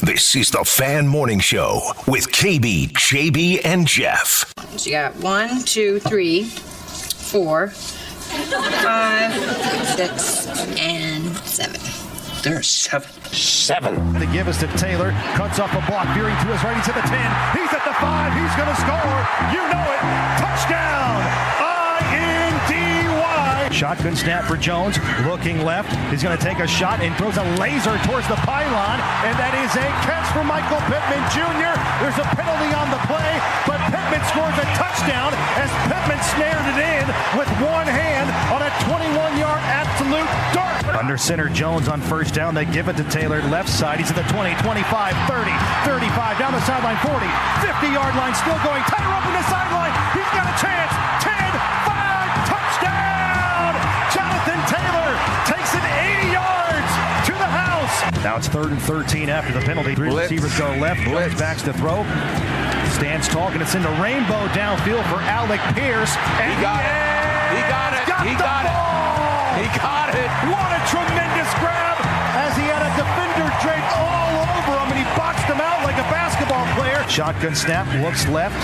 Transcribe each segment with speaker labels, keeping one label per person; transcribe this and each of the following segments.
Speaker 1: This is the Fan Morning Show with KB, JB, and Jeff.
Speaker 2: So you got 1, 2, 3, 4, 5, 6, and 7.
Speaker 3: There's 7.
Speaker 4: The give is to Taylor. Cuts off a block. Veering to his right. He's at the 10. He's at the 5. He's going to score. You know it. Touchdown. I-N-D-Y. Shotgun snap for Jones. Looking left. He's going to take a shot and throws a laser towards the pylon. And that is a catch for Michael Pittman Jr. There's a penalty on the play, but Pittman scores a touchdown as Pittman snared it in with one hand on a 21-yard absolute dart. Under center, Jones on first down. They give it to Taylor, left side. He's at the 20, 25, 30, 35, down the sideline, 40, 50-yard line, still going. Taylor up in the sideline. He's got a chance. 10, 5, touchdown! Jonathan Taylor takes it 80 yards to the house. Now it's 3rd and 13 after the penalty. Three receivers go left. Jones backs to throw. Stands tall, and it's in the rainbow downfield for Alec Pierce. And
Speaker 3: He got it. He got it. He got it. He got it.
Speaker 4: What a tremendous grab as he had a defender draped all over him, and he boxed him out like a basketball player. Shotgun snap, looks left,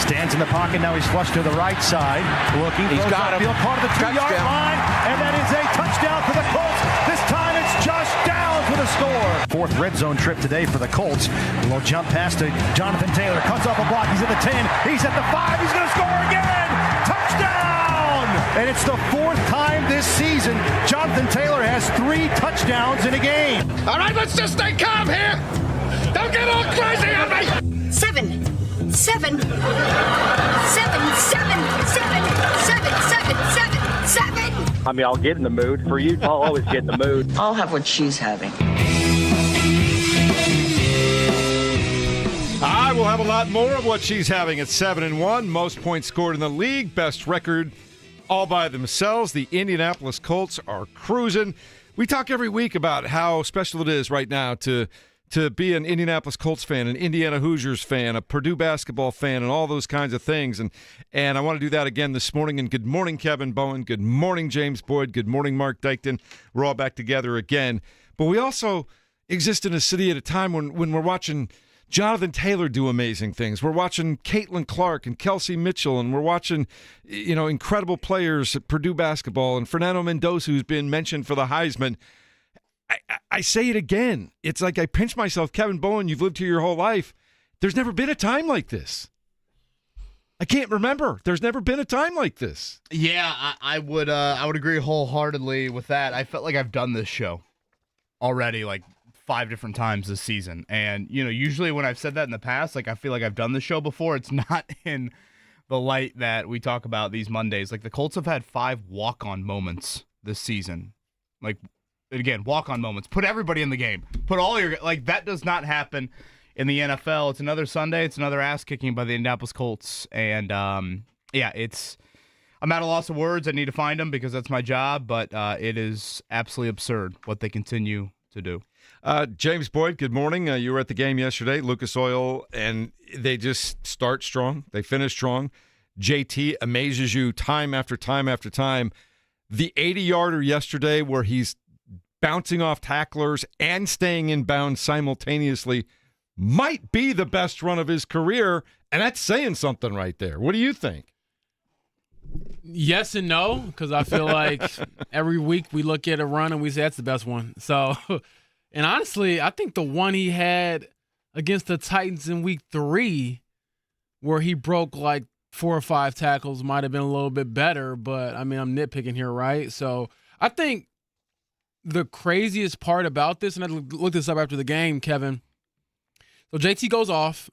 Speaker 4: stands in the pocket. Now he's flushed to the right side, looking.
Speaker 3: He's got him.
Speaker 4: Part of the 2-yard line, and that is a touchdown for the Colts. This time it's Josh Downs with a score. 4th red zone trip today for the Colts. A little jump pass to Jonathan Taylor. Cuts off a block. He's at the 10. He's at the 5. He's going to score again. Touchdown! And it's the 4th time this season Jonathan Taylor has 3 touchdowns in a game.
Speaker 3: All right, let's just stay calm here. Don't get all crazy on me.
Speaker 2: 7, 7, 7, 7, 7, 7, 7.
Speaker 5: I mean, I'll get in the mood. For you, I'll always get in the mood.
Speaker 6: I'll have what she's having.
Speaker 7: I will have a lot more of what she's having at 7-1. Most points scored in the league. Best record all by themselves. The Indianapolis Colts are cruising. We talk every week about how special it is right now to be an Indianapolis Colts fan, an Indiana Hoosiers fan, a Purdue basketball fan, and all those kinds of things. And I want to do that again this morning. And good morning, Kevin Bowen. Good morning, James Boyd. Good morning, Mark Dykton. We're all back together again. But we also exist in a city at a time when we're watching Jonathan Taylor do amazing things. We're watching Caitlin Clark and Kelsey Mitchell, and we're watching, incredible players at Purdue basketball, and Fernando Mendoza, who's been mentioned for the Heisman. I say it again. It's like I pinch myself. Kevin Bowen, you've lived here your whole life. There's never been a time like this. I can't remember. There's never been a time like this.
Speaker 8: Yeah, I would agree wholeheartedly with that. I felt like I've done this show already, like 5 different times this season. And, usually when I've said that in the past, like I feel like I've done the show before. It's not in the light that we talk about these Mondays. Like the Colts have had 5 walk-on moments this season. Like, again, walk-on moments. Put everybody in the game. Put all your, like, that does not happen in the NFL. It's another Sunday. It's another ass-kicking by the Indianapolis Colts. And, I'm at a loss of words. I need to find them because that's my job. But it is absolutely absurd what they continue to do.
Speaker 7: James Boyd, good morning. You were at the game yesterday, Lucas Oil, and they just start strong. They finish strong. JT amazes you time after time after time. The 80-yarder yesterday where he's bouncing off tacklers and staying in bounds simultaneously might be the best run of his career, and that's saying something right there. What do you think?
Speaker 9: Yes and no, because I feel like every week we look at a run and we say that's the best one. So, and honestly, I think the one he had against the Titans in week 3 where he broke like 4 or 5 tackles might have been a little bit better, but I mean, I'm nitpicking here, right? So I think the craziest part about this, and I looked this up after the game, Kevin. So JT goes off.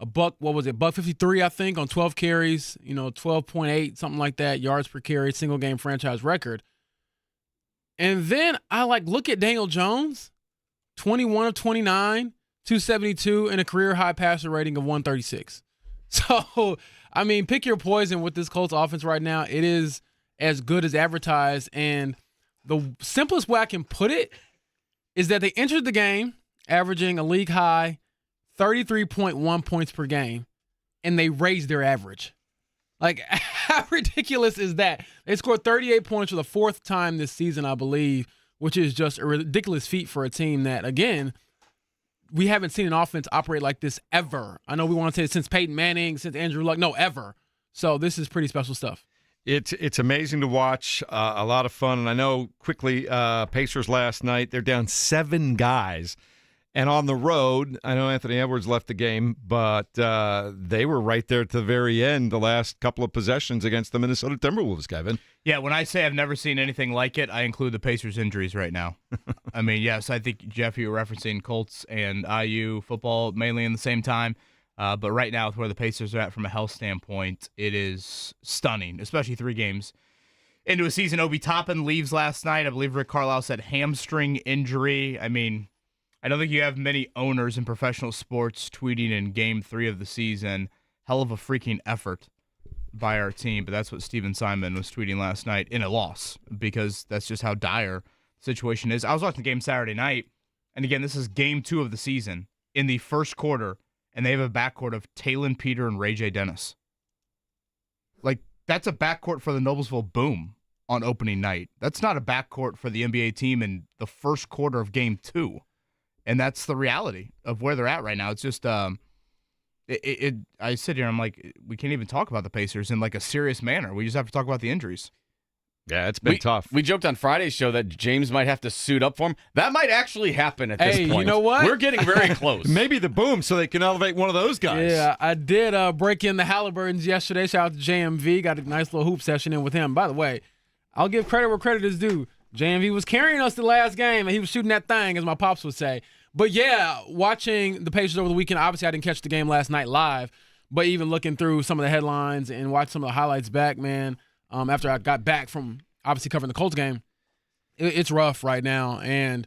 Speaker 9: Buck 53, I think, on 12 carries, 12.8, something like that, yards per carry, single game franchise record. And then I look at Daniel Jones, 21 of 29, 272, and a career high passer rating of 136. So, I mean, pick your poison with this Colts offense right now. It is as good as advertised. And the simplest way I can put it is that they entered the game averaging a league high 33.1 points per game, and they raised their average. Like, how ridiculous is that? They scored 38 points for the 4th time this season, I believe, which is just a ridiculous feat for a team that, again, we haven't seen an offense operate like this ever. I know we want to say since Peyton Manning, since Andrew Luck, no, ever. So this is pretty special stuff.
Speaker 7: It's amazing to watch, a lot of fun. And I know quickly, Pacers last night, they're down 7 guys. And on the road, I know Anthony Edwards left the game, but they were right there to the very end, the last couple of possessions against the Minnesota Timberwolves, Kevin.
Speaker 8: Yeah, when I say I've never seen anything like it, I include the Pacers' injuries right now. I mean, yes, I think, Jeff, you were referencing Colts and IU football mainly in the same time. But right now, with where the Pacers are at from a health standpoint, it is stunning, especially 3 games into a season. Obi Toppin leaves last night. I believe Rick Carlisle said hamstring injury. I mean, I don't think you have many owners in professional sports tweeting in Game 3 of the season, hell of a freaking effort by our team. But that's what Steven Simon was tweeting last night in a loss, because that's just how dire the situation is. I was watching the game Saturday night, and again, this is Game 2 of the season in the first quarter, and they have a backcourt of Talon Peter and Ray J. Dennis. Like, that's a backcourt for the Noblesville Boom on opening night. That's not a backcourt for the NBA team in the first quarter of Game 2. And that's the reality of where they're at right now. It's just, I sit here, I'm like, we can't even talk about the Pacers in like a serious manner. We just have to talk about the injuries.
Speaker 7: Yeah, it's been tough.
Speaker 6: We joked on Friday's show that James might have to suit up for him. That might actually happen at this point.
Speaker 9: You know what?
Speaker 6: We're getting very close.
Speaker 7: Maybe the Boom, so they can elevate one of those guys.
Speaker 9: Yeah, I did break in the Halliburtons yesterday. Shout out to JMV. Got a nice little hoop session in with him. By the way, I'll give credit where credit is due. JMV was carrying us the last game, and he was shooting that thing, as my pops would say. But, yeah, watching the Pacers over the weekend, obviously I didn't catch the game last night live, but even looking through some of the headlines and watch some of the highlights back, man, after I got back from obviously covering the Colts game, it's rough right now. And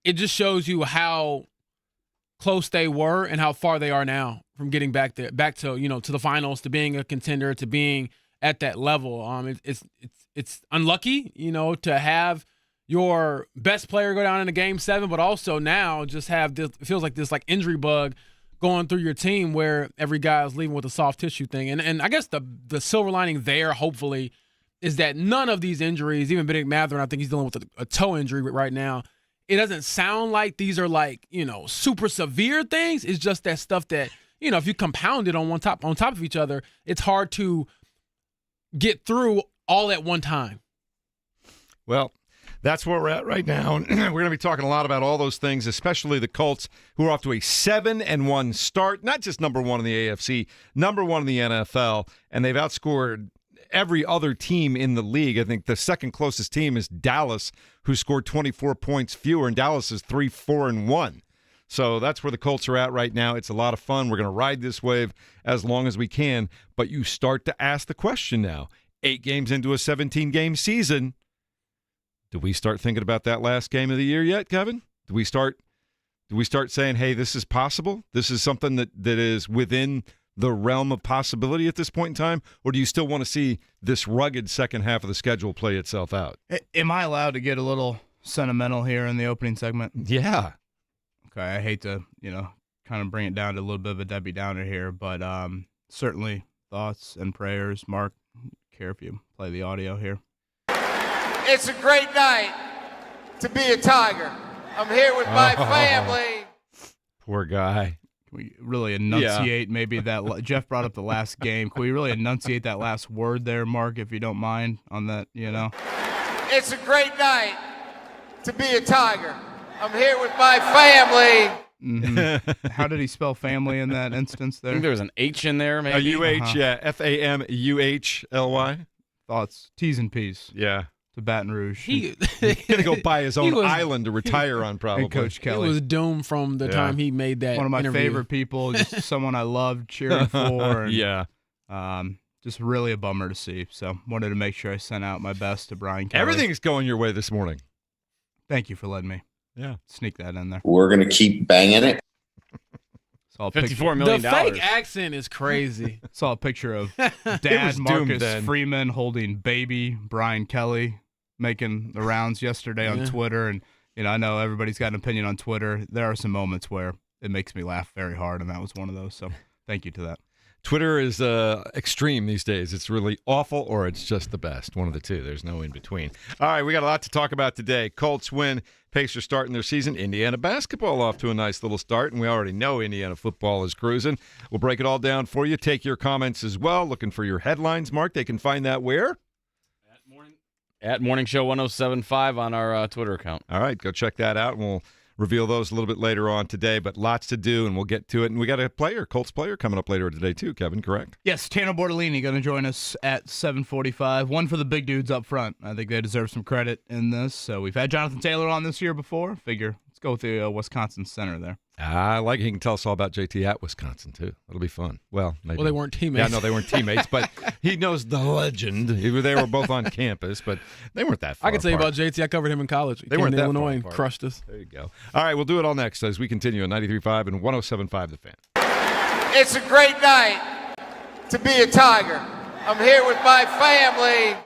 Speaker 9: it just shows you how close they were and how far they are now from getting back there, back to, to the finals, to being a contender, to being at that level. It's unlucky, to have your best player go down in a Game 7, but also now just have this, it feels like this like injury bug going through your team where every guy is leaving with a soft tissue thing. And I guess the silver lining there, hopefully, is that none of these injuries, even Bennedict Mathurin, I think he's dealing with a toe injury right now. It doesn't sound like these are like, super severe things. It's just that stuff that, if you compound it on top of each other, it's hard to get through all at one time.
Speaker 7: Well, that's where we're at right now. We're going to be talking a lot about all those things, especially the Colts, who are off to a 7-1 start. Not just number 1 in the AFC, number 1 in the NFL, and they've outscored every other team in the league. I think the second closest team is Dallas, who scored 24 points fewer, and Dallas is 3-4-1. So that's where the Colts are at right now. It's a lot of fun. We're going to ride this wave as long as we can, but you start to ask the question now. 8 games into a 17-game season, do we start thinking about that last game of the year yet, Kevin? Do we start saying, hey, this is possible? This is something that is within the realm of possibility at this point in time? Or do you still want to see this rugged second half of the schedule play itself out?
Speaker 8: Am I allowed to get a little sentimental here in the opening segment?
Speaker 7: Yeah.
Speaker 8: Okay, I hate to, kind of bring it down to a little bit of a Debbie Downer here, but certainly thoughts and prayers. Mark, care if you play the audio here.
Speaker 3: It's a great night to be a Tiger. I'm here with my family.
Speaker 7: Poor guy.
Speaker 8: Can we really enunciate maybe that? Jeff brought up the last game. Can we really enunciate that last word there, Mark, if you don't mind on that,
Speaker 3: It's a great night to be a Tiger. I'm here with my family.
Speaker 8: Mm-hmm. How did he spell family in that instance there?
Speaker 6: I think there was an H in there, maybe.
Speaker 7: A UH, yeah. FAMUHLY.
Speaker 8: Thoughts, T's and P's.
Speaker 7: Yeah.
Speaker 8: To Baton Rouge.
Speaker 7: He's going to go buy his own island to retire on, probably.
Speaker 8: And Coach Kelly.
Speaker 9: He was doomed from the time he made that
Speaker 8: one of my
Speaker 9: interview.
Speaker 8: favorite people, just someone I loved cheering for. And,
Speaker 7: yeah.
Speaker 8: Just really a bummer to see. So wanted to make sure I sent out my best to Brian Kelly.
Speaker 7: Everything's going your way this morning.
Speaker 8: Thank you for letting me sneak that in there.
Speaker 10: We're going to keep banging it.
Speaker 6: $54 million.
Speaker 9: The fake accent is crazy.
Speaker 8: Saw a picture of Dad Marcus Freeman holding baby Brian Kelly, making the rounds yesterday on Twitter. And, I know everybody's got an opinion on Twitter. There are some moments where it makes me laugh very hard, and that was one of those. So thank you to that.
Speaker 7: Twitter is extreme these days. It's really awful or it's just the best. One of the two. There's no in between. All right, we got a lot to talk about today. Colts win. Pacers starting their season. Indiana basketball off to a nice little start, and we already know Indiana football is cruising. We'll break it all down for you. Take your comments as well. Looking for your headlines, Mark. They can find that where?
Speaker 6: At Morning Show 107.5 on our Twitter account.
Speaker 7: All right, go check that out, and we'll reveal those a little bit later on today, but lots to do, and we'll get to it. And we got a Colts player coming up later today too, Kevin, correct?
Speaker 8: Yes, Tanner Bordellini going to join us at 7:45. One for the big dudes up front. I think they deserve some credit in this. So we've had Jonathan Taylor on this year before. Figure, let's go with the Wisconsin center there.
Speaker 7: I like he can tell us all about JT at Wisconsin, too. It'll be fun. Well, maybe.
Speaker 9: Well, they weren't teammates.
Speaker 7: Yeah, no, they weren't teammates, but he knows the legend. They were both on campus, but they weren't that far
Speaker 9: I can tell you
Speaker 7: apart.
Speaker 9: about JT. I covered him in college.
Speaker 7: They weren't
Speaker 9: in
Speaker 7: that
Speaker 9: Illinois
Speaker 7: far
Speaker 9: and
Speaker 7: apart.
Speaker 9: crushed us.
Speaker 7: There you go. All right, we'll do it all next as we continue on 93.5 and 107.5 The Fan.
Speaker 3: It's a great night to be a Tiger. I'm here with my family.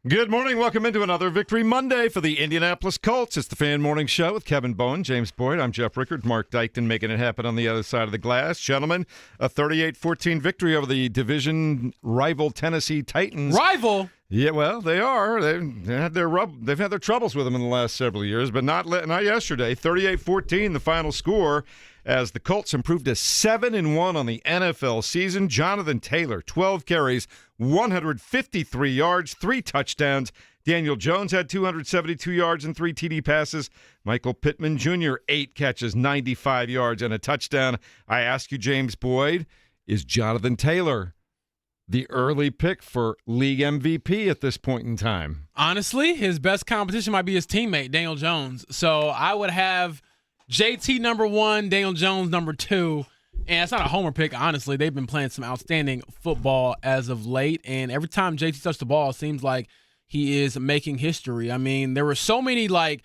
Speaker 7: Good morning. Welcome into another Victory Monday for the Indianapolis Colts. It's the Fan Morning Show with Kevin Bowen, James Boyd. I'm Jeff Rickard, Mark Dykton making it happen on the other side of the glass. Gentlemen, a 38-14 victory over the division rival Tennessee Titans.
Speaker 9: Rival?
Speaker 7: Yeah, well, they are. They've had their troubles with them in the last several years, but not yesterday. 38-14, the final score, as the Colts improved to 7-1 on the NFL season. Jonathan Taylor, 12 carries, 153 yards, 3 touchdowns. Daniel Jones had 272 yards and 3 TD passes. Michael Pittman Jr., 8 catches, 95 yards, and a touchdown. I ask you, James Boyd, is Jonathan Taylor the early pick for league MVP at this point in time?
Speaker 9: Honestly, his best competition might be his teammate, Daniel Jones. So I would have JT number 1, Daniel Jones number 2. And it's not a homer pick, honestly. They've been playing some outstanding football as of late. And every time JT touched the ball, it seems like he is making history. I mean, there were so many, like,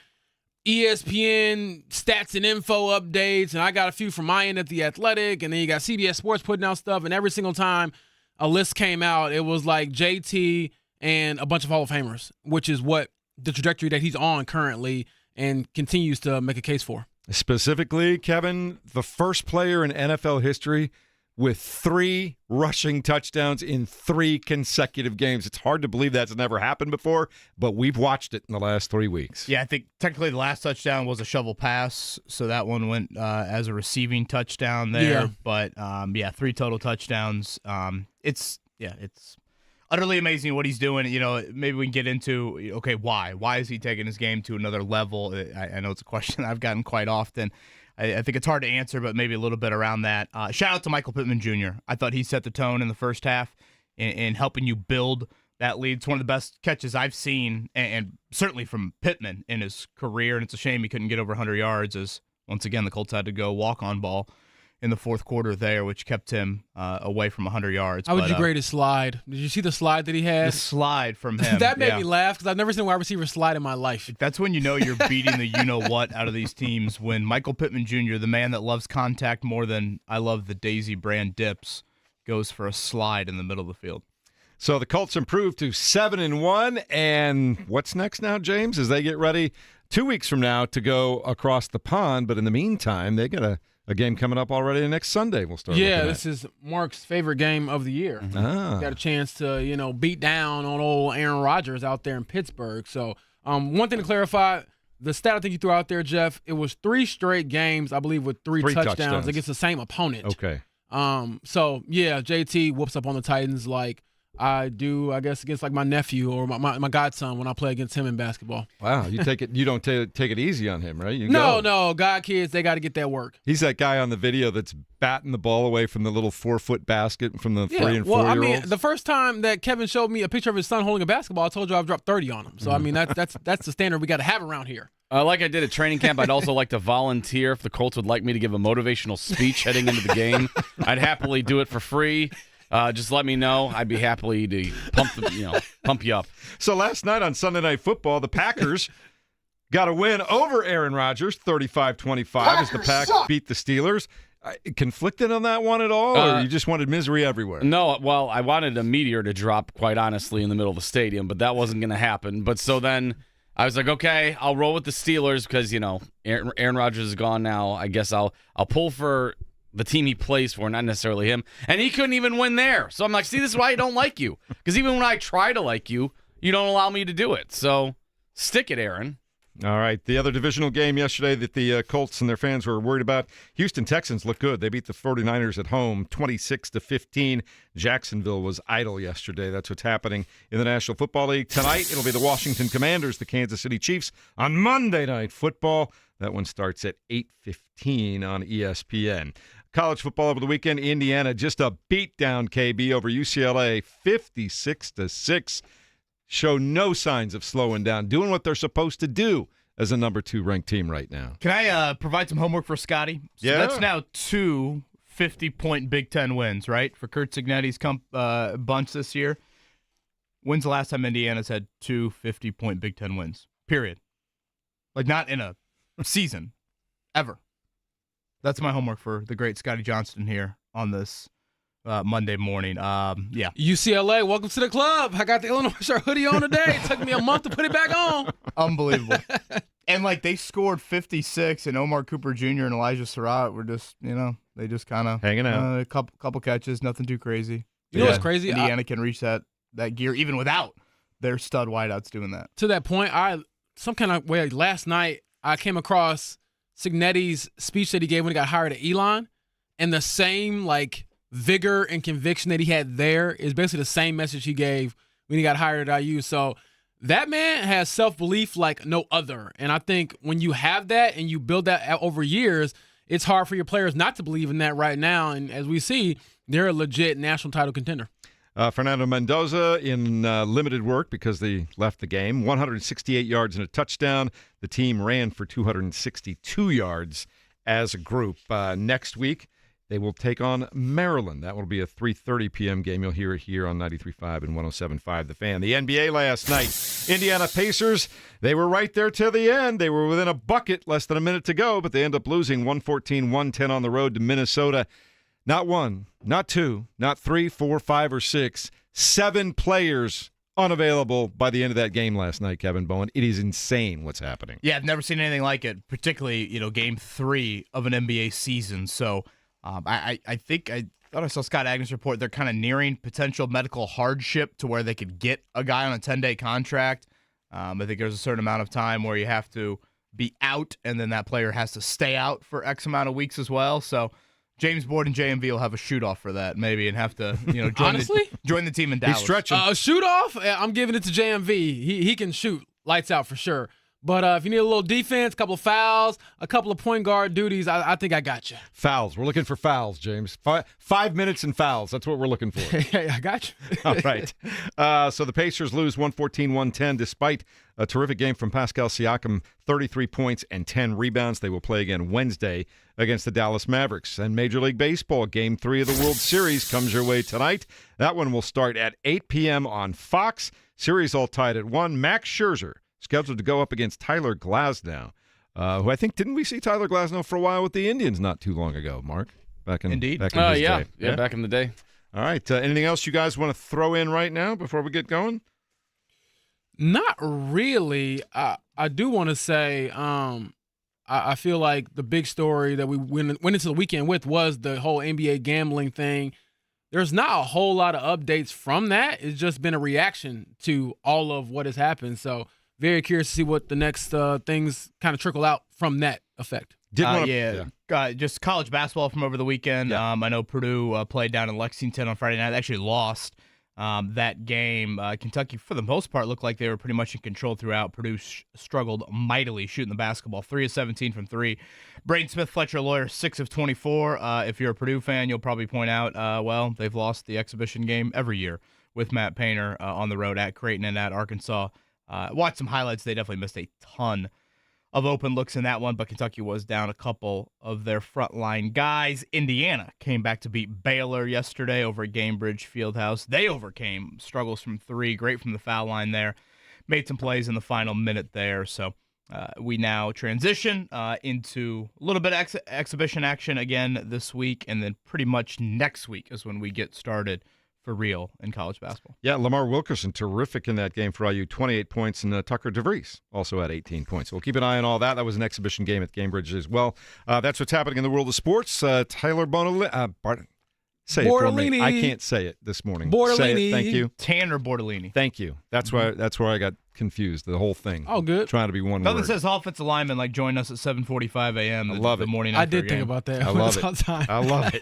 Speaker 9: ESPN stats and info updates, and I got a few from my end at The Athletic, and then you got CBS Sports putting out stuff, and every single time a list came out, it was like JT and a bunch of Hall of Famers, which is what the trajectory that he's on currently and continues to make a case for.
Speaker 7: Specifically, Kevin, the first player in NFL history with 3 rushing touchdowns in 3 consecutive games. It's hard to believe that's never happened before, but we've watched it in the last 3 weeks.
Speaker 8: Yeah, I think technically the last touchdown was a shovel pass, so that one went as a receiving touchdown there.
Speaker 9: Yeah.
Speaker 8: But 3 total touchdowns. It's utterly amazing what he's doing. You know, maybe we can get into, okay, why? Why is he taking his game to another level? I know it's a question I've gotten quite often. I think it's hard to answer, but maybe a little bit around that. Shout out to Michael Pittman Jr. I thought he set the tone in the first half in helping you build that lead. It's one of the best catches I've seen, and certainly from Pittman in his career, and it's a shame he couldn't get over 100 yards, as once again the Colts had to go walk-on ball in the fourth quarter there, which kept him away from 100 yards.
Speaker 9: How would you grade his slide? Did you see the slide that he had?
Speaker 8: The slide from him.
Speaker 9: That made me laugh because I've never seen a wide receiver slide in my life.
Speaker 8: That's when you know you're beating the you-know-what out of these teams, when Michael Pittman Jr., the man that loves contact more than I love the Daisy brand dips, goes for a slide in the middle of the field.
Speaker 7: So the Colts improved to 7-1, and what's next now, James, as they get ready 2 weeks from now to go across the pond, but in the meantime, they got a game coming up already next Sunday. We'll start.
Speaker 9: Yeah, this is Mark's favorite game of the year. Got a chance to, beat down on old Aaron Rodgers out there in Pittsburgh. So one thing to clarify, the stat I think you threw out there, Jeff, it was 3 straight games, I believe, with 3 touchdowns against the same opponent.
Speaker 7: Okay.
Speaker 9: So, yeah, JT whoops up on the Titans like I do, I guess, against like my nephew or my godson when I play against him in basketball.
Speaker 7: Wow, you don't take it easy on him, right?
Speaker 9: No, God kids, they got to get that work.
Speaker 7: He's that guy on the video that's batting the ball away from the little 4-foot basket from the 3 and 4-year-olds.
Speaker 9: Well, I mean, the first time that Kevin showed me a picture of his son holding a basketball, I told you I've dropped 30 on him. So I mean, that's the standard we got to have around here.
Speaker 6: Like I did at training camp, I'd also like to volunteer if the Colts would like me to give a motivational speech heading into the game. I'd happily do it for free. Just let me know. I'd be happy to pump you up.
Speaker 7: So last night on Sunday Night Football, the Packers got a win over Aaron Rodgers, 35-25, as the Pack beat the Steelers. Conflicted on that one at all, or you just wanted misery everywhere?
Speaker 6: No, well, I wanted a meteor to drop, quite honestly, in the middle of the stadium, but that wasn't going to happen. But so then I was like, okay, I'll roll with the Steelers because, Aaron Rodgers is gone now. I guess I'll pull for the team he plays for, not necessarily him. And he couldn't even win there. So I'm like, see, this is why I don't like you. Because even when I try to like you, you don't allow me to do it. So stick it, Aaron.
Speaker 7: All right. The other divisional game yesterday that the Colts and their fans were worried about, Houston Texans look good. They beat the 49ers at home 26-15. Jacksonville was idle yesterday. That's what's happening in the National Football League. Tonight, it'll be the Washington Commanders, the Kansas City Chiefs on Monday Night Football. That one starts at 8:15 on ESPN. College football over the weekend, Indiana just a beatdown, KB, over UCLA, 56-6. Show no signs of slowing down, doing what they're supposed to do as a number 2 ranked team right now.
Speaker 8: Can I provide some homework for Scotty? So
Speaker 7: yeah.
Speaker 8: That's now 2 50-point Big Ten wins, right, for Kurt Cignetti's bunch this year. When's the last time Indiana's had 2 50-point Big Ten wins? Period. Like, not in a season, ever. That's my homework for the great Scotty Johnston here on this Monday morning. Yeah.
Speaker 9: UCLA, welcome to the club. I got the Illinois shirt hoodie on today. It took me a month to put it back on.
Speaker 8: Unbelievable. And, they scored 56, and Omar Cooper Jr. and Elijah Surratt were just, they just kind of
Speaker 7: hanging out.
Speaker 8: A couple catches, nothing too crazy.
Speaker 9: You know what's crazy?
Speaker 8: Indiana can reach that gear even without their stud wideouts doing that.
Speaker 9: To that point, some kind of way last night I came across Cignetti's speech that he gave when he got hired at Elon, and the same vigor and conviction that he had there is basically the same message he gave when he got hired at IU. So that man has self-belief like no other. And I think when you have that and you build that over years, it's hard for your players not to believe in that right now. And as we see, they're a legit national title contender.
Speaker 7: Fernando Mendoza in limited work because they left the game. 168 yards and a touchdown. The team ran for 262 yards as a group. Next week, they will take on Maryland. That will be a 3:30 p.m. game. You'll hear it here on 93.5 and 107.5 The Fan. The NBA last night, Indiana Pacers, they were right there till the end. They were within a bucket, less than a minute to go, but they end up losing 114-110 on the road to Minnesota. Not one, not two, not three, four, five, or six. 7 players unavailable by the end of that game last night, Kevin Bowen. It is insane what's happening.
Speaker 8: Yeah, I've never seen anything like it, particularly, game 3 of an NBA season. So I thought I saw Scott Agnes report they're kind of nearing potential medical hardship to where they could get a guy on a 10-day contract. I think there's a certain amount of time where you have to be out, and then that player has to stay out for X amount of weeks as well. So James Boyd and JMV will have a shoot-off for that, maybe, and have to, join the team in Dallas.
Speaker 7: He's stretching.
Speaker 9: Shoot-off? I'm giving it to JMV. He can shoot. Lights out for sure. But if you need a little defense, a couple of fouls, a couple of point guard duties, I think I got you.
Speaker 7: Fouls. We're looking for fouls, James. 5 minutes and fouls. That's what we're looking for.
Speaker 9: Hey, I got you.
Speaker 7: All right. So the Pacers lose 114-110 despite a terrific game from Pascal Siakam, 33 points and 10 rebounds. They will play again Wednesday against the Dallas Mavericks. And Major League Baseball, Game 3 of the World Series comes your way tonight. That one will start at 8 p.m. on Fox. Series all tied at 1. Max Scherzer scheduled to go up against Tyler Glasnow, who I think, didn't we see Tyler Glasnow for a while with the Indians not too long ago, Mark? Back in his day.
Speaker 6: Yeah, back in the day.
Speaker 7: All right. Anything else you guys want to throw in right now before we get going?
Speaker 9: Not really. I do want to say I feel like the big story that we went into the weekend with was the whole NBA gambling thing. There's not a whole lot of updates from that. It's just been a reaction to all of what has happened. So very curious to see what the next things kind of trickle out from that effect.
Speaker 8: Just college basketball from over the weekend.
Speaker 7: Yeah.
Speaker 8: I know Purdue played down in Lexington on Friday night. They actually lost that game. Kentucky, for the most part, looked like they were pretty much in control throughout. Purdue struggled mightily shooting the basketball. 3 of 17 from 3. Braden Smith, Fletcher Lawyer, 6 of 24. If you're a Purdue fan, you'll probably point out, they've lost the exhibition game every year with Matt Painter on the road at Creighton and at Arkansas. Watched some highlights. They definitely missed a ton of open looks in that one, but Kentucky was down a couple of their frontline guys. Indiana came back to beat Baylor yesterday over at Gamebridge Fieldhouse. They overcame struggles from 3, great from the foul line there. Made some plays in the final minute there. So we now transition into a little bit of exhibition action again this week, and then pretty much next week is when we get started for real in college basketball.
Speaker 7: Yeah, Lamar Wilkerson, terrific in that game for IU, 28 points, and Tucker DeVries also had 18 points. So we'll keep an eye on all that. That was an exhibition game at Gamebridge as well. That's what's happening in the world of sports. Tyler Bordellini. Say it for me. I can't say it this morning.
Speaker 9: Bordellini.
Speaker 7: Say it. Thank you.
Speaker 8: Tanner Bordellini.
Speaker 7: Thank you. That's where I got confused. The whole thing.
Speaker 9: Oh, good.
Speaker 7: Trying to be one
Speaker 8: Nothing
Speaker 7: word.
Speaker 8: says offensive lineman like join us at 7:45 a.m.
Speaker 7: I love
Speaker 8: the
Speaker 7: it.
Speaker 8: morning
Speaker 9: I
Speaker 8: after
Speaker 9: did think about that.
Speaker 7: I love it.
Speaker 9: All the time.
Speaker 7: I love it.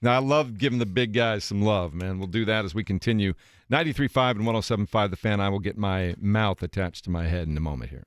Speaker 7: Now, I love giving the big guys some love, man. We'll do that as we continue. 93.5 and 107.5 The Fan. I will get my mouth attached to my head in a moment here.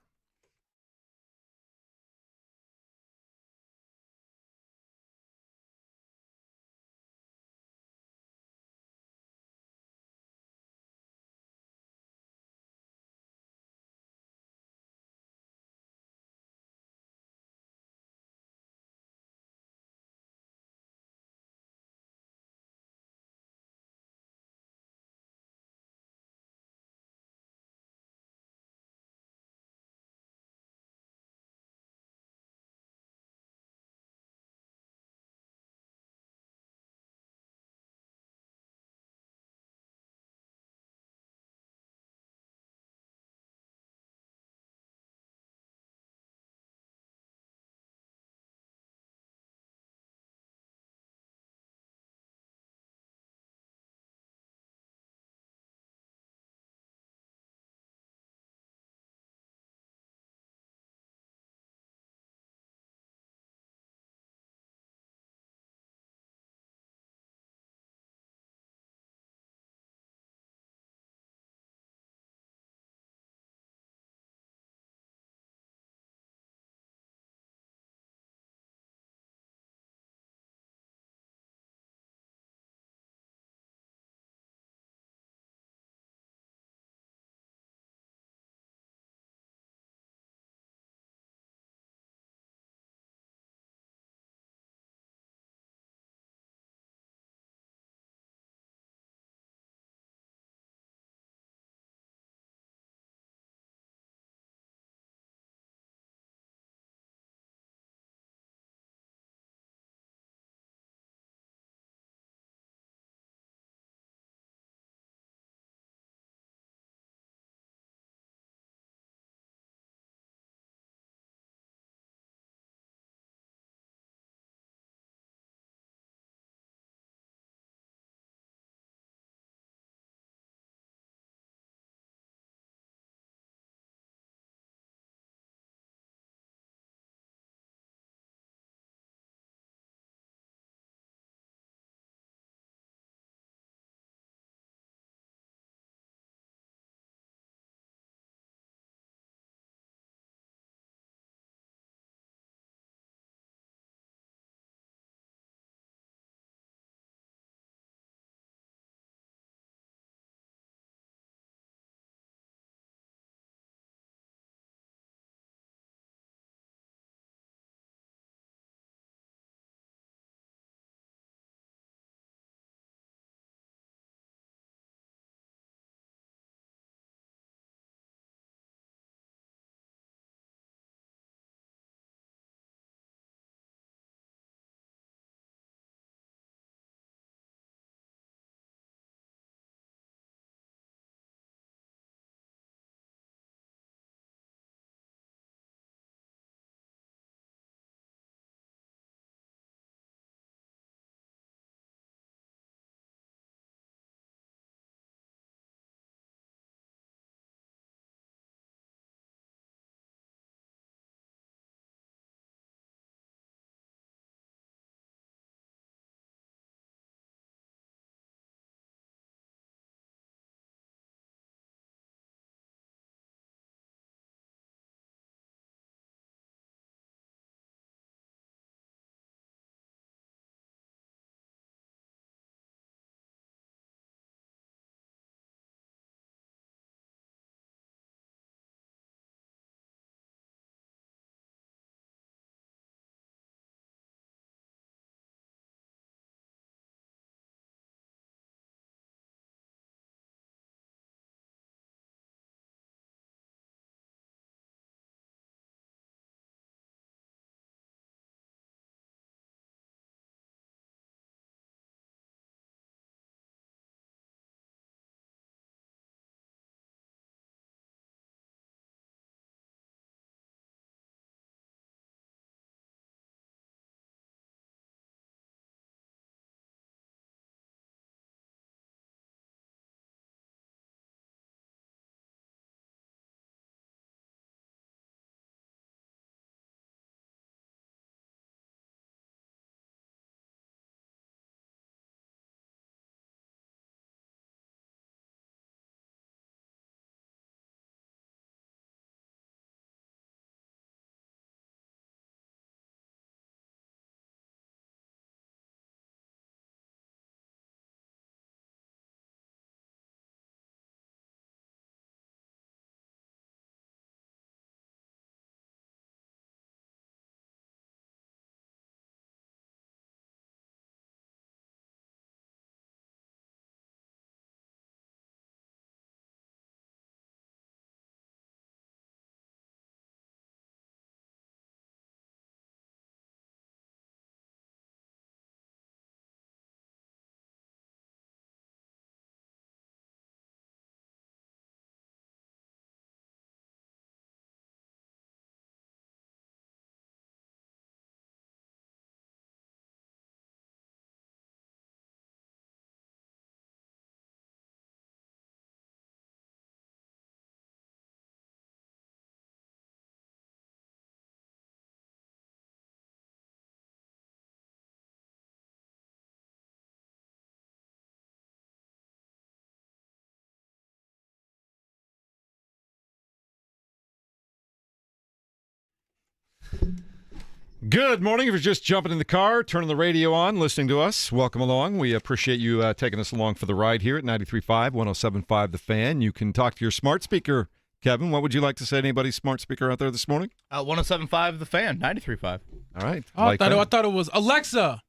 Speaker 7: Good morning. If you're just jumping in the car, turning the radio on, listening to us, welcome along. We appreciate you taking us along for the ride here at 93.5, 107.5 The Fan. You can talk to your smart speaker, Kevin. What would you like to say to anybody's smart speaker out there this morning?
Speaker 8: 107.5 The Fan, 93.5.
Speaker 7: All right.
Speaker 9: I thought it was Alexa,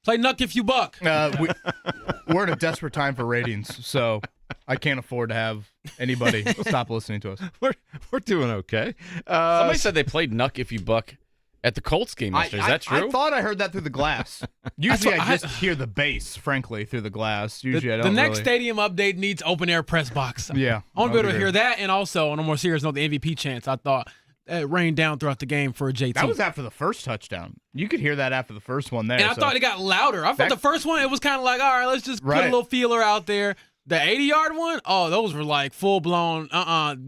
Speaker 9: play Nuck If You Buck.
Speaker 8: We're in a desperate time for ratings, so I can't afford to have anybody stop listening to us.
Speaker 7: We're doing okay.
Speaker 6: Somebody said they played Nuck If You Buck at the Colts game yesterday. Is that true?
Speaker 8: I thought I heard that through the glass. Usually I just hear the bass, frankly, through the glass. Usually I don't.
Speaker 9: The next stadium update needs open air press box.
Speaker 8: Yeah.
Speaker 9: I want to be able to hear that, and also, on a more serious note, the MVP chants. I thought it rained down throughout the game for JT.
Speaker 8: That was after the first touchdown. You could hear that after the first one there.
Speaker 9: And I thought it got louder. I thought the first one, it was kind of like, all right, let's just put a little feeler out there. The 80-yard one, those were like full-blown,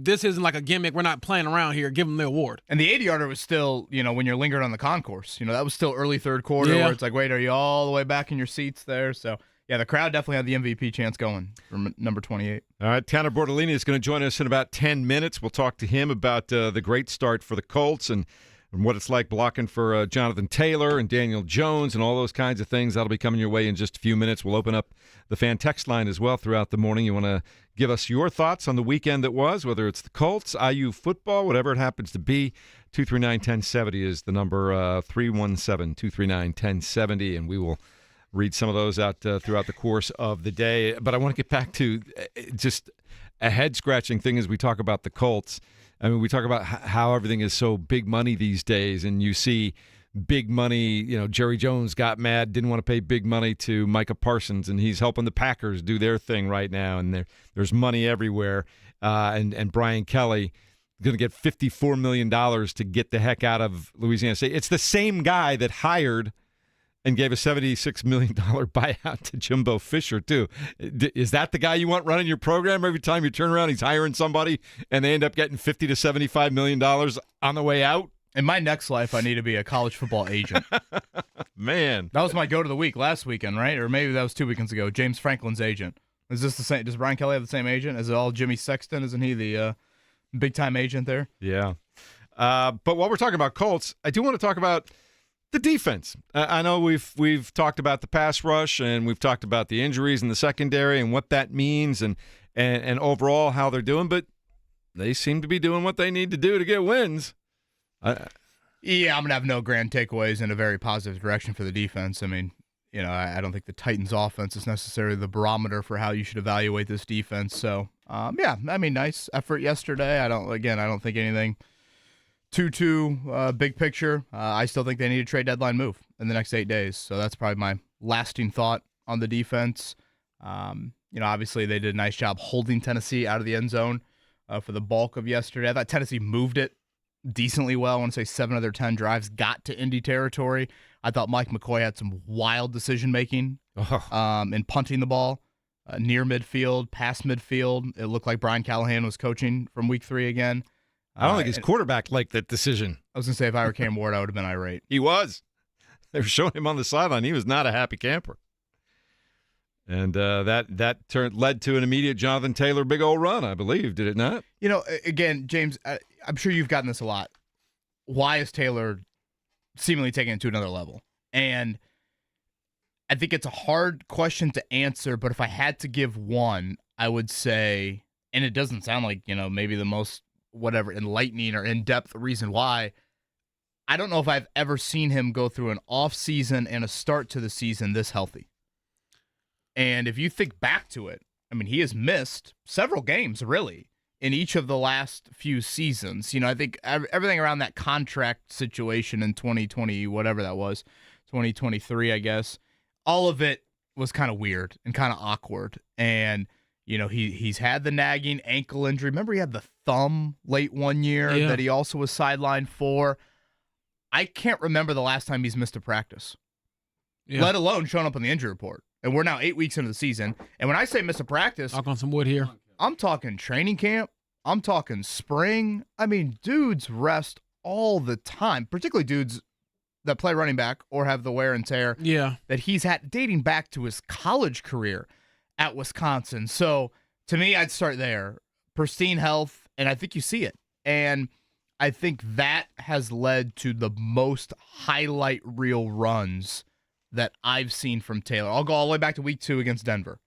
Speaker 9: this isn't like a gimmick. We're not playing around here. Give them the award.
Speaker 8: And the 80-yarder was still, when you're lingering on the concourse, that was still early third quarter where it's like, wait, are you all the way back in your seats there? So, yeah, the crowd definitely had the MVP chance going from number 28.
Speaker 7: All right, Tanner Bordellini is going to join us in about 10 minutes. We'll talk to him about the great start for the Colts and what it's like blocking for Jonathan Taylor and Daniel Jones and all those kinds of things. That'll be coming your way in just a few minutes. We'll open up the fan text line as well throughout the morning. You want to give us your thoughts on the weekend that was, whether it's the Colts, IU football, whatever it happens to be. 239-1070 is the number, 317-239-1070, and we will read some of those out throughout the course of the day. But I want to get back to just a head-scratching thing as we talk about the Colts. I mean, we talk about how everything is so big money these days, and you see big money. Jerry Jones got mad, didn't want to pay big money to Micah Parsons, and he's helping the Packers do their thing right now, and there's money everywhere. And Brian Kelly going to get $54 million to get the heck out of Louisiana State. It's the same guy that hired and gave a $76 million buyout to Jimbo Fisher, too. Is that the guy you want running your program? Every time you turn around, he's hiring somebody, and they end up getting $50 to $75 million on the way out?
Speaker 8: In my next life, I need to be a college football agent.
Speaker 7: Man.
Speaker 8: That was my go to the week last weekend, right? Or maybe that was 2 weekends ago. James Franklin's agent. Is this the same? Does Brian Kelly have the same agent? Is it all Jimmy Sexton? Isn't he the big-time agent there?
Speaker 7: Yeah. But while we're talking about Colts, I do want to talk about the defense. I know we've talked about the pass rush, and we've talked about the injuries in the secondary and what that means and overall how they're doing, but they seem to be doing what they need to do to get wins.
Speaker 8: Yeah, I'm going to have no grand takeaways in a very positive direction for the defense. I mean, I don't think the Titans' offense is necessarily the barometer for how you should evaluate this defense. So, nice effort yesterday. I don't think anything too big picture. I still think they need a trade deadline move in the next 8 days. So that's probably my lasting thought on the defense. Obviously they did a nice job holding Tennessee out of the end zone for the bulk of yesterday. I thought Tennessee moved it decently well. I want to say 7 of their 10 drives got to Indy territory. I thought Mike McCoy had some wild decision-making in punting the ball near midfield, past midfield. It looked like Brian Callahan was coaching from week 3 again.
Speaker 7: I don't think his quarterback liked that decision.
Speaker 8: I was going to say, if I were Cam Ward, I would have been irate.
Speaker 7: He was. They were showing him on the sideline. He was not a happy camper. And that led to an immediate Jonathan Taylor big old run, I believe, did it not?
Speaker 8: Again, James, I'm sure you've gotten this a lot. Why is Taylor seemingly taking it to another level? And I think it's a hard question to answer, but if I had to give one, I would say, and it doesn't sound like, maybe the most enlightening or in-depth reason why, I don't know if I've ever seen him go through an off season and a start to the season this healthy. And if you think back to it, I mean, he has missed several games, really, in each of the last few seasons. I think everything around that contract situation in 2020, whatever that was, 2023, I guess, all of it was kind of weird and kind of awkward. And he's had the nagging ankle injury. Remember, he had the thumb late one year that he also was sidelined for. I can't remember the last time he's missed a practice, let alone showing up on the injury report. And we're now 8 weeks into the season. And when I say miss a practice,
Speaker 9: knock on some wood here.
Speaker 8: I'm talking training camp. I'm talking spring. I mean, dudes rest all the time, particularly dudes that play running back or have the wear and tear that he's had dating back to his college career at Wisconsin. So to me, I'd start there. Pristine health, and I think you see it. And I think that has led to the most highlight reel runs that I've seen from Taylor. I'll go all the way back to week 2 against Denver,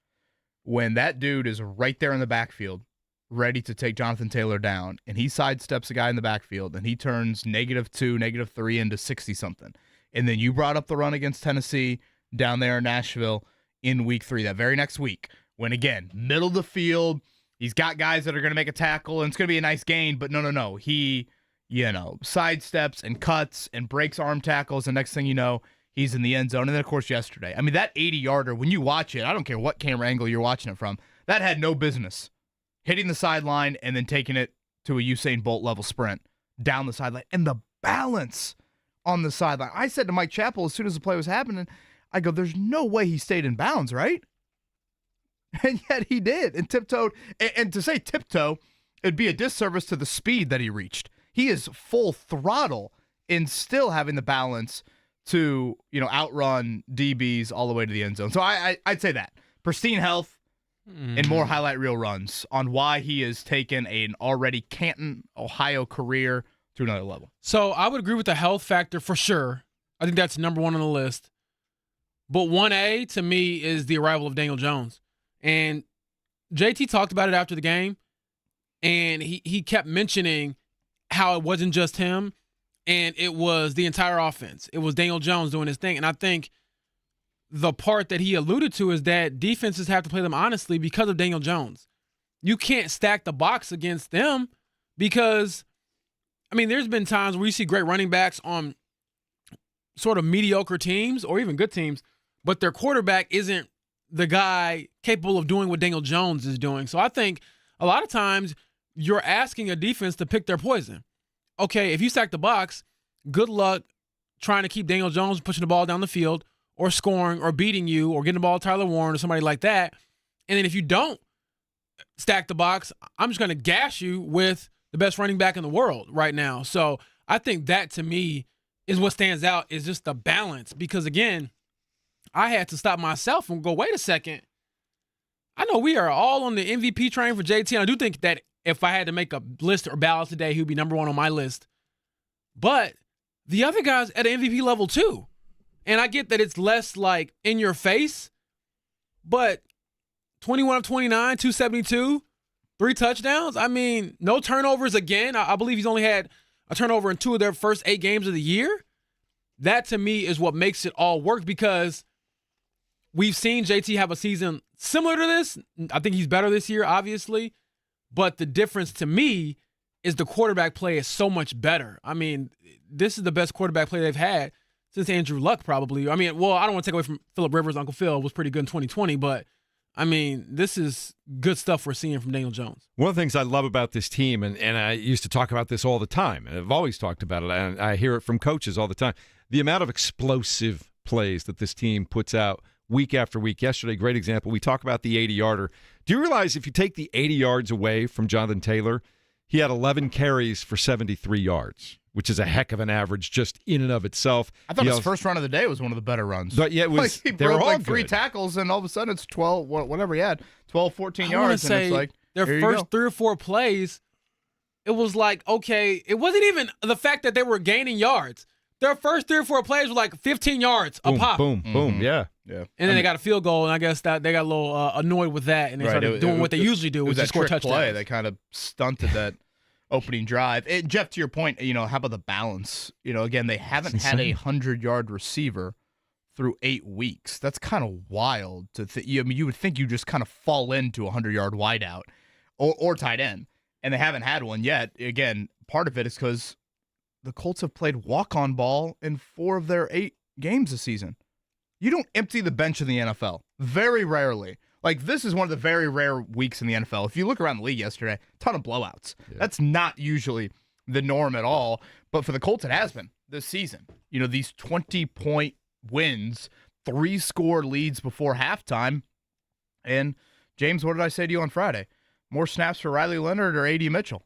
Speaker 8: when that dude is right there in the backfield, ready to take Jonathan Taylor down, and he sidesteps a guy in the backfield, and he turns -2, -3 into 60-something. And then you brought up the run against Tennessee down there in Nashville in week 3, that very next week, when, again, middle of the field, he's got guys that are going to make a tackle, and it's going to be a nice gain, but no. He, sidesteps and cuts and breaks arm tackles, and next thing you know, he's in the end zone. And then, of course, yesterday. I mean, that 80-yarder, when you watch it, I don't care what camera angle you're watching it from, that had no business hitting the sideline and then taking it to a Usain Bolt-level sprint down the sideline. And the balance on the sideline. I said to Mike Chappell as soon as the play was happening, I go, there's no way he stayed in bounds, right? And yet he did, and tiptoed. And to say tiptoe, it'd be a disservice to the speed that he reached. He is full throttle in still having the balance to, outrun DBs all the way to the end zone. So I'd say that. Pristine health and more highlight reel runs on why he has taken an already Canton, Ohio career to another level.
Speaker 9: So I would agree with the health factor for sure. I think that's number 1 on the list. But 1A to me is the arrival of Daniel Jones. And JT talked about it after the game, and he kept mentioning how it wasn't just him, and it was the entire offense. It was Daniel Jones doing his thing. And I think the part that he alluded to is that defenses have to play them honestly because of Daniel Jones. You can't stack the box against them because, there's been times where you see great running backs on sort of mediocre teams or even good teams, but their quarterback isn't the guy capable of doing what Daniel Jones is doing. So I think a lot of times you're asking a defense to pick their poison. Okay, if you stack the box, good luck trying to keep Daniel Jones pushing the ball down the field or scoring or beating you or getting the ball to Tyler Warren or somebody like that. And then if you don't stack the box, I'm just going to gash you with the best running back in the world right now. So I think that to me is what stands out, is just the balance. Because again, I had to stop myself and go, wait a second. I know we are all on the MVP train for JT, and I do think that if I had to make a list or ballot today, he would be number 1 on my list. But the other guys at an MVP level too. And I get that it's less like in your face, but 21 of 29, 272, 3 touchdowns. No turnovers again. I believe he's only had a turnover in 2 of their first 8 games of the year. That to me is what makes it all work, because we've seen JT have a season similar to this. I think he's better this year, obviously. But the difference to me is the quarterback play is so much better. This is the best quarterback play they've had since Andrew Luck, probably. I don't want to take away from Phillip Rivers. Uncle Phil was pretty good in 2020, but this is good stuff we're seeing from Daniel Jones.
Speaker 7: One of the things I love about this team, and I used to talk about this all the time, and I've always talked about it, and I hear it from coaches all the time, the amount of explosive plays that this team puts out week after week. Yesterday, great example. We talk about the 80-yarder. Do you realize if you take the 80 yards away from Jonathan Taylor, he had 11 carries for 73 yards, which is a heck of an average just in and of itself.
Speaker 8: I thought his first run of the day was one of the better runs.
Speaker 7: But yeah, it was.
Speaker 8: He
Speaker 7: they were
Speaker 8: broke
Speaker 7: all
Speaker 8: like 3
Speaker 7: good.
Speaker 8: tackles, and all of a sudden it's 12, whatever he had, 12, 14
Speaker 9: I
Speaker 8: yards.
Speaker 9: Say,
Speaker 8: and it's like,
Speaker 9: their
Speaker 8: here
Speaker 9: first 3 or 4 plays, it was like, okay, it wasn't even the fact that they were gaining yards. Their first 3 or 4 plays were like 15 yards a pop.
Speaker 7: Boom, boom, yeah.
Speaker 8: Yeah.
Speaker 9: And then they got a field goal, and I guess that they got a little annoyed with that, and they started doing what they usually do, which is score touchdowns.
Speaker 8: Play that kind of stunted that opening drive. And Jeff, to your point, how about the balance? Again, they haven't had a 100-yard receiver through 8 weeks. That's kind of wild to think. You would think you just kind of fall into a 100-yard wideout or tight end, and they haven't had one yet. Again, part of it is because the Colts have played walk-on ball in 4 of their 8 games this season. You don't empty the bench in the NFL. Very rarely. Like, this is one of the very rare weeks in the NFL. If you look around the league yesterday, a ton of blowouts. Yeah. That's not usually the norm at all. But for the Colts, it has been this season. These 20-point wins, 3-score leads before halftime. And, James, what did I say to you on Friday? More snaps for Riley Leonard or A.D. Mitchell?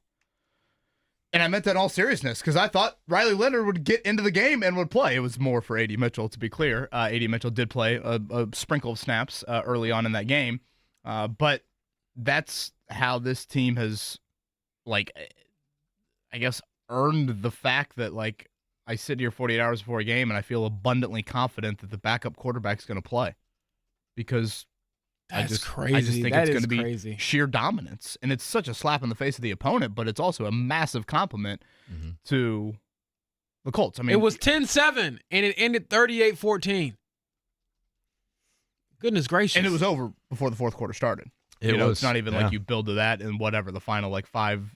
Speaker 8: And I meant that in all seriousness, because I thought Riley Leonard would get into the game and would play. It was more for A.D. Mitchell, to be clear. A.D. Mitchell did play a sprinkle of snaps early on in that game. But that's how this team has, I guess, earned the fact that, like, I sit here 48 hours before a game and I feel abundantly confident that the backup quarterback's going to play because
Speaker 9: That's crazy.
Speaker 8: I just think
Speaker 9: That
Speaker 8: it's
Speaker 9: is
Speaker 8: going to be
Speaker 9: crazy.
Speaker 8: sheer dominance. And it's such a slap in the face of the opponent, but it's also a massive compliment to the Colts. I mean,
Speaker 9: It was 10-7, and it ended 38-14. Goodness gracious.
Speaker 8: and it was over before the fourth quarter started. It's not even like you build to that in whatever the final 5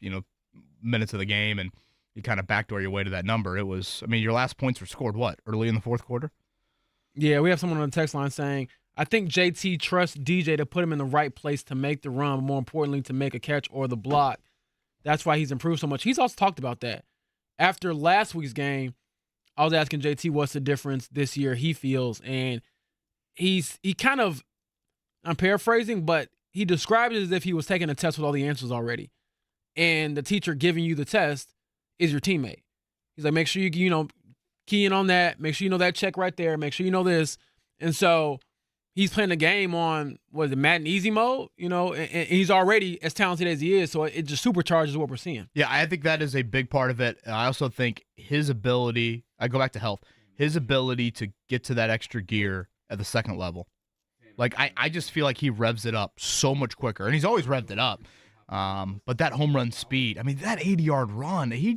Speaker 8: minutes of the game, and you kind of backdoor your way to that number. It was, I mean, your last points were scored early in the fourth quarter?
Speaker 9: Yeah, we have someone on the text line saying, I think JT trusts DJ to put him in the right place to make the run, but more importantly, to make a catch or the block. That's why he's improved so much. He's also talked about that. After last week's game, I was asking JT what's the difference this year he feels, and he kind of, I'm paraphrasing, but he described it as if he was taking a test with all the answers already. And the teacher giving you the test is your teammate. He's like, make sure you key in on that. Make sure you know that check right there. Make sure you know this. And so he's playing the game on, Madden Easy mode, and he's already as talented as he is, so it just supercharges what we're seeing.
Speaker 8: Yeah, I think that is a big part of it. I also think his ability, I go back to health, his ability to get to that extra gear at the second level. Like, I just feel like he revs it up so much quicker, and he's always revved it up. But that home run speed, I mean, that 80-yard run, he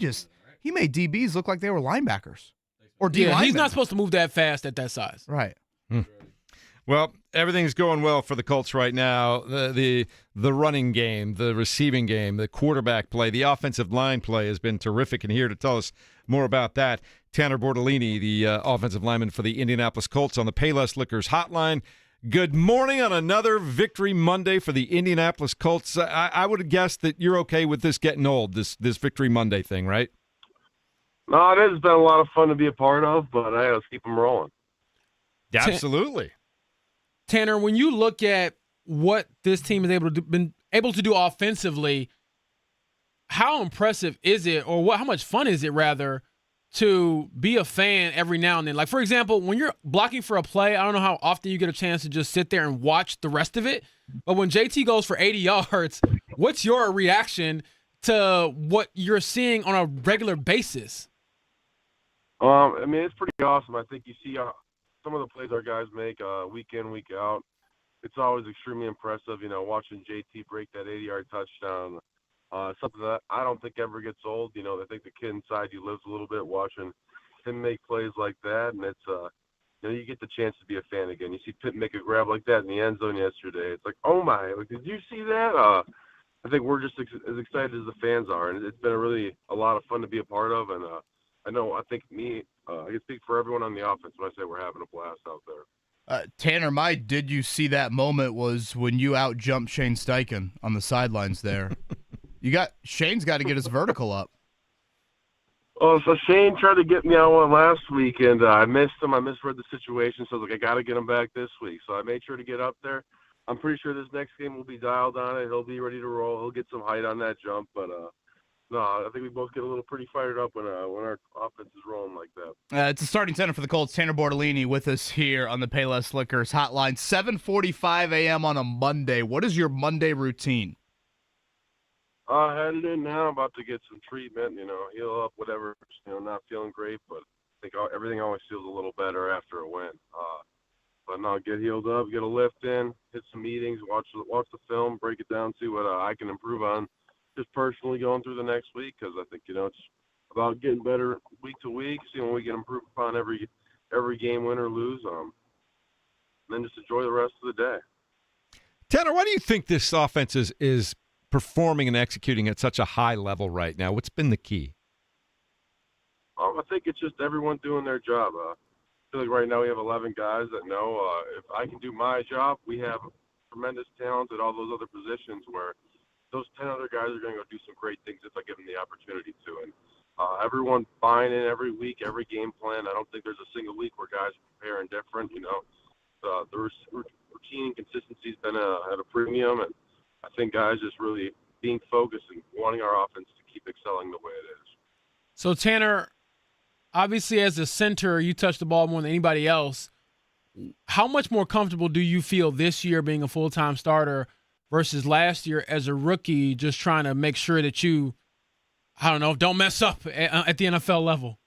Speaker 8: made DBs look like they were linebackers. Or D linemen.
Speaker 9: He's not supposed to move that fast at that size.
Speaker 8: Right.
Speaker 7: Well, everything's going well for the Colts right now. The running game, the receiving game, the quarterback play, the offensive line play has been terrific. And here to tell us more about that, Tanner Bordellini, the offensive lineman for the Indianapolis Colts on the Payless Liquors hotline. Good morning on another Victory Monday for the Indianapolis Colts. I would guess that you're okay with this getting old, this Victory Monday thing, right?
Speaker 10: No, it has been a lot of fun to be a part of, but I got to keep them rolling.
Speaker 7: Absolutely.
Speaker 9: Tanner, when you look at what this team is been able to do offensively, how impressive is it, or how much fun is it, rather, to be a fan every now and then? Like, for example, when you're blocking for a play, I don't know how often you get a chance to just sit there and watch the rest of it, but when JT goes for 80 yards, what's your reaction to what you're seeing on a regular basis?
Speaker 10: I mean, it's pretty awesome. I think you see some of the plays our guys make week in, week out. It's always extremely impressive, watching JT break that 80-yard touchdown. Something that I don't think ever gets old. I think the kid inside you lives a little bit watching him make plays like that, and it's you get the chance to be a fan again. You see Pitt make a grab like that in the end zone yesterday. It's like, oh my, did you see that? I think we're just as excited as the fans are, and it's been a lot of fun to be a part of. And I think I can speak for everyone on the offense when I say we're having a blast out there.
Speaker 8: Tanner, my did you see that moment was when you out-jumped Shane Steichen on the sidelines there. Shane's got to get his vertical up.
Speaker 10: Oh, so Shane tried to get me on one last week, and I missed him. I misread the situation, so I was like, I got to get him back this week. So I made sure to get up there. I'm pretty sure this next game will be dialed on it. He'll be ready to roll. He'll get some height on that jump, but no, I think we both get a little pretty fired up when our offense is rolling like that.
Speaker 8: It's a starting center for the Colts, Tanner Bordellini, with us here on the Payless Liquors hotline. 7:45 a.m. on a Monday. What is your Monday routine?
Speaker 10: Headed in now. About to get some treatment. Heal up whatever. Not feeling great, but I think everything always feels a little better after a win. But no, get healed up, get a lift in, hit some meetings, watch the film, break it down, see what I can improve on. Just personally going through the next week, because I think it's about getting better week to week, seeing what we can improve upon every game, win or lose, and then just enjoy the rest of the day.
Speaker 7: Tanner, why do you think this offense is performing and executing at such a high level right now? What's been the key?
Speaker 10: I think it's just everyone doing their job. I feel like right now we have 11 guys that know if I can do my job, we have tremendous talent at all those other positions where those 10 other guys are going to go do some great things if I give them the opportunity to. And everyone buying in every week, every game plan. I don't think there's a single week where guys are preparing different. The routine and consistency has been at a premium, and I think guys just really being focused and wanting our offense to keep excelling the way it is.
Speaker 9: So, Tanner, obviously as a center, you touch the ball more than anybody else. How much more comfortable do you feel this year being a full-time starter versus last year as a rookie, just trying to make sure that you I don't know, don't mess up at the NFL level?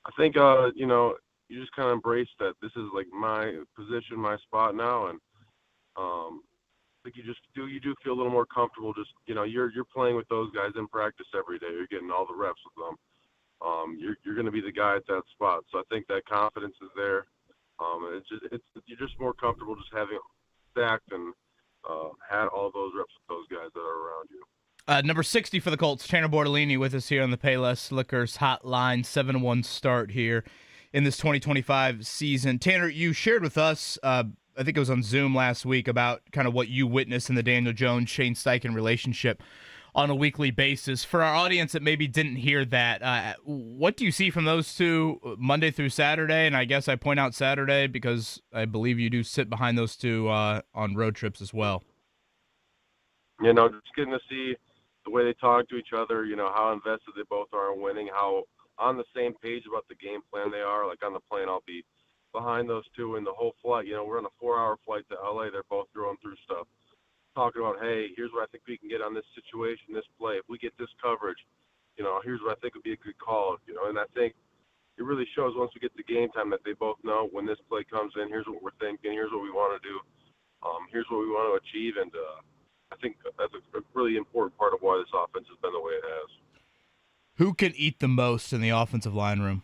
Speaker 10: I think you just kind of embrace that this is like my position, my spot now, and I think you do feel a little more comfortable. Just you're playing with those guys in practice every day. You're getting all the reps with them. You're going to be the guy at that spot. So I think that confidence is there. You're just more comfortable just having stacked and had all those reps with those guys that are around you.
Speaker 8: Number 60 for the Colts, Tanner Bordellini with us here on the Payless Liquors Hotline. 7-1 start here in this 2025 season. Tanner, you shared with us, I think it was on Zoom last week, about kind of what you witnessed in the Daniel Jones-Shane Steichen relationship on a weekly basis. For our audience that maybe didn't hear that, what do you see from those two Monday through Saturday? And I guess I point out Saturday because I believe you do sit behind those two on road trips as well.
Speaker 10: Just getting to see the way they talk to each other, how invested they both are in winning, how on the same page about the game plan they are. Like on the plane, I'll be behind those two in the whole flight. We're on a 4-hour flight to LA. They're both going through stuff, talking about, hey, here's what I think we can get on this situation, this play. If we get this coverage, here's what I think would be a good call. And I think it really shows once we get to game time that they both know when this play comes in, here's what we're thinking, here's what we want to do, here's what we want to achieve. And I think that's a really important part of why this offense has been the way it has.
Speaker 8: Who can eat the most in the offensive line room?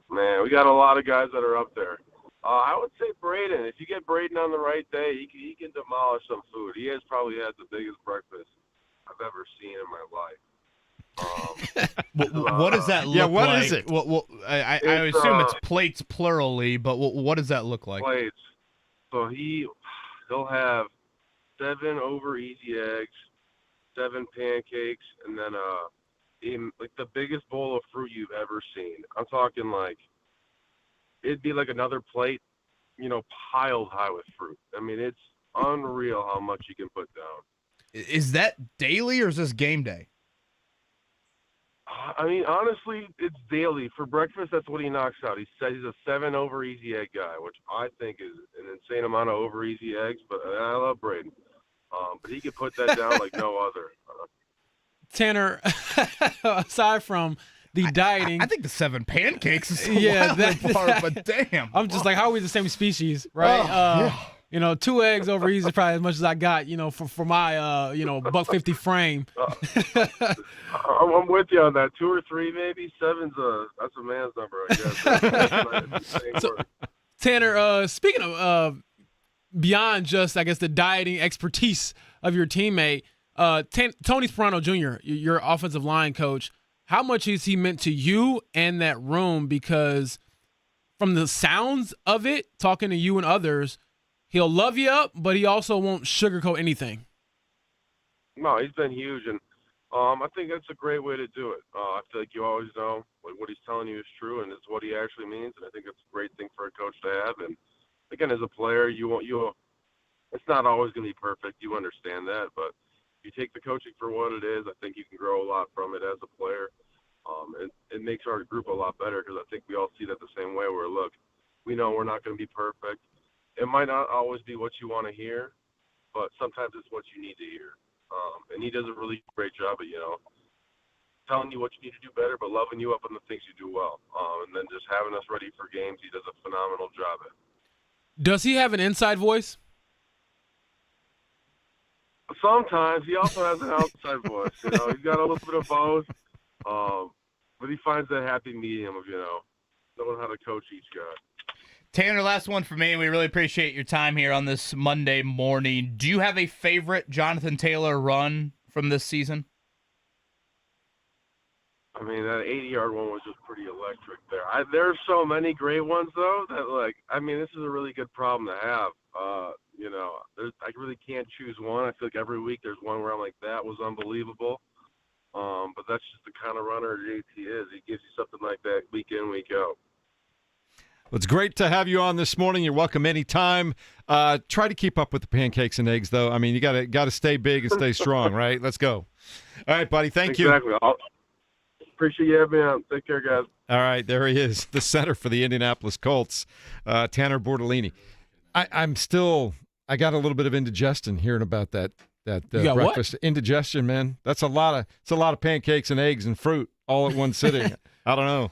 Speaker 10: Man, we got a lot of guys that are up there. I would say Braden. If you get Braden on the right day, he can demolish some food. He has probably had the biggest breakfast I've ever seen in my life.
Speaker 8: What does that look like?
Speaker 7: What is it?
Speaker 8: Well, I assume it's plates plurally, but what does that look like?
Speaker 10: Plates. So he'll have 7 over easy eggs, 7 pancakes, and then like the biggest bowl of fruit you've ever seen. I'm talking like it'd be like another plate, piled high with fruit. I mean, it's unreal how much you can put down.
Speaker 8: Is that daily or is this game day?
Speaker 10: I mean, honestly, it's daily. For breakfast, that's what he knocks out. He says he's a 7 over easy egg guy, which I think is an insane amount of over easy eggs, but I love Braden. But he can put that down like no other.
Speaker 9: Tanner, aside from the dieting,
Speaker 8: I think the 7 pancakes is
Speaker 9: that
Speaker 8: part, but damn.
Speaker 9: I'm just like, how are we the same species, right? 2 eggs over easy is probably as much as I got, for my, $1.50 frame.
Speaker 10: I'm with you on that. 2 or 3 maybe. 7's that's a man's number, I guess.
Speaker 9: So, Tanner, speaking of beyond just, I guess, the dieting expertise of your teammate, Tony Sperano Jr., your offensive line coach, how much has he meant to you and that room? Because from the sounds of it, talking to you and others, he'll love you up, but he also won't sugarcoat anything.
Speaker 10: No, he's been huge, and I think that's a great way to do it. I feel like you always know what he's telling you is true, and it's what he actually means, and I think it's a great thing for a coach to have. And again, as a player, it's not always going to be perfect. You understand that, but if you take the coaching for what it is, I think you can grow a lot from it as a player. It makes our group a lot better because I think we all see that the same way. Where look, we know we're not going to be perfect. It might not always be what you want to hear, but sometimes it's what you need to hear. And he does a really great job at telling you what you need to do better, but loving you up on the things you do well. And then just having us ready for games. He does a phenomenal job at.
Speaker 9: Does he have an inside voice?
Speaker 10: Sometimes. He also has an outside voice. He's got a little bit of both. But he finds that happy medium of, knowing how to coach each guy.
Speaker 8: Tanner, last one for me. We really appreciate your time here on this Monday morning. Do you have a favorite Jonathan Taylor run from this season?
Speaker 10: I mean, that 80-yard one was just pretty electric there. There's so many great ones, though, that, this is a really good problem to have. I really can't choose one. I feel like every week there's one where I'm like, that was unbelievable. But that's just the kind of runner JT is. He gives you something like that week in, week out.
Speaker 7: Well, it's great to have you on this morning. You're welcome anytime. Try to keep up with the pancakes and eggs, though. I mean, you got to stay big and stay strong, right? Let's go. All right, buddy. Thank you.
Speaker 10: Exactly. Appreciate you having me on. Take care, guys.
Speaker 7: All right, there he is, the center for the Indianapolis Colts, Tanner Bordellini. I got a little bit of indigestion hearing about that that
Speaker 9: You got
Speaker 7: breakfast. Indigestion, man. It's a lot of pancakes and eggs and fruit all at one sitting. I don't know.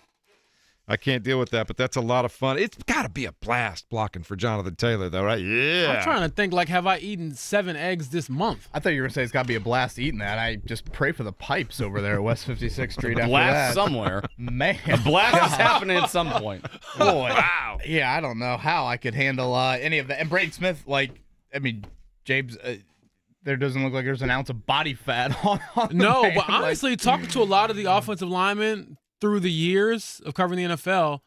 Speaker 7: I can't deal with that, but that's a lot of fun. It's got to be a blast blocking for Jonathan Taylor, though, right? Yeah.
Speaker 9: I'm trying to think, like, have I eaten 7 eggs this month?
Speaker 8: I thought you were going to say it's got to be a blast eating that. I just pray for the pipes over there at West 56th Street after
Speaker 6: Blast
Speaker 8: that.
Speaker 6: somewhere.
Speaker 8: Man.
Speaker 6: A blast is happening at some point.
Speaker 8: Boy. Wow. Yeah, I don't know how I could handle any of that. And Braden Smith, James, there doesn't look like there's an ounce of body fat on
Speaker 9: No,
Speaker 8: man.
Speaker 9: but honestly, talking to a lot of the offensive linemen through the years of covering the NFL,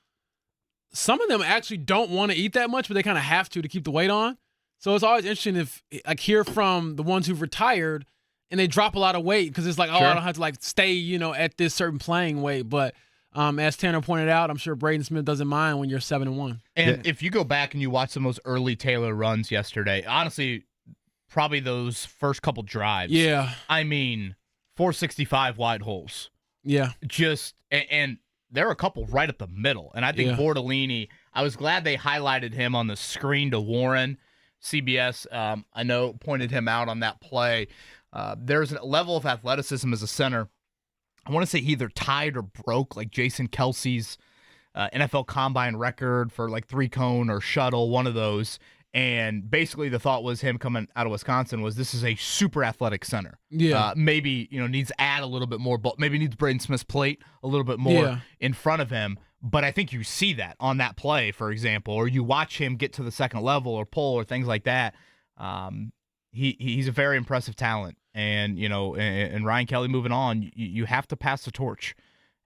Speaker 9: some of them actually don't want to eat that much, but they kind of have to keep the weight on. So it's always interesting if, like, hear from the ones who've retired and they drop a lot of weight because it's like, oh,
Speaker 8: Sure.
Speaker 9: I don't have to, like, stay, at this certain playing weight. But as Tanner pointed out, I'm sure Braden Smith doesn't mind when you're 7-1.
Speaker 8: And if you go back and you watch some of those early Taylor runs yesterday, honestly, probably those first couple drives.
Speaker 9: Yeah.
Speaker 8: 465 wide holes.
Speaker 9: Yeah.
Speaker 8: And there are a couple right up the middle. And I think Bordellini, I was glad they highlighted him on the screen to Warren. CBS, I know, pointed him out on that play. There's a level of athleticism as a center. I want to say he either tied or broke, like Jason Kelsey's NFL Combine record for like 3-cone or shuttle, one of those. And basically the thought was him coming out of Wisconsin was this is a super athletic center.
Speaker 9: Yeah.
Speaker 8: Maybe, needs to add a little bit more, but maybe needs Braden Smith's plate a little bit more in front of him. But I think you see that on that play, for example, or you watch him get to the second level or pull or things like that. He's a very impressive talent. And, and Ryan Kelly moving on, you have to pass the torch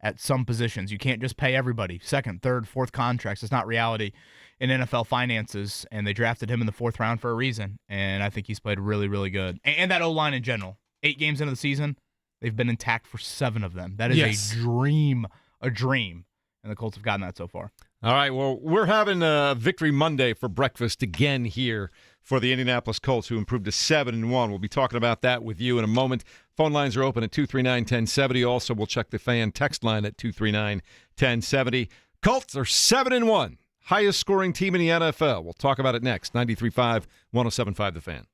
Speaker 8: at some positions. You can't just pay everybody second, third, fourth contracts. It's not reality in NFL finances, and they drafted him in the 4th round for a reason, and I think he's played really, really good. And that O-line in general, 8 games into the season, they've been intact for 7 of them. That is a dream, and the Colts have gotten that so far.
Speaker 7: All right, well, we're having a Victory Monday for breakfast again here for the Indianapolis Colts, who improved to 7-1. We'll be talking about that with you in a moment. Phone lines are open at 239-1070. Also, we'll check the fan text line at 239-1070. Colts are 7-1. Highest scoring team in the NFL. We'll talk about it next. 93.5, 107.5 The Fan.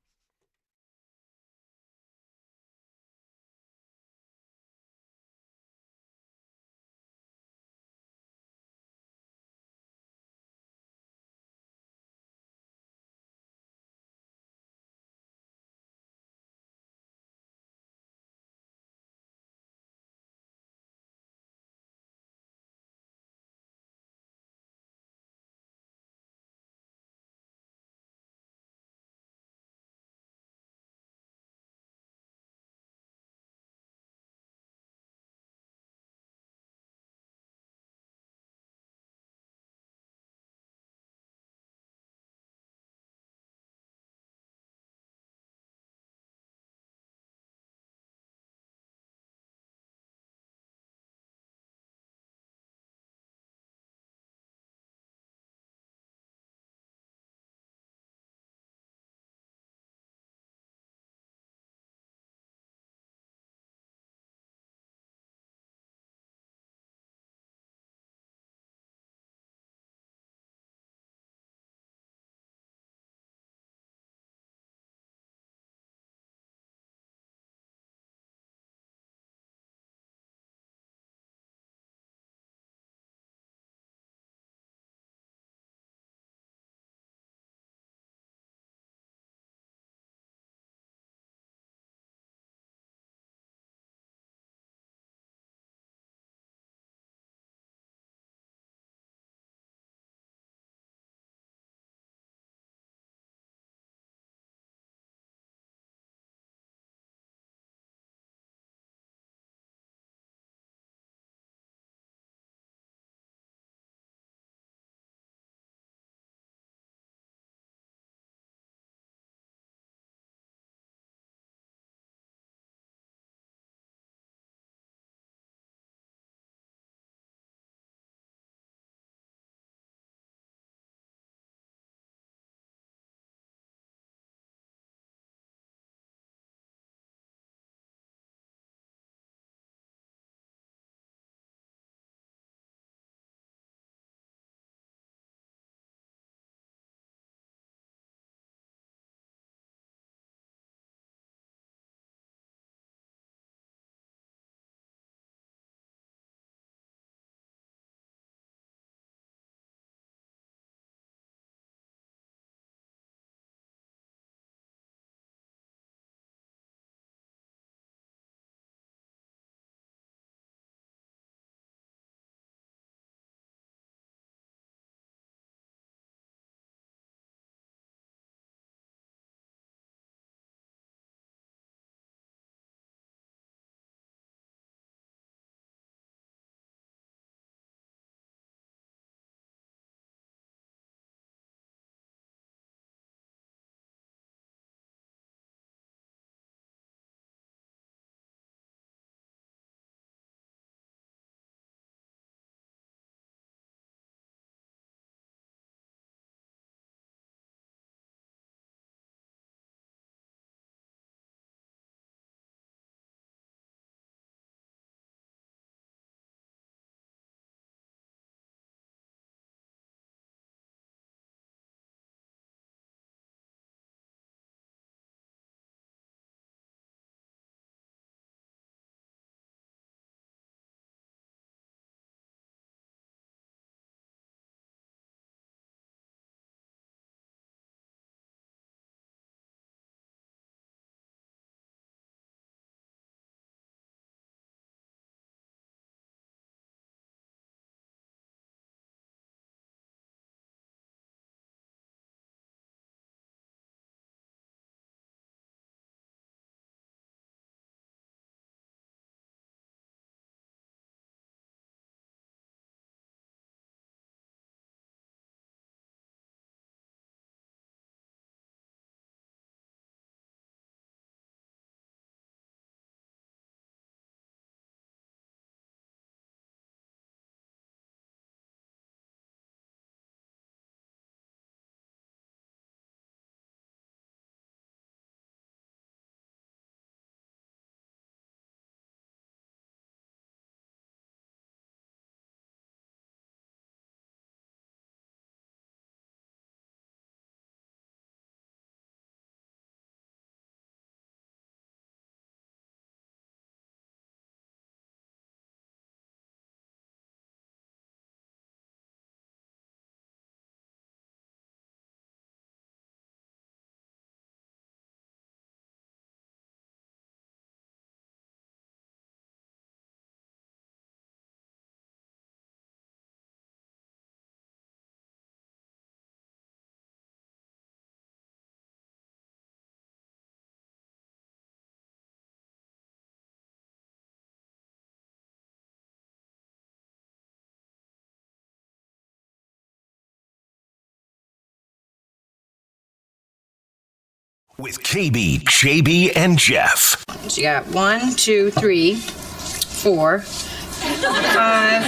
Speaker 1: with KB, JB, and Jeff.
Speaker 2: So you got 1, 2, 3, 4, 5,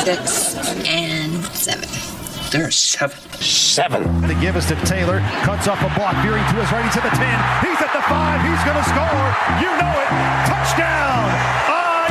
Speaker 2: 6, and 7.
Speaker 1: There's seven.
Speaker 4: They give us to Taylor. Cuts off a block. Veering to his right. He's at the 10. He's at the 5. He's going to score. You know it. Touchdown.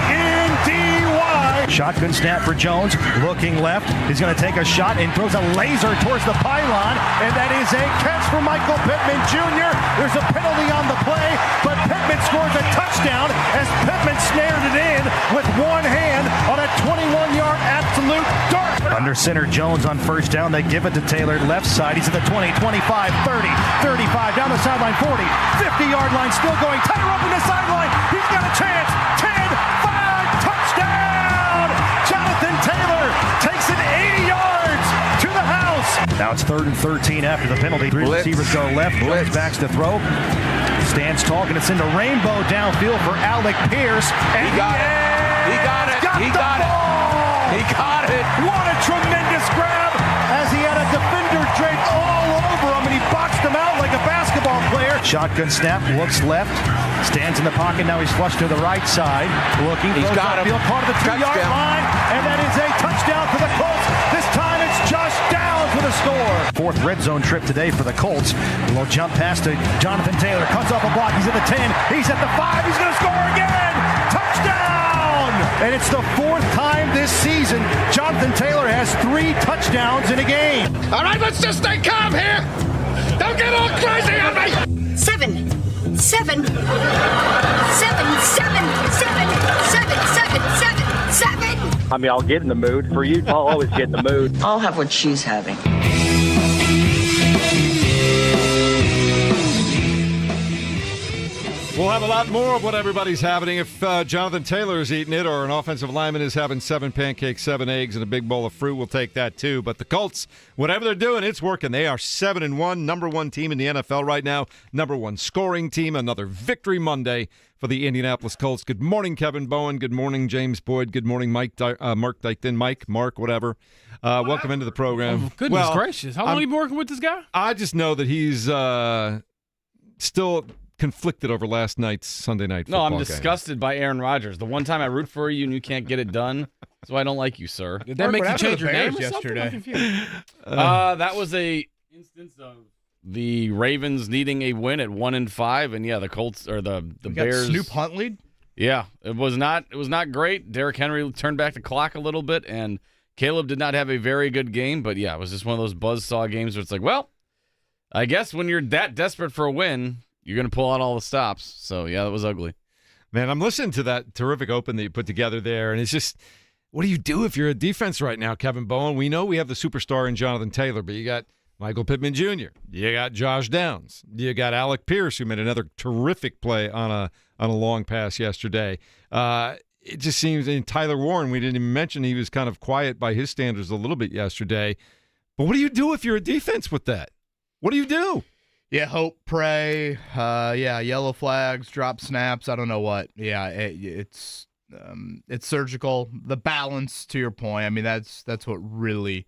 Speaker 4: I-N-D-Y. Shotgun snap for Jones. Looking left. He's going to take a shot and throws a laser towards the pylon. And that is a catch for Michael Pittman Jr. There's a penalty on the play, but Pittman scores a touchdown as Pittman snared it in with one hand on a 21-yard absolute dart. Under center, Jones on first down. They give it to Taylor, left side. He's at the 20, 25, 30, 35, down the sideline, 40, 50-yard line, still going. Taylor up in the sideline. He's got a chance. 10, 5, touchdown! Jonathan Taylor takes it 80 yards to the house. Now it's 3rd and 13 after the penalty. Three receivers go left. Jones backs to throw. Stands tall, and it's into Rainbow downfield for Alec Pierce. And
Speaker 3: He got it. He got it. He got it. He got it.
Speaker 4: What a tremendous grab as he had a defender draped all over him, and he boxed him out like a basketball player. Shotgun snap, looks left, stands in the pocket. Now he's flushed to the right side. Looking,
Speaker 3: He's got him.
Speaker 4: Caught at the 2-yard
Speaker 3: Touchdown.
Speaker 4: line, and that is a touchdown for the Colts. This time it's Josh Downs with a score. 4th red zone trip today for the Colts. A little jump pass to Jonathan Taylor. Cuts off a block. He's at the 10. He's at the 5. He's going to score again. Touchdown! And it's the 4th time this season Jonathan Taylor has 3 touchdowns in a game.
Speaker 3: All right, let's just stay calm here. Don't get all crazy on me.
Speaker 2: 7, 7, 7, 7, 7, 7, 7.
Speaker 5: I mean, I'll get in the mood. For you, I'll always get in the mood.
Speaker 11: I'll have what she's having.
Speaker 7: We'll have a lot more of what everybody's having. If Jonathan Taylor is eating it or an offensive lineman is having 7 pancakes, 7 eggs, and a big bowl of fruit, we'll take that too. But the Colts, whatever they're doing, it's working. They are 7-1, number 1 team in the NFL right now, number 1 scoring team. Another victory Monday for the Indianapolis Colts. Good morning, Kevin Bowen. Good morning, James Boyd. Good morning, Mark Dykton. Mark, whatever. Welcome into the program.
Speaker 9: Oh, goodness gracious. How long have you been working with this guy?
Speaker 7: I just know that he's still conflicted over last night's Sunday night football
Speaker 6: No, I'm disgusted by Aaron Rodgers. The one time I root for you and you can't get it done, so I don't like you, sir.
Speaker 9: Did that make you change your name yesterday?
Speaker 6: That was a instance of the Ravens needing a win at 1-5, and yeah, the Colts or the Bears.
Speaker 8: Snoop Huntley.
Speaker 6: Yeah, it was not great. Derrick Henry turned back the clock a little bit, and Caleb did not have a very good game. But yeah, it was just one of those buzzsaw games where it's like, well, I guess when you're that desperate for a win, you're going to pull out all the stops. So, yeah, that was ugly.
Speaker 7: Man, I'm listening to that terrific open that you put together there, and it's just, what do you do if you're a defense right now, Kevin Bowen? We know we have the superstar in Jonathan Taylor, but you got Michael Pittman Jr., you got Josh Downs, you got Alec Pierce, who made another terrific play on a long pass yesterday. It just seems, and Tyler Warren, we didn't even mention, he was kind of quiet by his standards a little bit yesterday. But what do you do if you're a defense with that? What do you do?
Speaker 8: Yeah, hope, pray. Yellow flags, drop snaps. I don't know what. Yeah, it's surgical. The balance, to your point. I mean, that's what really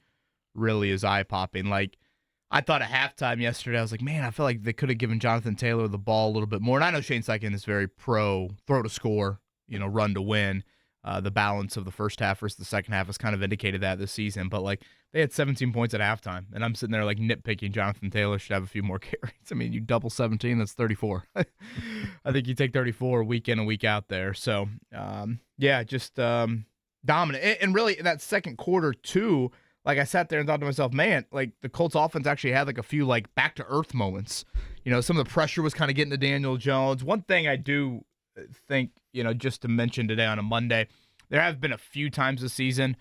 Speaker 8: is eye popping. Like, I thought at halftime yesterday, I was like, man, I feel like they could have given Jonathan Taylor the ball a little bit more. And I know Shane Steichen is very pro throw to score, run to win. The balance of the first half versus the second half has kind of indicated that this season. But, like, they had 17 points at halftime, and I'm sitting there, like, nitpicking Jonathan Taylor should have a few more carries. I mean, you double 17, that's 34. I think you take 34 week in and week out there. So, just dominant. And really, in that second quarter, too, like, I sat there and thought to myself, man, like, the Colts offense actually had, like, a few, like, back-to-earth moments. Some of the pressure was kind of getting to Daniel Jones. One thing I do think, just to mention today on a Monday, there have been a few times this season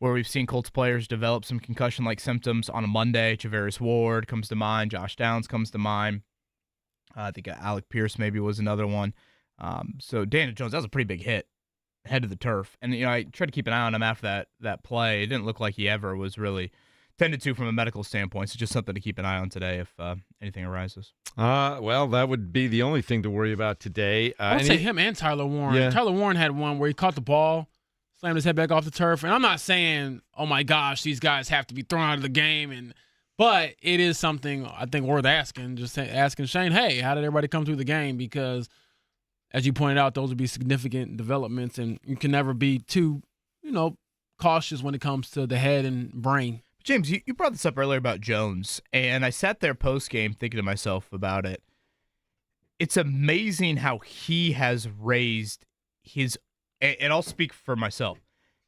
Speaker 8: where we've seen Colts players develop some concussion-like symptoms on a Monday. Javarius Ward comes to mind. Josh Downs comes to mind. I think Alec Pierce maybe was another one. So Daniel Jones, that was a pretty big hit, head to the turf. And, I tried to keep an eye on him after that play. It didn't look like he ever was really tended to from a medical standpoint. So just something to keep an eye on today if anything arises.
Speaker 7: Well, that would be the only thing to worry about today.
Speaker 9: I would say him and Tyler Warren.
Speaker 7: Yeah.
Speaker 9: Tyler Warren had one where he caught the ball, slammed his head back off the turf. And I'm not saying, oh, my gosh, these guys have to be thrown out of the game. But it is something I think worth asking. Just asking Shane, hey, how did everybody come through the game? Because, as you pointed out, those would be significant developments, and you can never be too, cautious when it comes to the head and brain.
Speaker 8: James, you brought this up earlier about Jones, and I sat there post-game thinking to myself about it. It's amazing how he has raised his, and I'll speak for myself,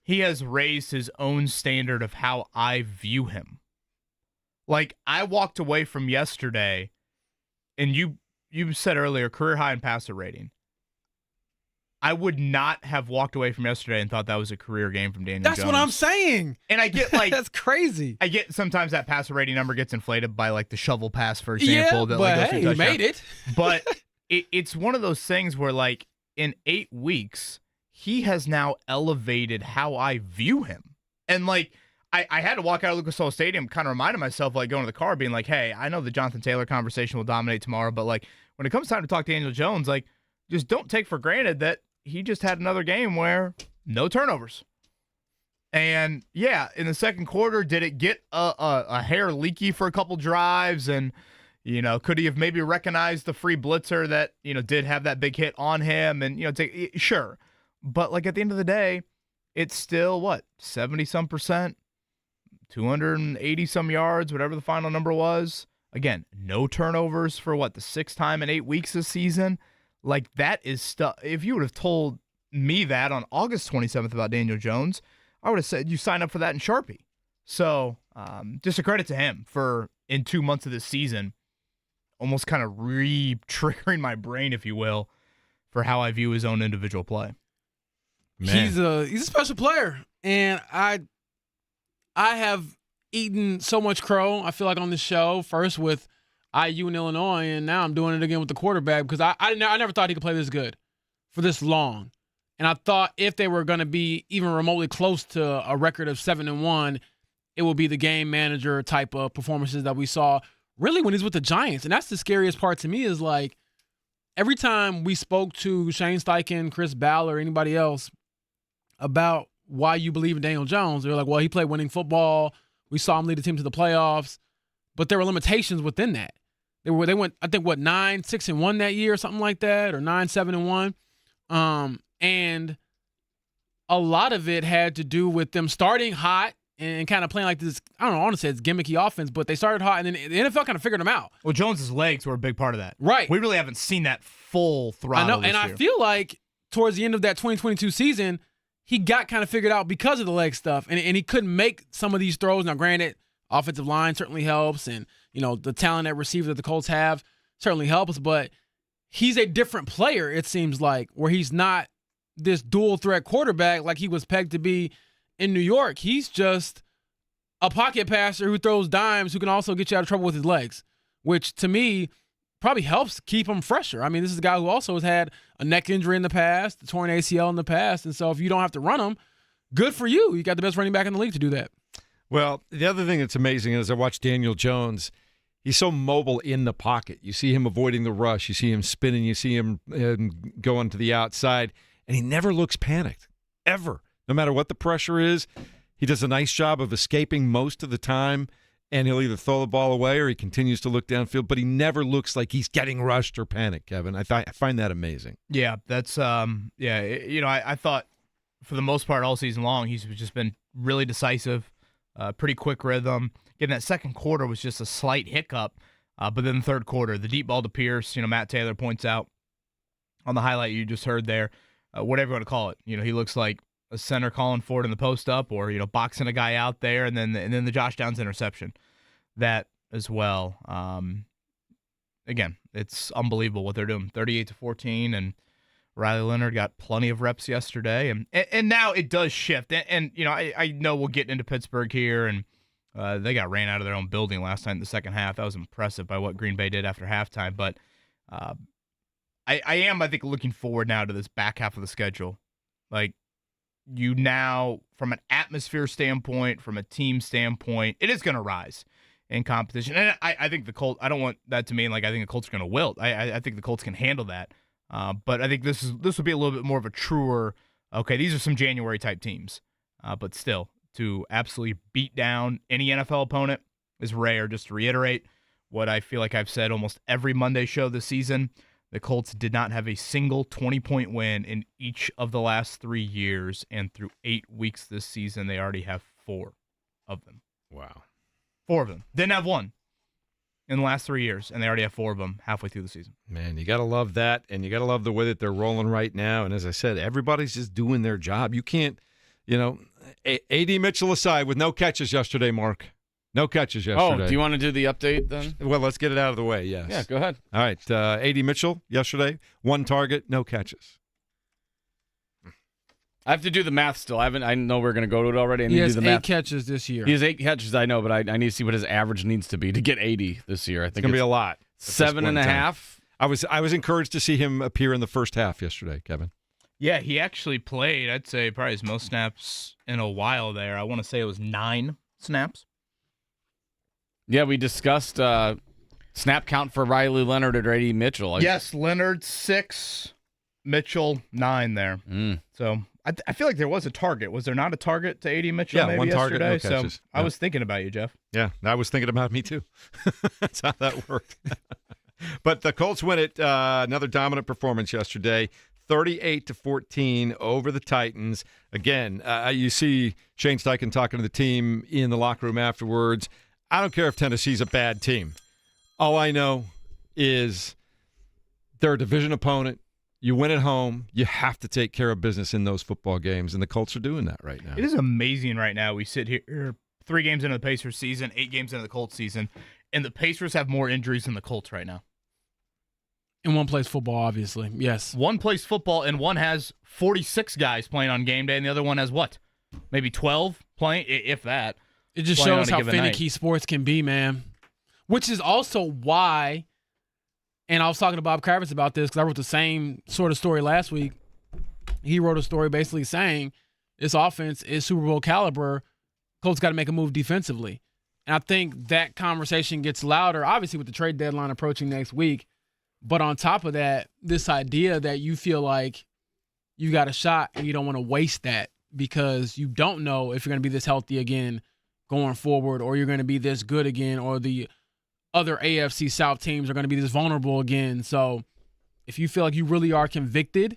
Speaker 8: he has raised his own standard of how I view him. Like, I walked away from yesterday, and you said earlier, career high in passer rating. I would not have walked away from yesterday and thought that was a career game from Daniel Jones.
Speaker 9: That's what I'm saying.
Speaker 8: And I get like
Speaker 9: that's crazy.
Speaker 8: I get sometimes that passer rating number gets inflated by like the shovel pass, for example.
Speaker 9: Yeah,
Speaker 8: that,
Speaker 9: but
Speaker 8: like,
Speaker 9: hey, he made it.
Speaker 8: But it's one of those things where like in 8 weeks, he has now elevated how I view him. And like I had to walk out of Lucas Oil Stadium kind of reminding myself, like going to the car being like, hey, I know the Jonathan Taylor conversation will dominate tomorrow, but like when it comes time to talk to Daniel Jones, like just don't take for granted that he just had another game where no turnovers. And yeah, in the second quarter, did it get a hair leaky for a couple drives? And, could he have maybe recognized the free blitzer that, did have that big hit on him? And, sure. But like at the end of the day, it's still 70-some %, 280-some yards, whatever the final number was. Again, no turnovers for the 6th time in 8 weeks this season. Like, that is stuff. If you would have told me that on August 27th about Daniel Jones, I would have said you sign up for that in Sharpie. So, just a credit to him for, in 2 months of this season, almost kind of re-triggering my brain, if you will, for how I view his own individual play.
Speaker 9: Man. He's a special player, and I have eaten so much crow, I feel like, on this show, first with IU in Illinois, and now I'm doing it again with the quarterback because I never thought he could play this good for this long. And I thought if they were going to be even remotely close to a record of 7-1, it would be the game manager type of performances that we saw really when he's with the Giants. And that's the scariest part to me is like every time we spoke to Shane Steichen, Chris Ballard, or anybody else about why you believe in Daniel Jones, they're like, well, he played winning football. We saw him lead the team to the playoffs. But there were limitations within that. They went, I think, 9-6-1 that year or something like that, or 9-7-1. And a lot of it had to do with them starting hot and kind of playing like this, I don't know, I want to say it's gimmicky offense, but they started hot, and then the NFL kind of figured them out.
Speaker 8: Well, Jones's legs were a big part of that.
Speaker 9: Right.
Speaker 8: We really haven't seen that full throttle
Speaker 9: I know,
Speaker 8: this
Speaker 9: and
Speaker 8: year.
Speaker 9: I feel like towards the end of that 2022 season, he got kind of figured out because of the leg stuff, and he couldn't make some of these throws. Now, granted, offensive line certainly helps, and the talent at receiver that the Colts have certainly helps, but he's a different player, it seems like, where he's not this dual threat quarterback like he was pegged to be in New York. He's just a pocket passer who throws dimes who can also get you out of trouble with his legs, which to me probably helps keep him fresher. I mean, this is a guy who also has had a neck injury in the past, a torn ACL in the past, and so if you don't have to run him, good for you. You got the best running back in the league to do that.
Speaker 7: Well, the other thing that's amazing is I watch Daniel Jones. He's so mobile in the pocket. You see him avoiding the rush. You see him spinning. You see him going to the outside. And he never looks panicked, ever. No matter what the pressure is, he does a nice job of escaping most of the time, and he'll either throw the ball away or he continues to look downfield, but he never looks like he's getting rushed or panicked, Kevin. I find that amazing.
Speaker 8: Yeah, that's I thought for the most part all season long he's just been really decisive, pretty quick rhythm. Again, that second quarter was just a slight hiccup, but then the third quarter, the deep ball to Pierce, Matt Taylor points out on the highlight you just heard there, whatever you want to call it. He looks like a center calling for it in the post up, or boxing a guy out there, and then the Josh Downs interception, that as well. Again, it's unbelievable what they're doing. 38-14, and Riley Leonard got plenty of reps yesterday, and now it does shift. And I know we'll get into Pittsburgh here, and they got ran out of their own building last night in the second half. That was impressive by what Green Bay did after halftime. But I am, I think, looking forward now to this back half of the schedule. Like, you now, from an atmosphere standpoint, from a team standpoint, it is going to rise in competition. And I think the Colts, I don't want that to mean like I think the Colts are going to wilt. I think the Colts can handle that. But I think this will be a little bit more of a truer, okay, these are some January type teams. But still, to absolutely beat down any NFL opponent, is rare. Just to reiterate what I feel like I've said almost every Monday show this season, the Colts did not have a single 20-point win in each of the last 3 years, and through 8 weeks this season, they already have 4 of them.
Speaker 7: Wow.
Speaker 8: 4 of them. Didn't have one in the last 3 years, and they already have 4 of them halfway through the season.
Speaker 7: Man, you got to love that, and you got to love the way that they're rolling right now. And as I said, everybody's just doing their job. You can't, A.D. Mitchell aside, with no catches yesterday, Mark. No catches yesterday.
Speaker 6: Oh, do you want to do the update then?
Speaker 7: Well, let's get it out of the way, yes.
Speaker 6: Yeah, go ahead.
Speaker 7: All right, A.D. Mitchell yesterday, 1 target, no catches.
Speaker 6: I have to do the math still. I know we're going to go to it already. I need
Speaker 9: He
Speaker 6: to
Speaker 9: has
Speaker 6: do the
Speaker 9: 8
Speaker 6: math.
Speaker 9: catches this year.
Speaker 6: He has 8 catches, I know, but I need to see what his average needs to be to get 80 this year. I think
Speaker 7: It's going to be a lot.
Speaker 6: 7.5.
Speaker 7: I was encouraged to see him appear in the first half yesterday, Kevin.
Speaker 8: Yeah, he actually played, I'd say, probably his most snaps in a while there. I want to say it was 9 snaps.
Speaker 6: Yeah, we discussed snap count for Riley Leonard or A.D. Mitchell.
Speaker 8: Yes, Leonard 6, Mitchell 9 there. So I feel like there was a target. Was there not a target to A.D. Mitchell?
Speaker 7: Yeah,
Speaker 8: maybe
Speaker 7: 1 target,
Speaker 8: yesterday?
Speaker 7: no catches.
Speaker 8: So I was thinking about you, Jeff.
Speaker 7: Yeah, I was thinking about me too. That's how that worked. But the Colts win it. Another dominant performance yesterday, 38-14 over the Titans. Again, you see Shane Steichen talking to the team in the locker room afterwards. I don't care if Tennessee's a bad team. All I know is they're a division opponent. You win at home. You have to take care of business in those football games, and the Colts are doing that right now.
Speaker 8: It is amazing right now. We sit here 3 games into the Pacers season, 8 games into the Colts season, and the Pacers have more injuries than the Colts right now.
Speaker 9: And one plays football, obviously. Yes.
Speaker 8: One plays football, and one has 46 guys playing on game day, and the other one has what? Maybe 12 playing, if that.
Speaker 9: It just
Speaker 8: playing
Speaker 9: shows
Speaker 8: on a
Speaker 9: how
Speaker 8: given
Speaker 9: finicky
Speaker 8: night.
Speaker 9: sports can be, man. Which is also why, and I was talking to Bob Kravitz about this because I wrote the same sort of story last week. He wrote a story basically saying this offense is Super Bowl caliber. Colts got to make a move defensively. And I think that conversation gets louder, obviously, with the trade deadline approaching next week. But on top of that, this idea that you feel like you got a shot and you don't want to waste that because you don't know if you're going to be this healthy again going forward, or you're going to be this good again, or the other AFC South teams are going to be this vulnerable again. So if you feel like you really are convicted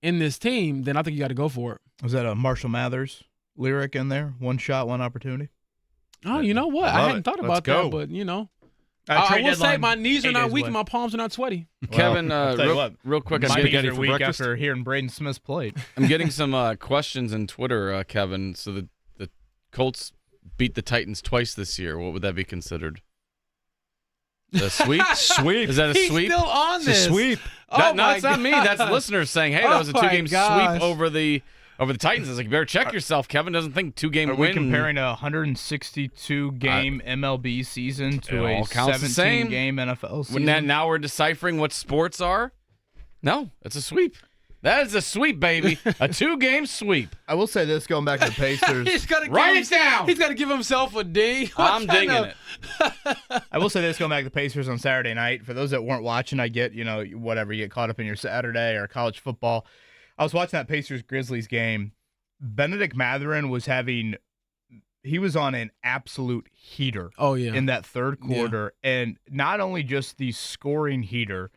Speaker 9: in this team, then I think you got to go for it.
Speaker 8: Was that a Marshall Mathers lyric in there? 1 shot, 1 opportunity?
Speaker 9: Oh, you know what? I hadn't thought about that, but, I will say my knees are not weak and my palms are not sweaty.
Speaker 6: Kevin, real quick,
Speaker 8: my knees are weak after hearing Braden Smith's plate.
Speaker 6: I'm getting some questions in Twitter, Kevin. So the Colts beat the Titans twice this year. What would that be considered? The sweep?
Speaker 7: Sweep.
Speaker 6: Is that a sweep?
Speaker 9: He's still on this.
Speaker 7: It's a sweep.
Speaker 6: No, it's not me. That's listeners saying, hey, that was a 2-game sweep over the Titans. I was like, you better check yourself. Kevin doesn't think 2-game win.
Speaker 8: Are we comparing a 162-game MLB season to a 17-game NFL season?
Speaker 6: Now we're deciphering what sports are? No, it's a sweep. That is a sweep, baby. A 2-game sweep.
Speaker 8: I will say this, going back to the Pacers.
Speaker 6: Write it down.
Speaker 9: He's got to give himself a ding.
Speaker 6: I'm dinging it.
Speaker 8: I will say this, going back to the Pacers on Saturday night. For those that weren't watching, I get, whatever, you get caught up in your Saturday or college football. I was watching that Pacers-Grizzlies game. Benedict Mathurin was on an absolute heater in that third quarter. Yeah. And not only just the scoring heater,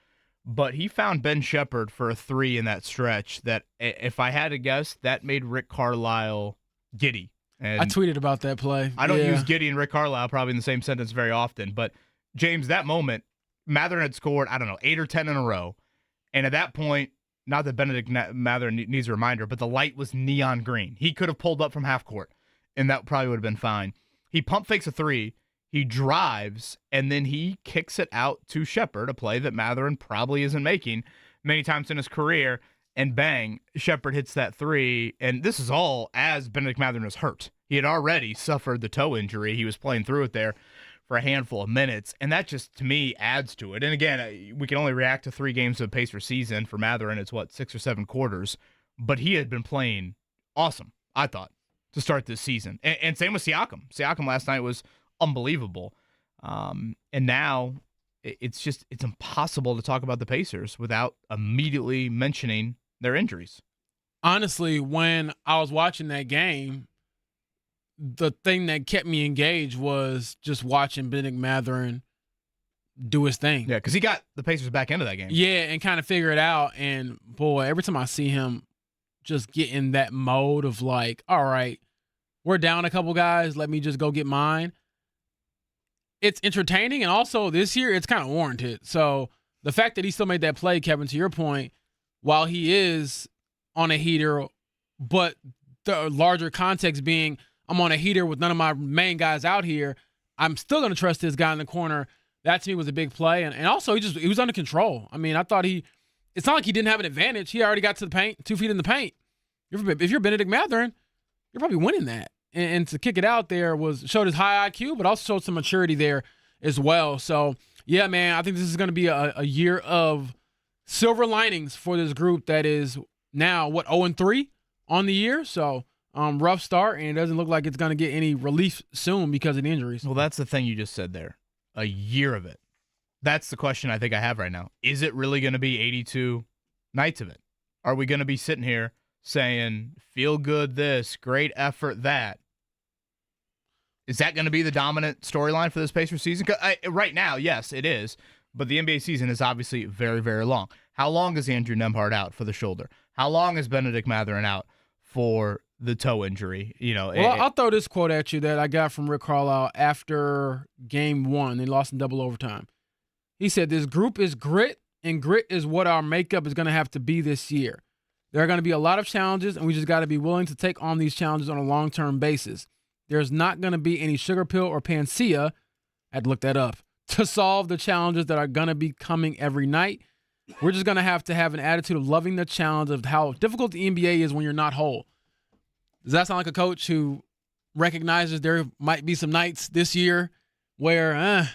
Speaker 8: but he found Ben Shepherd for a 3 in that stretch that, if I had to guess, that made Rick Carlisle giddy. And
Speaker 9: I tweeted about that play.
Speaker 8: I don't use giddy and Rick Carlisle probably in the same sentence very often. But, James, that moment, Mathurin had scored, 8 or 10 in a row. And at that point, not that Benedict Mathurin needs a reminder, but the light was neon green. He could have pulled up from half court, and that probably would have been fine. He pump fakes a 3. He drives, and then he kicks it out to Shepherd, a play that Mathurin probably isn't making many times in his career, and bang, Shepherd hits that 3, and this is all as Benedict Mathurin was hurt. He had already suffered the toe injury. He was playing through it there for a handful of minutes, and that just, to me, adds to it. And again, we can only react to 3 games of the Pacer season. For Mathurin, it's 6 or 7 quarters, but he had been playing awesome, I thought, to start this season. And same with Siakam. Siakam last night was unbelievable. And now it's impossible to talk about the Pacers without immediately mentioning their injuries.
Speaker 9: Honestly, when I was watching that game, the thing that kept me engaged was just watching Benedict Mathurin do his thing.
Speaker 8: Yeah, because he got the Pacers back into that game.
Speaker 9: Yeah, and kind of figure it out. And, boy, every time I see him just get in that mode of like, all right, we're down a couple guys, let me just go get mine. It's entertaining, and also this year it's kind of warranted. So the fact that he still made that play, Kevin, to your point, while he is on a heater, but the larger context being I'm on a heater with none of my main guys out here, I'm still going to trust this guy in the corner. That to me was a big play. And also he was under control. I mean, I thought it's not like he didn't have an advantage. He already got to the paint, 2 feet in the paint. If you're Benedict Mathurin, you're probably winning that. And to kick it out there showed his high IQ, but also showed some maturity there as well. So, yeah, man, I think this is going to be a year of silver linings for this group that is now, 0-3 on the year. So, rough start, and it doesn't look like it's going to get any relief soon because of the injuries.
Speaker 8: Well, that's the thing you just said there. A year of it. That's the question I think I have right now. Is it really going to be 82 nights of it? Are we going to be sitting here saying, feel good this, great effort that? Is that going to be the dominant storyline for this Pacers season? Right now, yes, it is. But the NBA season is obviously very, very long. How long is Andrew Nembhard out for the shoulder? How long is Benedict Mathurin out for the toe injury?
Speaker 9: I'll throw this quote at you that I got from Rick Carlisle after Game 1. They lost in double overtime. He said, this group is grit, and grit is what our makeup is going to have to be this year. There are going to be a lot of challenges, and we just got to be willing to take on these challenges on a long-term basis. There's not going to be any sugar pill or panacea, I had to look that up, to solve the challenges that are going to be coming every night. We're just going to have an attitude of loving the challenge of how difficult the NBA is when you're not whole. Does that sound like a coach who recognizes there might be some nights this year where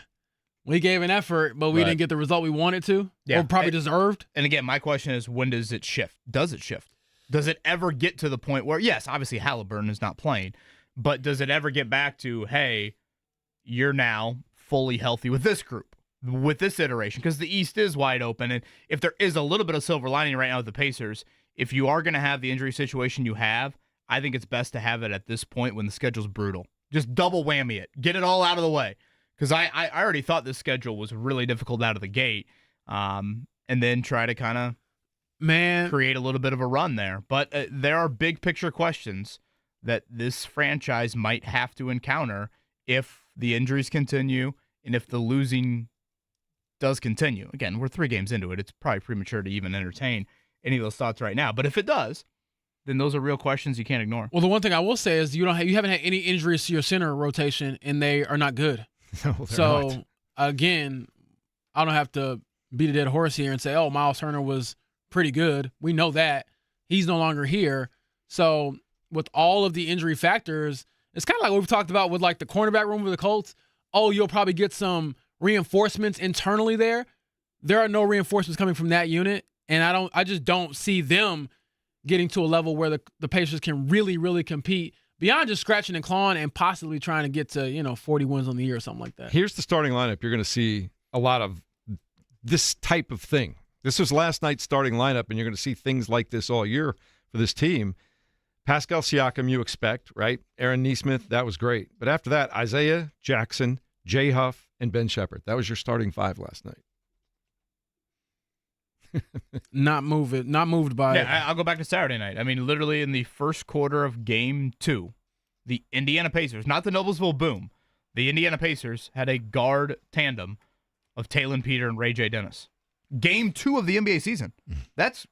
Speaker 9: we gave an effort, but we didn't get the result we wanted to, or probably deserved?
Speaker 8: And again, my question is, when does it shift? Does it shift? Does it ever get to the point where, yes, obviously Halliburton is not playing, but does it ever get back to, hey, you're now fully healthy with this group, with this iteration? Because the East is wide open, and if there is a little bit of silver lining right now with the Pacers, if you are going to have the injury situation you have, I think it's best to have it at this point when the schedule's brutal. Just double whammy it. Get it all out of the way. Because I already thought this schedule was really difficult out of the gate, and then try to kind of create a little bit of a run there. But there are big picture questions that this franchise might have to encounter if the injuries continue and if the losing does continue. Again, we're 3 games into it. It's probably premature to even entertain any of those thoughts right now. But if it does, then those are real questions you can't ignore.
Speaker 9: Well, the one thing I will say is you haven't had any injuries to your center rotation, and they are not good.
Speaker 7: No,
Speaker 9: so
Speaker 7: not.
Speaker 9: Again, I don't have to beat a dead horse here and say, oh, Miles Turner was pretty good. We know that. He's no longer here. So with all of the injury factors, it's kind of like what we've talked about with like the cornerback room with the Colts. Oh, you'll probably get some reinforcements internally there. There are no reinforcements coming from that unit, and I just don't see them getting to a level where the Pacers can really, really compete beyond just scratching and clawing and possibly trying to get to, 40 wins on the year or something like that.
Speaker 7: Here's the starting lineup. You're going to see a lot of this type of thing. This was last night's starting lineup, and you're going to see things like this all year for this team. Pascal Siakam, you expect, right? Aaron Nesmith, that was great. But after that, Isaiah Jackson, Jay Huff, and Ben Shepherd. That was your starting 5 last night.
Speaker 9: Not moved by it.
Speaker 8: I'll go back to Saturday night. I mean, literally in the first quarter of Game 2, the Indiana Pacers, not the Noblesville Boom, the Indiana Pacers had a guard tandem of Talon Peter and Ray J. Dennis. Game 2 of the NBA season. That's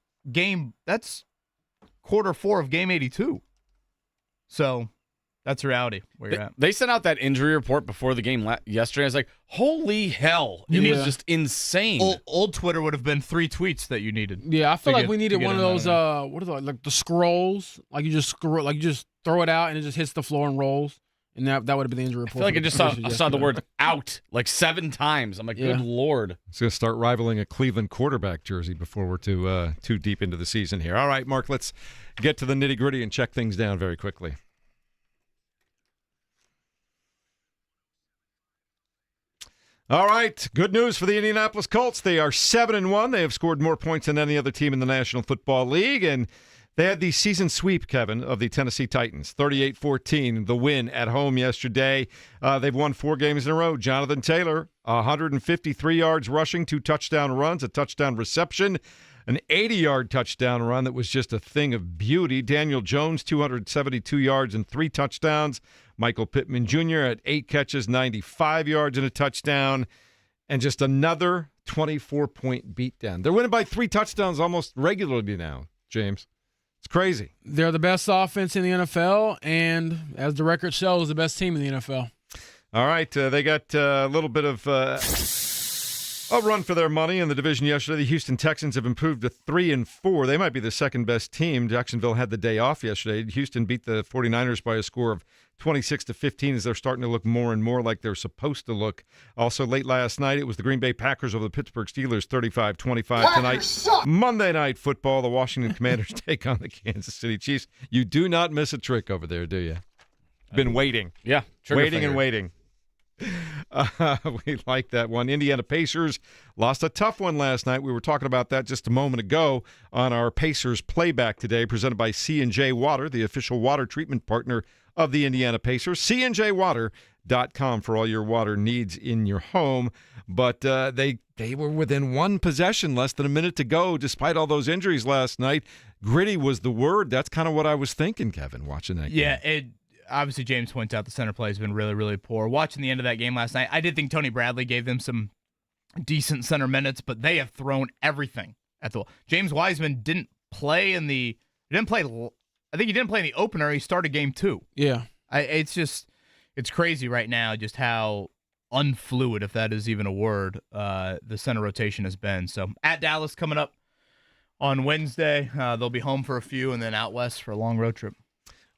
Speaker 8: quarter 4 of Game 82. So that's reality where you're at.
Speaker 6: They sent out that injury report before the game yesterday. I was like, holy hell. It was just insane.
Speaker 8: Old Twitter would have been 3 tweets that you needed.
Speaker 9: Yeah, I feel like we needed one of those, what is it, like the scrolls? Like you just throw it out and it just hits the floor and rolls. And that would have been the injury report.
Speaker 6: I feel like I saw the word out like 7 times. I'm like, good Lord.
Speaker 7: It's going to start rivaling a Cleveland quarterback jersey before we're too deep into the season here. All right, Mark, let's get to the nitty-gritty and check things down very quickly. All right, good news for the Indianapolis Colts. They are 7-1. They have scored more points than any other team in the National Football League, and They had the season sweep, Kevin, of the Tennessee Titans, 38-14, the win at home yesterday. They've won 4 games in a row. Jonathan Taylor, 153 yards rushing, 2 touchdown runs, a touchdown reception, an 80-yard touchdown run that was just a thing of beauty. Daniel Jones, 272 yards and 3 touchdowns. Michael Pittman Jr. at 8 catches, 95 yards and a touchdown, and just another 24-point beatdown. They're winning by 3 touchdowns almost regularly now, James. It's crazy.
Speaker 9: They're the best offense in the NFL, and as the record shows, the best team in the NFL.
Speaker 7: All right, they got a little bit of a run for their money in the division yesterday. The Houston Texans have improved to 3-4. They might be the second best team. Jacksonville had the day off yesterday. Houston beat the 49ers by a score of 26-15 as they're starting to look more and more like they're supposed to look. Also, late last night, it was the Green Bay Packers over the Pittsburgh Steelers, 35-25 tonight. Monday Night Football, the Washington Commanders take on the Kansas City Chiefs. You do not miss a trick over there, do you? Been waiting.
Speaker 6: Yeah.
Speaker 7: Waiting and waiting. We like that one. Indiana Pacers lost a tough one last night. We were talking about that just a moment ago on our Pacers playback today, presented by C&J Water, the official water treatment partner of the Indiana Pacers. cnjwater.com for all your water needs in your home. But they were within 1 possession, less than a minute to go, despite all those injuries last night. Gritty was the word. That's kind of what I was thinking, Kevin, watching that game.
Speaker 8: Yeah, obviously, James points out the center play has been really, really poor. Watching the end of that game last night, I did think Tony Bradley gave them some decent center minutes, but they have thrown everything at the wall. James Wiseman didn't play in the opener. He started game 2.
Speaker 9: Yeah.
Speaker 8: It's crazy right now just how unfluid, if that is even a word, the center rotation has been. So at Dallas coming up on Wednesday, they'll be home for a few and then out west for a long road trip.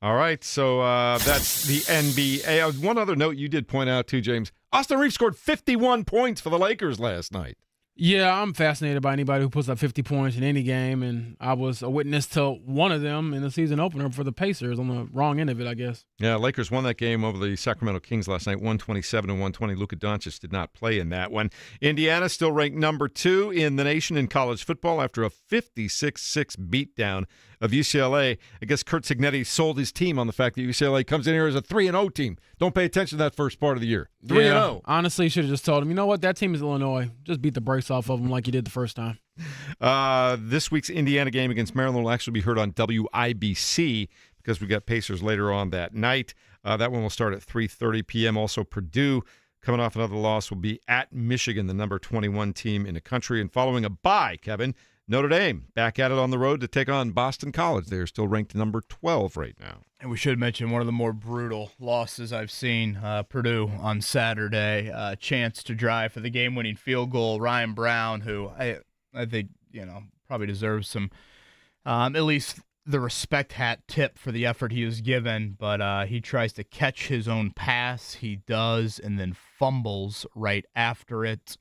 Speaker 7: All right, so that's the NBA. One other note you did point out, too, James. Austin Reeves scored 51 points for the Lakers last night.
Speaker 9: Yeah, I'm fascinated by anybody who puts up 50 points in any game, and I was a witness to one of them in the season opener for the Pacers on the wrong end of it, I guess.
Speaker 7: Yeah, Lakers won that game over the Sacramento Kings last night, 127-120. Luka Doncic did not play in that one. Indiana still ranked number 2 in the nation in college football after a 56-6 beatdown of UCLA. I guess Kurt Cignetti sold his team on the fact that UCLA comes in here as a 3-0 team. Don't pay attention to that first part of the year. 3-0.
Speaker 9: Yeah, honestly, should have just told him, you know what, that team is Illinois. Just beat the brakes off of them like you did the first time.
Speaker 7: This week's Indiana game against Maryland will actually be heard on WIBC because we got Pacers later on that night. That one will start at 3:30 p.m. Also, Purdue, coming off another loss, will be at Michigan, the number 21 team in the country. And following a bye, Kevin, Notre Dame back at it on the road to take on Boston College. They are still ranked number 12 right now.
Speaker 8: And we should mention one of the more brutal losses I've seen, Purdue on Saturday. Chance to drive for the game-winning field goal. Ryan Brown, who I think, probably deserves some, at least the respect hat tip for the effort he was given. But he tries to catch his own pass. He does, and then fumbles right after it.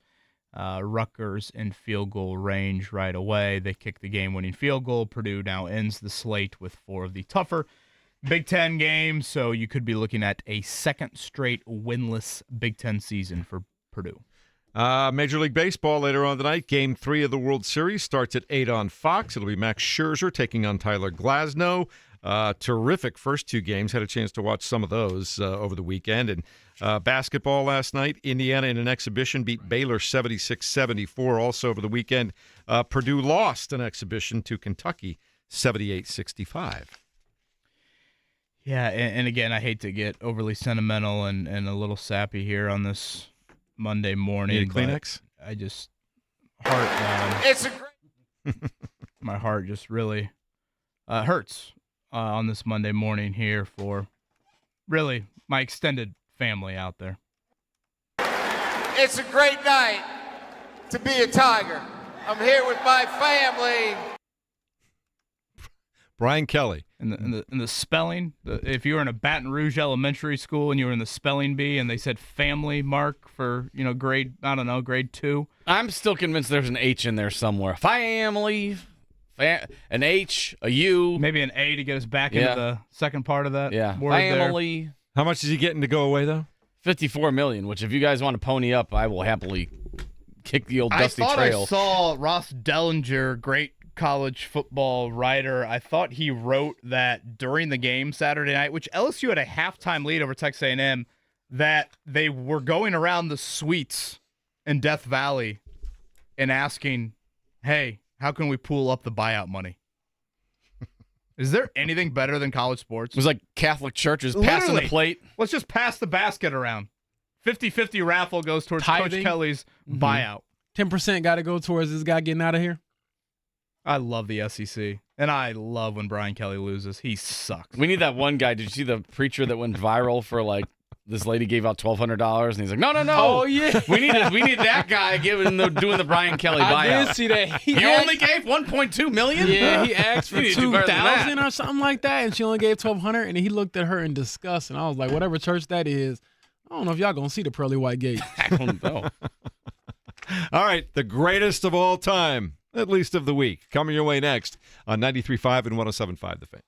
Speaker 8: Rutgers in field goal range right away. They kick the game-winning field goal. Purdue now ends the slate with 4 of the tougher Big Ten games, so you could be looking at a second straight winless Big Ten season for Purdue.
Speaker 7: Major League Baseball later on tonight. Game 3 of the World Series starts at 8 on Fox. It'll be Max Scherzer taking on Tyler Glasnow. Terrific first 2 games. Had a chance to watch some of those over the weekend. And basketball last night, Indiana in an exhibition beat Baylor 76-74. Also over the weekend, Purdue lost an exhibition to Kentucky 78-65.
Speaker 8: Yeah, and again, I hate to get overly sentimental and a little sappy here on this Monday morning.
Speaker 7: Need a Kleenex?
Speaker 8: I just
Speaker 3: It's a great.
Speaker 8: my heart just really hurts on this Monday morning here for really my extended family out there.
Speaker 3: It's a great night to be a Tiger. I'm here with my family.
Speaker 7: Brian Kelly.
Speaker 8: In the spelling, if you were in a Baton Rouge elementary school and you were in the spelling bee and they said family mark for, grade 2.
Speaker 6: I'm still convinced there's an H in there somewhere. Family, an H, a U.
Speaker 8: Maybe an A to get us back into the second part of that word
Speaker 6: family.
Speaker 8: there.
Speaker 7: How much is he getting to go away, though?
Speaker 6: $54 million, which if you guys want to pony up, I will happily kick the old dusty trail.
Speaker 8: I saw Ross Dellinger, great college football writer. I thought he wrote that during the game Saturday night, which LSU had a halftime lead over Texas A&M, that they were going around the suites in Death Valley and asking, hey, how can we pool up the buyout money? Is there anything better than college sports?
Speaker 6: It was like Catholic churches passing the plate.
Speaker 8: Let's just pass the basket around. 50-50 raffle goes towards
Speaker 9: Tithing.
Speaker 8: Coach Kelly's buyout.
Speaker 9: 10% got to go towards this guy getting out of here.
Speaker 8: I love the SEC, and I love when Brian Kelly loses. He sucks.
Speaker 6: We need that one guy. Did you see the preacher that went viral for like this lady gave out $1,200 and he's like, no.
Speaker 9: Oh yeah,
Speaker 6: we need that guy doing the Brian Kelly buyout.
Speaker 9: I did see that.
Speaker 6: He only gave 1.2 million.
Speaker 9: Yeah, he asked for
Speaker 6: You need to do better than
Speaker 9: 2,000
Speaker 6: that.
Speaker 9: or something like that, and she only gave 1,200. And he looked at her in disgust, and I was like, whatever church that is, I don't know if y'all gonna see the pearly white gate.
Speaker 6: I don't know.
Speaker 7: All right, the greatest of all time, at least of the week, coming your way next on 93.5 and 107.5 The Fan.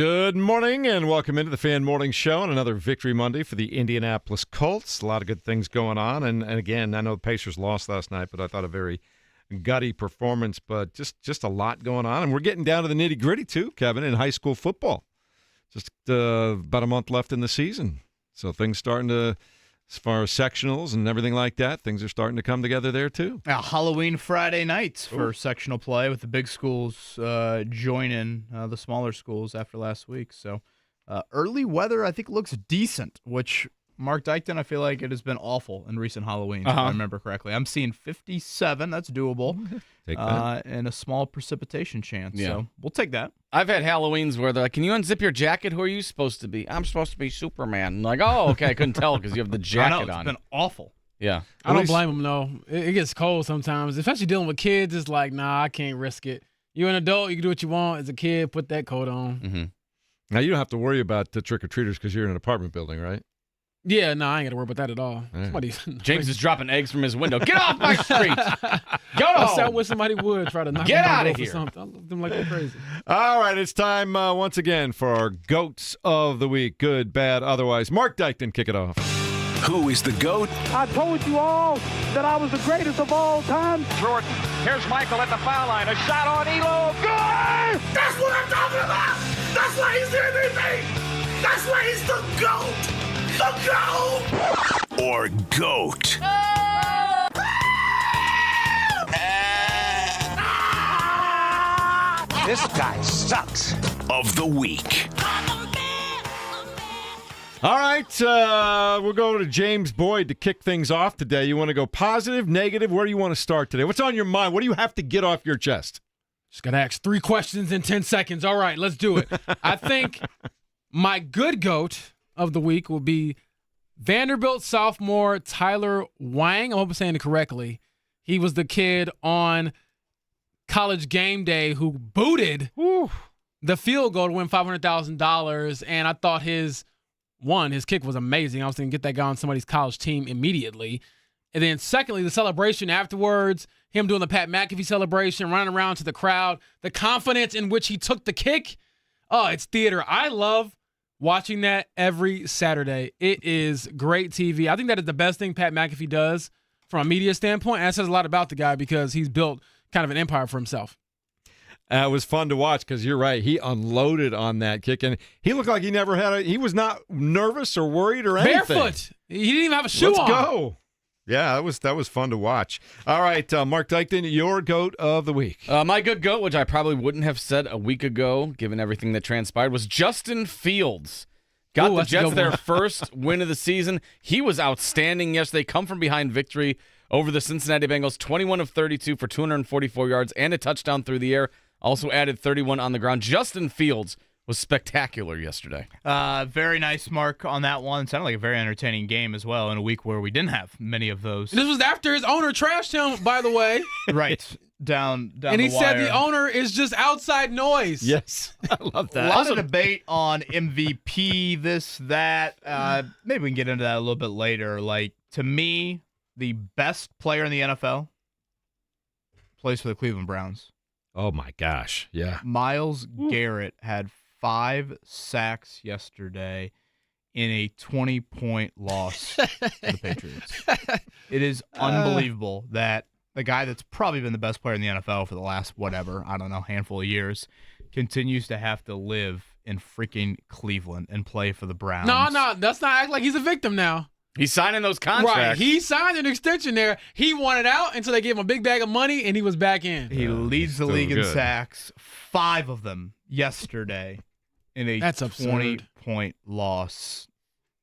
Speaker 7: Good morning and welcome into the Fan Morning Show on another Victory Monday for the Indianapolis Colts. A lot of good things going on. And again, I know the Pacers lost last night, but I thought a very gutty performance, but just a lot going on. And we're getting down to the nitty-gritty too, Kevin, in high school football. Just about a month left in the season. So things starting to, as far as sectionals and everything like that, things are starting to come together there too.
Speaker 8: Halloween Friday nights for sectional play with the big schools joining the smaller schools after last week. So early weather, I think, looks decent, which Mark Dykton, I feel like it has been awful in recent Halloweens, if I remember correctly. I'm seeing 57. That's doable.
Speaker 7: Take that.
Speaker 8: And a small precipitation chance.
Speaker 6: Yeah.
Speaker 8: So we'll take that.
Speaker 6: I've had Halloweens where they're like, "Can you unzip your jacket? Who are you supposed to be?" "I'm supposed to be Superman." I'm like, "Oh, okay." I couldn't tell because you have the jacket
Speaker 8: I know,
Speaker 6: on.
Speaker 8: it's been awful.
Speaker 6: Yeah.
Speaker 9: I don't blame them, though. It gets cold sometimes, especially dealing with kids. It's like, nah, I can't risk it. You're an adult. You can do what you want. As a kid, put that coat on.
Speaker 6: Mm-hmm.
Speaker 7: Now, you don't have to worry about the trick-or-treaters because you're in an apartment building, right?
Speaker 9: Yeah, no, I ain't got to worry about that at all.
Speaker 7: Right.
Speaker 6: James is dropping eggs from his window. Get off my street. Go
Speaker 9: I
Speaker 6: home.
Speaker 9: wish somebody would try to knock
Speaker 6: Get
Speaker 9: me
Speaker 6: outta
Speaker 9: off or
Speaker 6: here.
Speaker 9: something. I love them like they're crazy.
Speaker 7: All right, it's time once again for our GOATs of the week. Good, bad, otherwise. Mark Dykton, kick it off.
Speaker 1: Who is the GOAT?
Speaker 11: I told you all that I was the greatest of all time.
Speaker 4: Jordan. Here's Michael at the foul line. A shot on Elo. Good!
Speaker 12: That's what I'm talking about! That's why he's MVP! That's why he's the GOAT! The GOAT!
Speaker 1: Or GOAT?
Speaker 12: This guy sucks.
Speaker 1: Of the week.
Speaker 7: All right, we'll go to James Boyd to kick things off today. You want to go positive, negative? Where do you want to start today? What's on your mind? What do you have to get off your chest?
Speaker 9: Just got to ask 3 questions in 10 seconds. All right, let's do it. I think my good GOAT of the week will be Vanderbilt sophomore Tyler Wang. I hope I'm saying it correctly. He was the kid on College Game Day who booted the field goal to win $500,000, and I thought his kick was amazing. I was thinking, get that guy on somebody's college team immediately. And then secondly, the celebration afterwards, him doing the Pat McAfee celebration, running around to the crowd, the confidence in which he took the kick. Oh, it's theater. I love watching that every Saturday. It is great TV. I think that is the best thing Pat McAfee does from a media standpoint. And that says a lot about the guy because he's built kind of an empire for himself.
Speaker 7: It was fun to watch because you're right. He unloaded on that kick, and he looked like he never had he was not nervous or worried or anything.
Speaker 9: Barefoot. He didn't even have a shoe on.
Speaker 7: Let's go. Yeah, that was fun to watch. All right, Mark Dykton, your GOAT of the week.
Speaker 6: My good GOAT, which I probably wouldn't have said a week ago, given everything that transpired, was Justin Fields. Got the Jets their first win of the season. He was outstanding yesterday. Come from behind victory over the Cincinnati Bengals, 21 of 32 for 244 yards and a touchdown through the air. Also added 31 on the ground. Justin Fields was spectacular yesterday.
Speaker 8: Very nice, Mark, on that one. Sounded like a very entertaining game as well in a week where we didn't have many of those.
Speaker 9: This was after his owner trashed him, by the way.
Speaker 8: Right. Down
Speaker 9: and he
Speaker 8: the wire.
Speaker 9: said the owner is just outside noise.
Speaker 7: Yes. I love that.
Speaker 8: A lot of debate on MVP, this, that. Maybe we can get into that a little bit later. Like, to me, the best player in the NFL plays for the Cleveland Browns.
Speaker 7: Oh, my gosh. Yeah.
Speaker 8: Myles Garrett had 5 sacks yesterday in a 20-point loss to the Patriots. It is unbelievable that the guy that's probably been the best player in the NFL for the last, handful of years, continues to have to live in freaking Cleveland and play for the Browns.
Speaker 9: No, let's not act like he's a victim now.
Speaker 6: He's signing those contracts.
Speaker 9: Right, he signed an extension there. He wanted out until they gave him a big bag of money, and he was back in.
Speaker 8: He leads the league in sacks, 5 of them yesterday in a 20-point loss.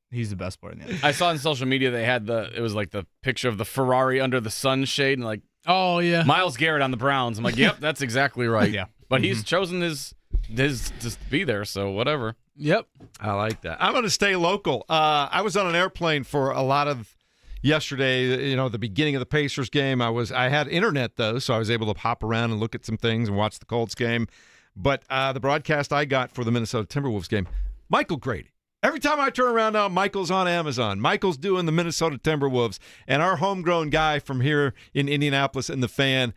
Speaker 8: He's the best player in the NFL.
Speaker 6: I saw on social media it was like the picture of the Ferrari under the sunshade, and like,
Speaker 9: oh yeah,
Speaker 6: Myles Garrett on the Browns. I'm like, yep, that's exactly right.
Speaker 8: Yeah,
Speaker 6: but he's chosen his to be there, so whatever.
Speaker 9: Yep.
Speaker 7: I like that. I'm going to stay local. I was on an airplane for a lot of yesterday, the beginning of the Pacers game. I had internet, though, so I was able to hop around and look at some things and watch the Colts game. But the broadcast I got for the Minnesota Timberwolves game, Michael Grady. Every time I turn around now, Michael's on Amazon. Michael's doing the Minnesota Timberwolves. And our homegrown guy from here in Indianapolis and the Fan,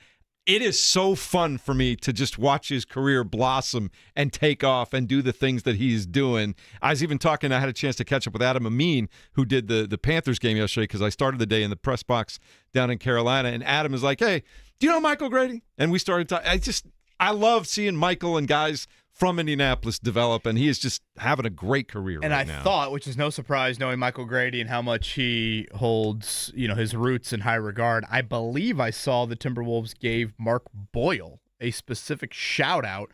Speaker 7: it is so fun for me to just watch his career blossom and take off and do the things that he's doing. I was even talking, I had a chance to catch up with Adam Amin, who did the Panthers game yesterday, because I started the day in the press box down in Carolina, and Adam is like, hey, do you know Michael Grady? And we started talking. I love seeing Michael and guys from Indianapolis develop, and he is just having a great career
Speaker 8: and
Speaker 7: right now.
Speaker 8: And I thought, which is no surprise, knowing Michael Grady and how much he holds, his roots in high regard, I believe I saw the Timberwolves gave Mark Boyle a specific shout-out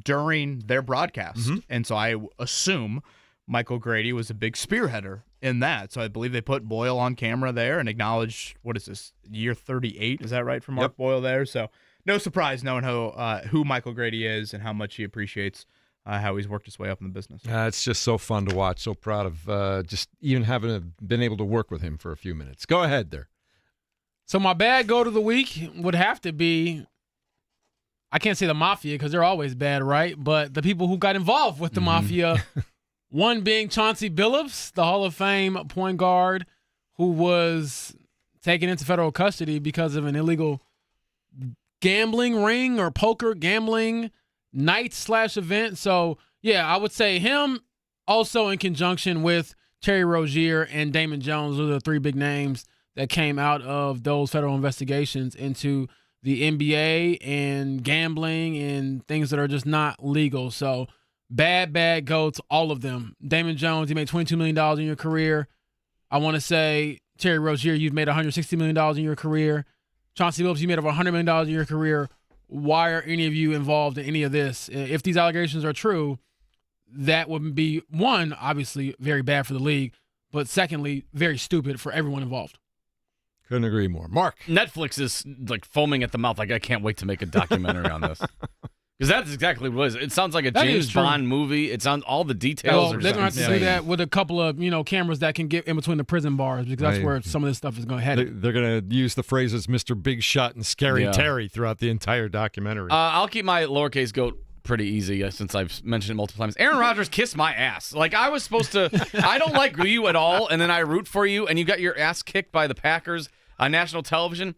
Speaker 8: during their broadcast.
Speaker 7: Mm-hmm.
Speaker 8: And so I assume Michael Grady was a big spearheader in that. So I believe they put Boyle on camera there and acknowledged, what is this, year 38? Is that right for Mark Boyle there? So no surprise knowing who Michael Grady is and how much he appreciates how he's worked his way up in the business.
Speaker 7: It's just so fun to watch. So proud of just even having been able to work with him for a few minutes. Go ahead there.
Speaker 9: So my bad goat of the week would have to be, I can't say the Mafia because they're always bad, right? But the people who got involved with the Mafia, one being Chauncey Billups, the Hall of Fame point guard who was taken into federal custody because of an illegal gambling ring or poker gambling night/event. So, yeah, I would say him, also in conjunction with Terry Rozier and Damon Jones. Those are the three big names that came out of those federal investigations into the NBA and gambling and things that are just not legal. So, bad goats, all of them. Damon Jones, you made $22 million in your career. I want to say, Terry Rozier, you've made $160 million in your career. Chauncey Billups, you made over $100 million in your career. Why are any of you involved in any of this? If these allegations are true, that would be, one, obviously very bad for the league, but secondly, very stupid for everyone involved.
Speaker 7: Couldn't agree more. Mark.
Speaker 6: Netflix is like foaming at the mouth. Like, I can't wait to make a documentary on this. Because that's exactly what it is. It sounds like a James Bond movie. It's on all the details.
Speaker 9: They're going to have to do that with a couple of cameras that can get in between the prison bars, because that's where some of this stuff is going to head.
Speaker 7: They're going to use the phrases Mr. Big Shot and Scary Terry throughout the entire documentary.
Speaker 6: I'll keep my lowercase goat pretty easy since I've mentioned it multiple times. Aaron Rodgers kissed my ass. Like, I was supposed to – I don't like you at all, and then I root for you, and you got your ass kicked by the Packers on national television.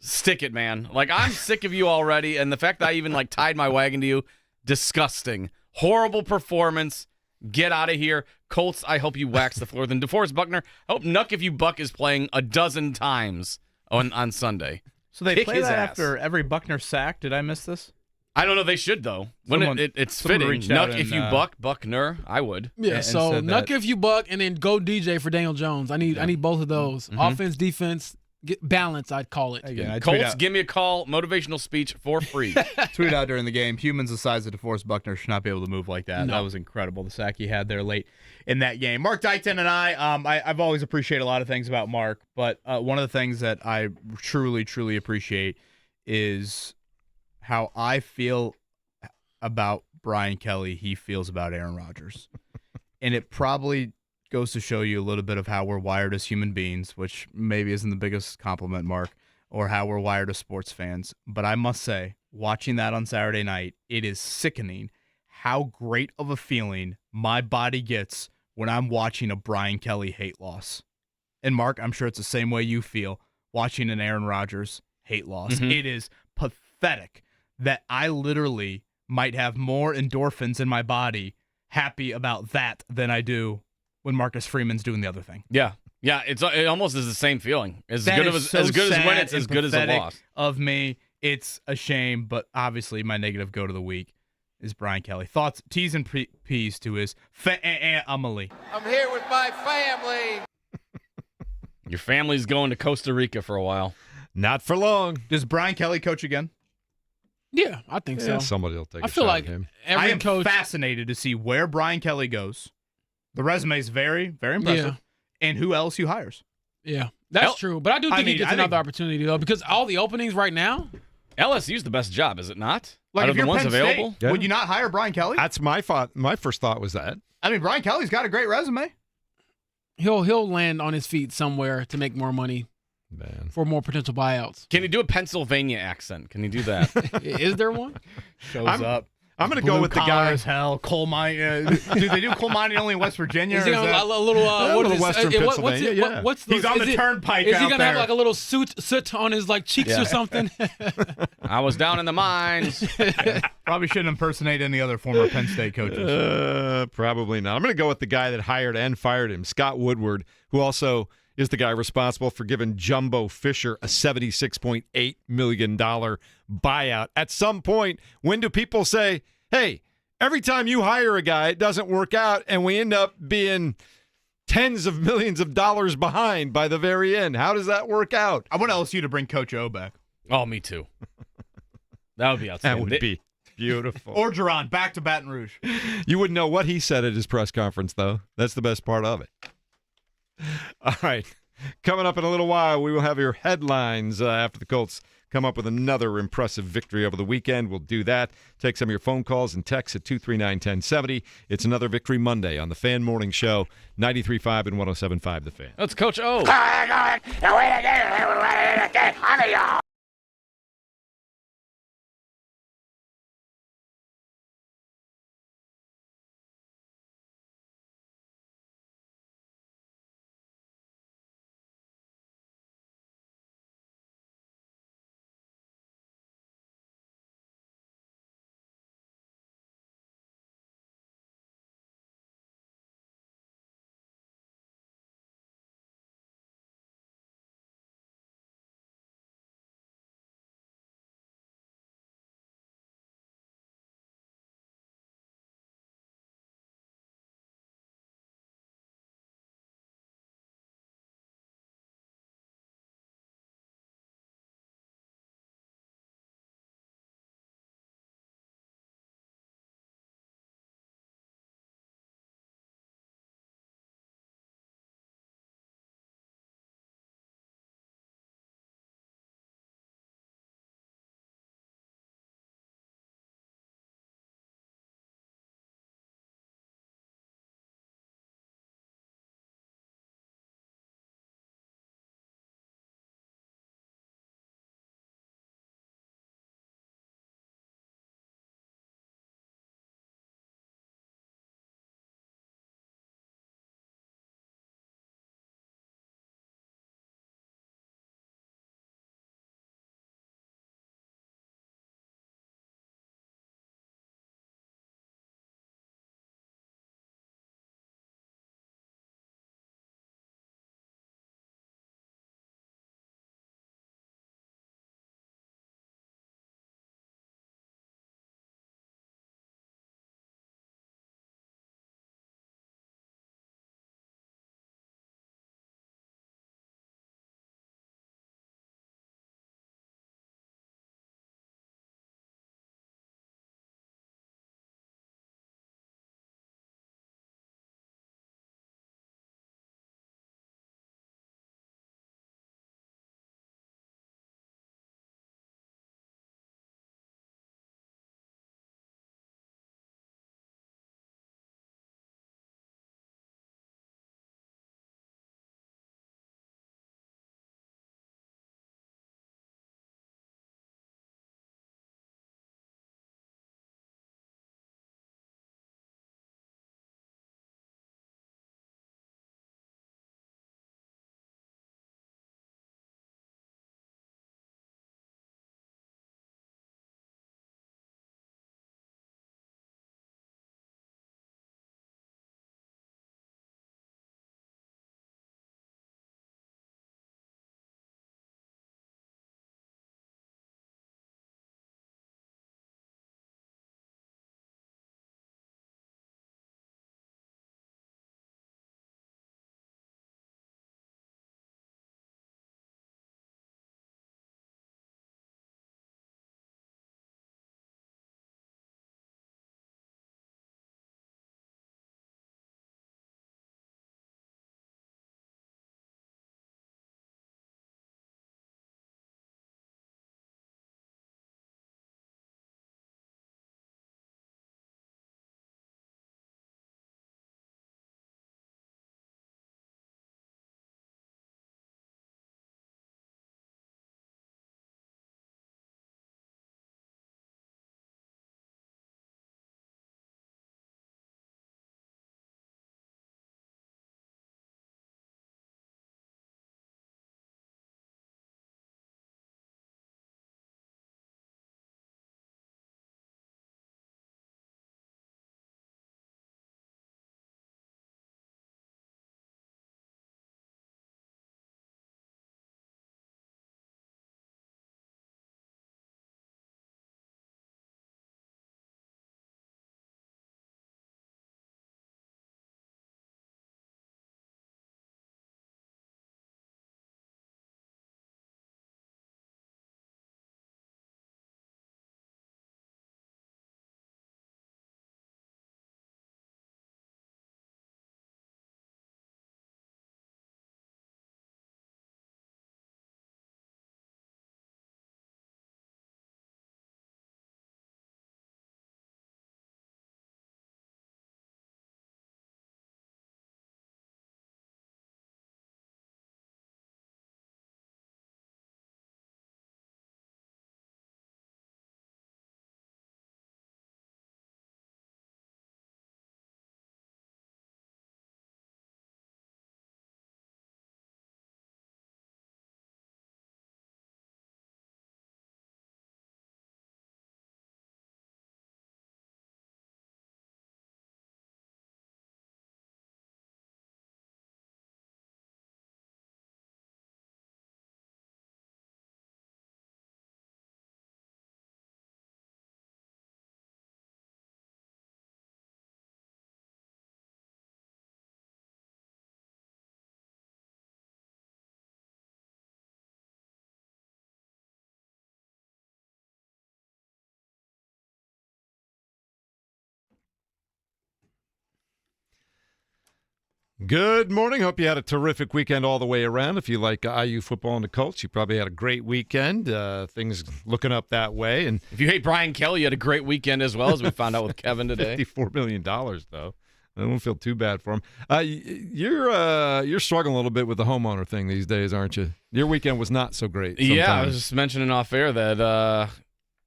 Speaker 6: Stick it, man. Like, I'm sick of you already, and the fact that I even, tied my wagon to you, disgusting. Horrible performance. Get out of here. Colts, I hope you wax the floor. Then DeForest Buckner, I hope Nuck If You Buck is playing a dozen times on Sunday.
Speaker 8: So they play that after every Buckner sack. Did I miss this?
Speaker 6: I don't know. They should, though. It's fitting. Nuck If You Buck, Buckner, I would.
Speaker 9: Yeah, so Nuck If You Buck, and then go DJ for Daniel Jones. I need both of those. Mm-hmm. Offense, defense. Balance, I'd call it.
Speaker 8: Again,
Speaker 6: Colts, give me a call. Motivational speech for free.
Speaker 8: Tweet out during the game. Humans the size of DeForest Buckner should not be able to move like that.
Speaker 9: No.
Speaker 8: That was incredible, the sack he had there late in that game. Mark Dykton and I've always appreciated a lot of things about Mark, but one of the things that I truly, truly appreciate is how I feel about Brian Kelly, he feels about Aaron Rodgers. And it probably goes to show you a little bit of how we're wired as human beings, which maybe isn't the biggest compliment, Mark, or how we're wired as sports fans. But I must say, watching that on Saturday night, it is sickening how great of a feeling my body gets when I'm watching a Brian Kelly hate loss. And Mark, I'm sure it's the same way you feel watching an Aaron Rodgers hate loss. Mm-hmm. It is pathetic that I literally might have more endorphins in my body happy about that than I do when Marcus Freeman's doing the other thing.
Speaker 6: Yeah. Yeah, it almost is the same feeling. As good as when it's as good as a loss.
Speaker 8: Of me, it's a shame, but obviously my negative go to the week is Brian Kelly. Thoughts, T's and P's to his Amelie.
Speaker 3: I'm here with my family.
Speaker 6: Your family's going to Costa Rica for a while.
Speaker 7: Not for long.
Speaker 8: Does Brian Kelly coach again?
Speaker 9: Yeah, I think so.
Speaker 7: Somebody will take a
Speaker 9: I feel
Speaker 7: shot
Speaker 9: like
Speaker 7: at him.
Speaker 8: I am fascinated to see where Brian Kelly goes. The resume is very, very impressive. Yeah. And who else he hires.
Speaker 9: Yeah, that's true. But I do think he gets another opportunity, though, because all the openings right now.
Speaker 6: LSU's the best job, is it not?
Speaker 8: Like, if
Speaker 6: the
Speaker 8: you're
Speaker 6: ones
Speaker 8: Penn
Speaker 6: available?
Speaker 8: State, would you not hire Brian Kelly?
Speaker 7: That's my thought. My first thought was that.
Speaker 8: I mean, Brian Kelly's got a great resume.
Speaker 9: He'll land on his feet somewhere to make more money.
Speaker 7: Man.
Speaker 9: For more potential buyouts.
Speaker 6: Can he do a Pennsylvania accent? Can he do that?
Speaker 9: Is there one?
Speaker 8: Shows up.
Speaker 7: I'm going to go with the guy.
Speaker 8: As hell, coal mine. Do they do coal mining only in West Virginia?
Speaker 9: Is he gonna have a little
Speaker 7: Western Pennsylvania?
Speaker 8: He's on the turnpike.
Speaker 9: Is he
Speaker 8: out
Speaker 9: gonna
Speaker 8: there.
Speaker 9: have like a little soot on his like cheeks or something?
Speaker 6: I was down in the mines.
Speaker 8: Probably shouldn't impersonate any other former Penn State coaches.
Speaker 7: Probably not. I'm going to go with the guy that hired and fired him, Scott Woodward, who also is the guy responsible for giving Jumbo Fisher a $76.8 million buyout. At some point, when do people say, hey, every time you hire a guy, it doesn't work out, and we end up being tens of millions of dollars behind by the very end? How does that work out?
Speaker 8: I want LSU to bring Coach O back.
Speaker 6: Oh, me too. That would be outstanding.
Speaker 7: That would be beautiful.
Speaker 8: Or Jerron, back to Baton Rouge.
Speaker 7: You wouldn't know what he said at his press conference, though. That's the best part of it. All right. Coming up in a little while, we will have your headlines after the Colts come up with another impressive victory over the weekend. We'll do that. Take some of your phone calls and texts at 239-1070. It's another Victory Monday on the Fan Morning Show, 93.5 and 107.5 The Fan.
Speaker 6: That's Coach O.
Speaker 7: Good morning. Hope you had a terrific weekend all the way around. If you like IU football and the Colts, you probably had a great weekend. Things looking up that way. And
Speaker 6: if you hate Brian Kelly, you had a great weekend as well, as we found out with Kevin today.
Speaker 7: $54 million, though. I don't feel too bad for him. You're struggling a little bit with the homeowner thing these days, aren't you? Your weekend was not so great.
Speaker 6: Yeah, I was just mentioning off air that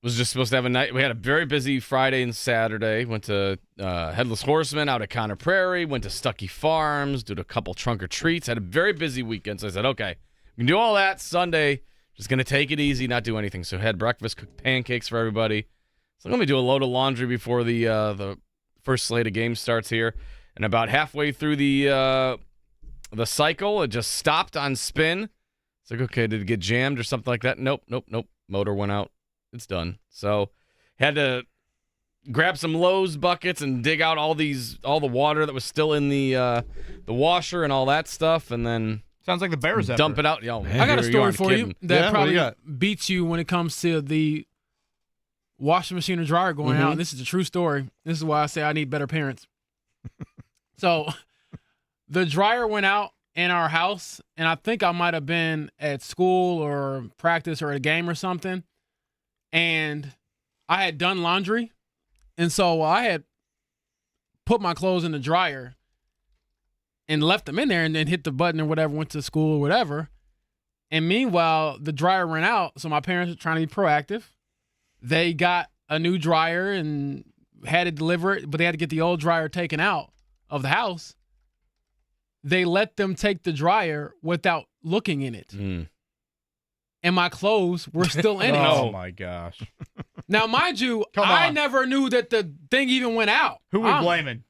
Speaker 6: was just supposed to have a night. We had a very busy Friday and Saturday. Went to Headless Horseman out at Conner Prairie. Went to Stuckey Farms. Did a couple trunk or treats. Had a very busy weekend. So I said, okay, we can do all that Sunday. Just gonna take it easy, not do anything. So had breakfast, cooked pancakes for everybody. So let me do a load of laundry before the first slate of games starts here. And about halfway through the cycle, it just stopped on spin. It's like, okay, did it get jammed or something like that? Nope. Motor went out. It's done. So had to grab some Lowe's buckets and dig out all the water that was still in the washer and all that stuff, and then
Speaker 8: sounds like the Bears
Speaker 6: dump it out. Yo,
Speaker 9: I got a story for you that probably
Speaker 7: you
Speaker 9: beats you when it comes to the washing machine or dryer going out. And this is a true story. This is why I say I need better parents. So the dryer went out in our house, and I think I might have been at school or practice or at a game or something. And I had done laundry, and so I had put my clothes in the dryer and left them in there and then hit the button or whatever, went to school or whatever. And meanwhile, the dryer ran out, so my parents were trying to be proactive. They got a new dryer and had it delivered, but they had to get the old dryer taken out of the house. They let them take the dryer without looking in it. And my clothes were still in it.
Speaker 8: Oh, my gosh.
Speaker 9: Now, mind you, I never knew that the thing even went out.
Speaker 8: Who we blaming?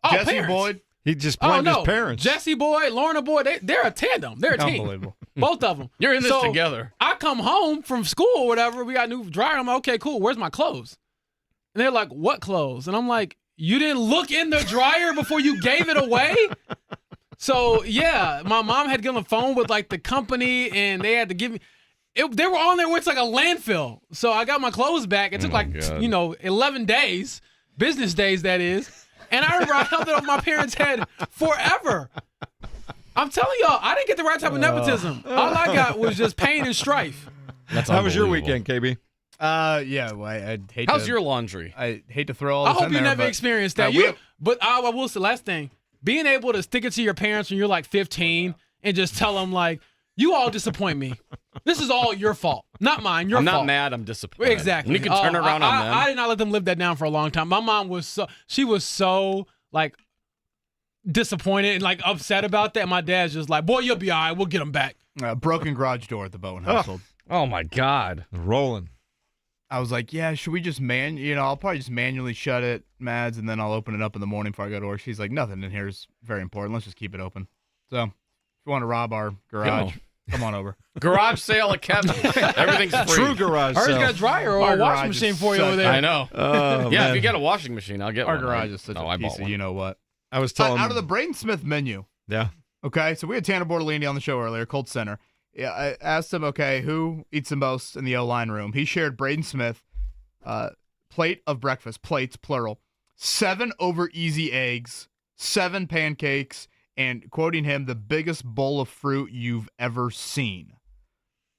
Speaker 9: Oh,
Speaker 8: Jesse
Speaker 9: parents.
Speaker 8: Boyd?
Speaker 7: He just blamed his parents.
Speaker 9: Jesse Boyd, Lorna Boyd, they're a tandem. They're a team.
Speaker 8: Unbelievable.
Speaker 9: Both of them.
Speaker 6: You're in this together.
Speaker 9: I come home from school or whatever. We got a new dryer. I'm like, okay, cool. Where's my clothes? And they're like, what clothes? And I'm like, you didn't look in the dryer before you gave it away? So, yeah, my mom had to get on the phone with, like, the company, and they had to give me – they were on there where it's like a landfill. So I got my clothes back. It took 11 days, business days, that is. And I remember I held it over my parents' head forever. I'm telling y'all, I didn't get the right type of nepotism. All I got was just pain and strife.
Speaker 7: How was your weekend, KB?
Speaker 8: Yeah, well, I'd hate
Speaker 6: How's your laundry?
Speaker 8: I hate to throw all
Speaker 9: I
Speaker 8: this
Speaker 9: hope
Speaker 8: in
Speaker 9: you
Speaker 8: there,
Speaker 9: never
Speaker 8: but,
Speaker 9: experienced that. But I will say, last thing, being able to stick it to your parents when you're like 15 and just tell them, like, you all disappoint me. This is all your fault, not mine. Your
Speaker 6: I'm
Speaker 9: fault.
Speaker 6: not mad. I'm disappointed.
Speaker 9: Exactly.
Speaker 6: And you can turn it around on them.
Speaker 9: I did not let them live that down for a long time. My mom was so like disappointed and like upset about that. My dad's just like, boy, you'll be all right. We'll get them back.
Speaker 8: Broken garage door at the Bowen household.
Speaker 6: Oh my God.
Speaker 7: Rolling.
Speaker 8: I was like, yeah, should we just I'll probably just manually shut it, Mads, and then I'll open it up in the morning before I go to work. She's like, nothing in here is very important. Let's just keep it open. So if you want to rob our garage, come on over.
Speaker 6: Garage sale at Kevin. Everything's free.
Speaker 7: True garage
Speaker 9: Hers
Speaker 7: sale.
Speaker 9: got a dryer or a washing machine for you over there.
Speaker 6: I know. If you get a washing machine, I'll get
Speaker 8: our
Speaker 6: one.
Speaker 8: garage is such a piece of you-know-what.
Speaker 7: I was telling
Speaker 8: out of the Braden Smith menu.
Speaker 7: Yeah.
Speaker 8: Okay, so we had Tanner Bordellini on the show earlier, Colts center. Yeah, I asked him, okay, who eats the most in the O-line room? He shared Braden Smith, plate of breakfast, plates, plural, 7 over easy eggs, 7 pancakes, and quoting him, the biggest bowl of fruit you've ever seen.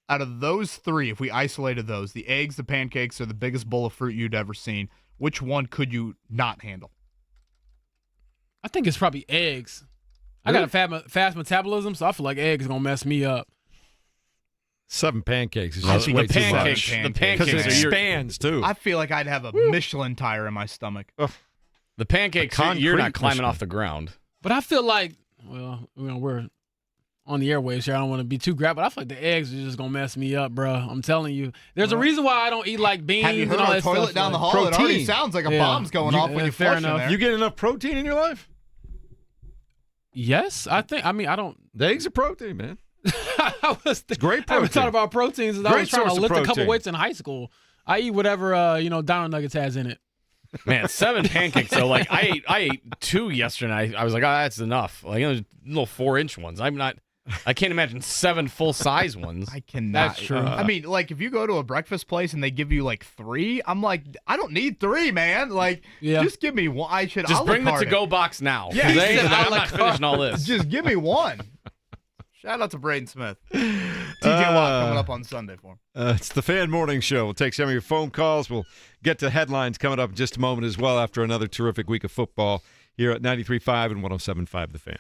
Speaker 8: Out of those 3, if we isolated those, the eggs, the pancakes, or the biggest bowl of fruit you'd ever seen, which one could you not handle?
Speaker 9: I think it's probably eggs. I got a fast metabolism, so I feel like eggs are going to mess me up.
Speaker 7: 7 pancakes. Is
Speaker 6: I
Speaker 7: just
Speaker 6: think
Speaker 7: way
Speaker 6: the
Speaker 7: too much.
Speaker 6: pancakes. The
Speaker 7: Because
Speaker 6: pancakes
Speaker 7: it
Speaker 6: are your,
Speaker 7: expands, too.
Speaker 8: I feel like I'd have a Michelin tire in my stomach.
Speaker 6: the pancakes. You're not climbing off the ground.
Speaker 9: But I feel like, well, we're on the airwaves here. I don't want to be too grab, but I feel like the eggs are just going to mess me up, bro. I'm telling you. There's a reason why I don't eat like beans
Speaker 8: Have you heard
Speaker 9: and all
Speaker 8: our
Speaker 9: that
Speaker 8: toilet
Speaker 9: stuff.
Speaker 8: down the hall?
Speaker 7: Protein.
Speaker 8: It already sounds like a bomb's going off when you
Speaker 9: fair
Speaker 8: flush in
Speaker 9: enough.
Speaker 8: there.
Speaker 7: You get enough protein in your life?
Speaker 9: Yes, I don't.
Speaker 7: The eggs are protein, man.
Speaker 9: I was
Speaker 7: great
Speaker 9: I haven't
Speaker 7: protein.
Speaker 9: thought about proteins since I
Speaker 7: Great
Speaker 9: was trying
Speaker 7: source
Speaker 9: to
Speaker 7: of
Speaker 9: lift a couple
Speaker 7: protein.
Speaker 9: weights in high school. I eat whatever Dino Nuggets has in it.
Speaker 6: Man, 7 pancakes. So like I ate 2 yesterday. I was like, oh, that's enough. Like little 4-inch ones. I'm not. I can't imagine 7 full-size ones.
Speaker 8: I cannot.
Speaker 9: That's true.
Speaker 8: I mean, like, if you go to a breakfast place and they give you like 3, I'm like, I don't need 3, man. Like, just give me one.
Speaker 6: Just bring the to-go box now.
Speaker 8: Yeah,
Speaker 6: I'm not finishing all this.
Speaker 8: Just give me one. Shout out to Braden Smith. TJ Watt coming up on Sunday for him.
Speaker 7: It's the Fan Morning Show. We'll take some of your phone calls. We'll get to headlines coming up in just a moment as well after another terrific week of football here at 93.5 and 107.5 The Fan.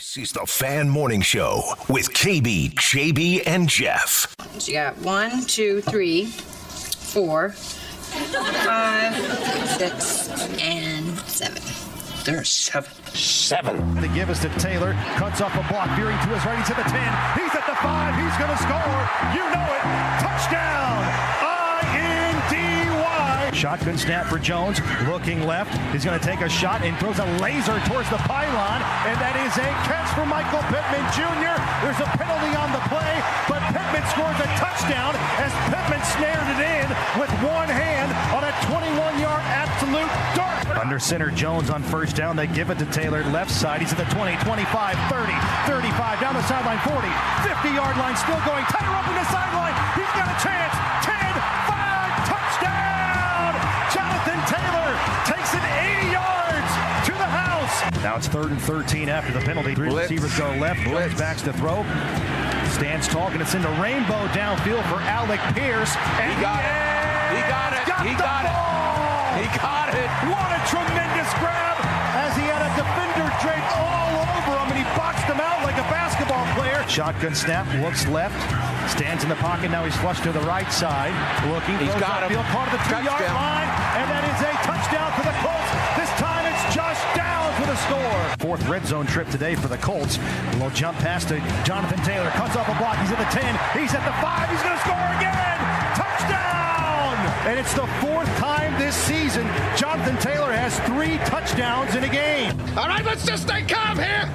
Speaker 1: This is the Fan Morning Show with KB, JB, and Jeff.
Speaker 2: So you got 1, 2, 3, 4, 5, 6, and 7.
Speaker 1: There's 7.
Speaker 4: They give us to Taylor. Cuts off a block. Veering to his right. He's at the 10. He's at the 5. He's going to score. You know it. Touchdown. I-N-D-Y. Shotgun snap for Jones. Looking left. He's going to take a shot and throws a laser towards the pylon. And that is a catch for Michael Pittman Jr. There's a penalty on the play, but Pittman scores a touchdown as Pittman snared it in with one hand on a 21-yard absolute dart. Under center, Jones on first down. They give it to Taylor, left side. He's at the 20, 25, 30, 35, down the sideline, 40, 50-yard line, still going. Taylor up in the sideline. He's got a chance. 10, 5, touchdown! Jonathan Taylor takes it 80 yards to the house. Now it's 3rd and 13 after the penalty. Three receivers go left. Jones backs to throw. Stands tall, and it's into Rainbow downfield for Alec Pierce. And
Speaker 3: He got it. He got it. He got it. He got it.
Speaker 4: What a tremendous grab as he had a defender draped all over him, and he boxed him out like a basketball player. Shotgun snap, looks left, stands in the pocket. Now he's flushed to the right side, looking.
Speaker 3: He's got him.
Speaker 4: Part of the 2-yard line, and that is a touchdown for the Colts. This time it's Josh Downs with a score. 4th red zone trip today for the Colts. A little jump pass to Jonathan Taylor, cuts off a block. He's at the 10. He's at the 5. He's going to score again. Touchdown! And it's the 4th time this season Jonathan Taylor has 3 touchdowns in a game.
Speaker 12: All right, let's just stay calm here.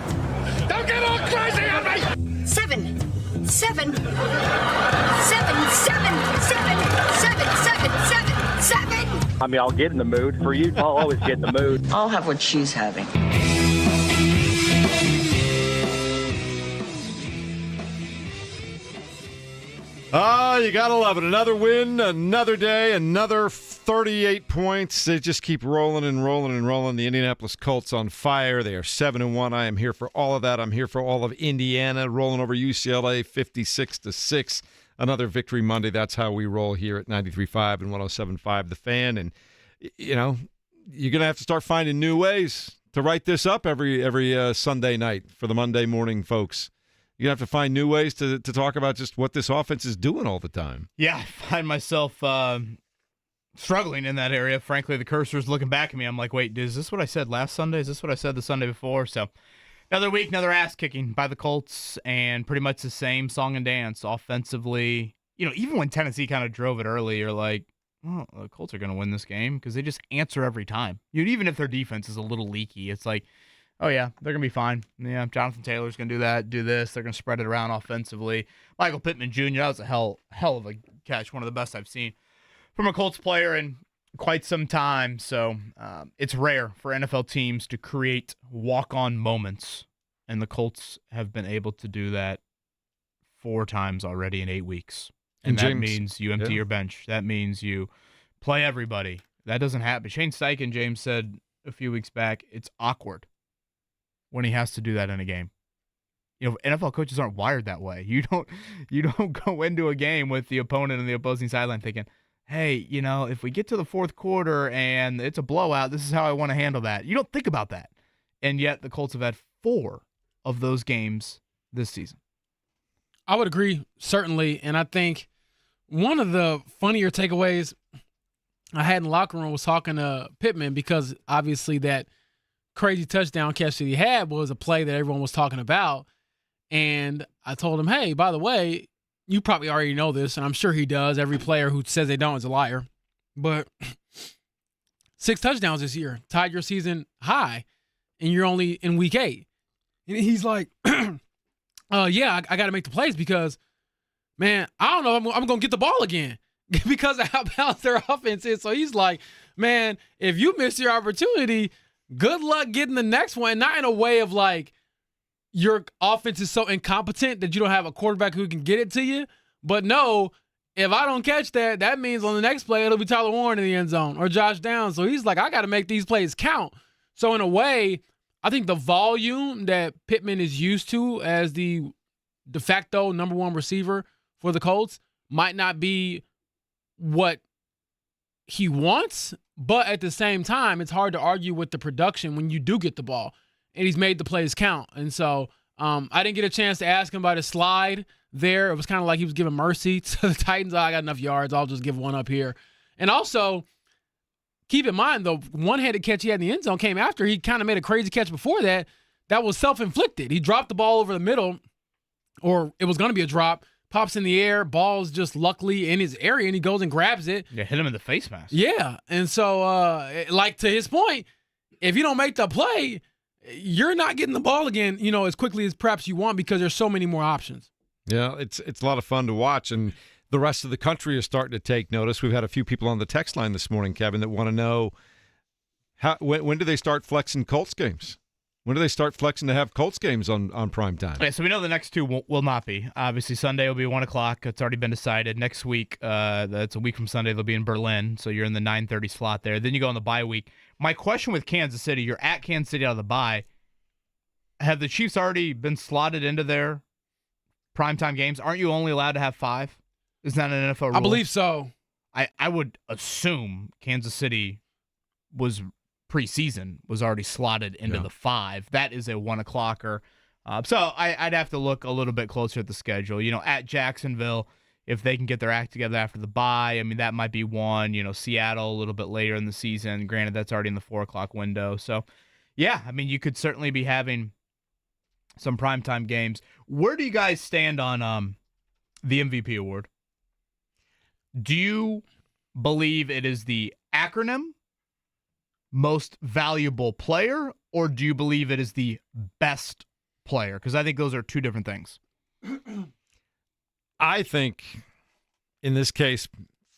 Speaker 12: Don't get all crazy on me.
Speaker 2: 7, 7, 7, 7, 7, 7, 7.
Speaker 5: I mean, I'll get in the mood. For you, I'll always get in the mood.
Speaker 2: I'll have what she's having.
Speaker 7: You gotta love it. Another win, another day, another 38 points. They just keep rolling and rolling and rolling. The Indianapolis Colts on fire. They are 7-1. I am here for all of that. I'm here for all of Indiana rolling over UCLA 56-6. Another victory Monday. That's how we roll here at 93.5 and 107.5 The Fan. And you know, you're gonna have to start finding new ways to write this up every Sunday night for the Monday morning folks. You have to find new ways to talk about just what this offense is doing all the time.
Speaker 8: Yeah, I find myself struggling in that area. Frankly, the cursor's looking back at me. I'm like, wait, is this what I said last Sunday? Is this what I said the Sunday before? So another week, another ass kicking by the Colts, and pretty much the same song and dance offensively. You know, even when Tennessee kind of drove it early, you're like, oh, the Colts are going to win this game because they just answer every time. Even if their defense is a little leaky, it's like, oh, yeah, they're going to be fine. Yeah, Jonathan Taylor's going to do that, do this. They're going to spread it around offensively. Michael Pittman Jr., that was a hell of a catch, one of the best I've seen from a Colts player in quite some time. So it's rare for NFL teams to create walk-on moments, and the Colts have been able to do that 4 times already in 8 weeks. And that means you empty your bench. That means you play everybody. That doesn't happen. Shane Steichen, James said a few weeks back, it's awkward when he has to do that in a game. You know, NFL coaches aren't wired that way. You don't go into a game with the opponent on the opposing sideline thinking, hey, you know, if we get to the 4th quarter and it's a blowout, this is how I want to handle that. You don't think about that. And yet the Colts have had 4 of those games this season.
Speaker 9: I would agree, certainly. And I think one of the funnier takeaways I had in the locker room was talking to Pittman, because obviously that crazy touchdown catch that he had was a play that everyone was talking about. And I told him, hey, by the way, you probably already know this, and I'm sure he does. Every player who says they don't is a liar. But 6 touchdowns this year, tied your season high, and you're only in week 8. And he's like, yeah, I got to make the plays because, man, I don't know, I'm going to get the ball again because of how balanced their offense is. So he's like, man, if you miss your opportunity, good luck getting the next one. Not in a way of like your offense is so incompetent that you don't have a quarterback who can get it to you. But no, if I don't catch that, that means on the next play, it'll be Tyler Warren in the end zone or Josh Downs. So he's like, I got to make these plays count. So in a way, I think the volume that Pittman is used to as the de facto number 1 receiver for the Colts might not be what he wants, but at the same time, it's hard to argue with the production when you do get the ball. and he's made the plays count. And so I didn't get a chance to ask him about his slide there. It was kind of like he was giving mercy to the Titans. I got enough yards. I'll just give one up here. And also, keep in mind, the one-handed catch he had in the end zone came after he kind of made a crazy catch before that. That was self-inflicted. He dropped the ball over the middle, or it was going to be a drop, pops in the air, ball's just luckily in his area, and he goes and grabs it.
Speaker 8: Yeah, hit him in the face mask.
Speaker 9: Yeah, and so, like to his point, if you don't make the play, you're not getting the ball again, as quickly as perhaps you want because there's so many more options.
Speaker 7: Yeah, it's a lot of fun to watch, and the rest of the country is starting to take notice. We've had a few people on the text line this morning, Kevin, that want to know when do they start flexing Colts games? When do they start flexing to have Colts games on prime time?
Speaker 8: Okay, so we know the next two will not be. Obviously, Sunday will be 1 o'clock. It's already been decided. Next week, that's a week from Sunday, they'll be in Berlin, so you're in the 9:30 slot there. Then you go on the bye week. My question with Kansas City, you're at Kansas City out of the bye. Have the Chiefs already been slotted into their primetime games? Aren't you only allowed to have 5? Isn't that an NFL rule?
Speaker 9: I believe so.
Speaker 8: I would assume Kansas City was preseason was already slotted into the 5. That is a 1 o'clocker. So I'd have to look a little bit closer at the schedule. At Jacksonville, if they can get their act together after the bye, I mean, that might be one. Seattle a little bit later in the season. Granted, that's already in the 4 o'clock window. So, yeah, I mean, you could certainly be having some primetime games. Where do you guys stand on the MVP award? Do you believe it is the acronym most valuable player, or do you believe it is the best player? Because I think those are two different things.
Speaker 7: I think in this case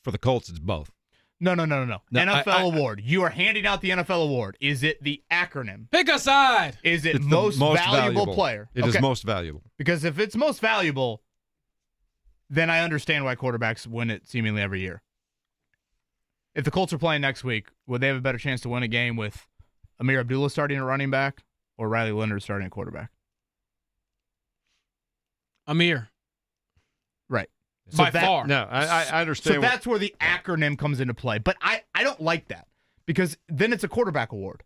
Speaker 7: for the Colts, it's both.
Speaker 8: No. NFL award. You are handing out the NFL award. Is it the acronym?
Speaker 9: Pick a side.
Speaker 8: Is it most valuable player?
Speaker 7: It is most valuable.
Speaker 8: Because if it's most valuable, then I understand why quarterbacks win it seemingly every year. If the Colts are playing next week, would they have a better chance to win a game with Amir Abdullah starting at running back or Riley Leonard starting at quarterback?
Speaker 9: Amir.
Speaker 8: Right.
Speaker 9: So by far.
Speaker 7: No, I understand.
Speaker 8: So that's where the acronym comes into play. But I don't like that because then it's a quarterback award.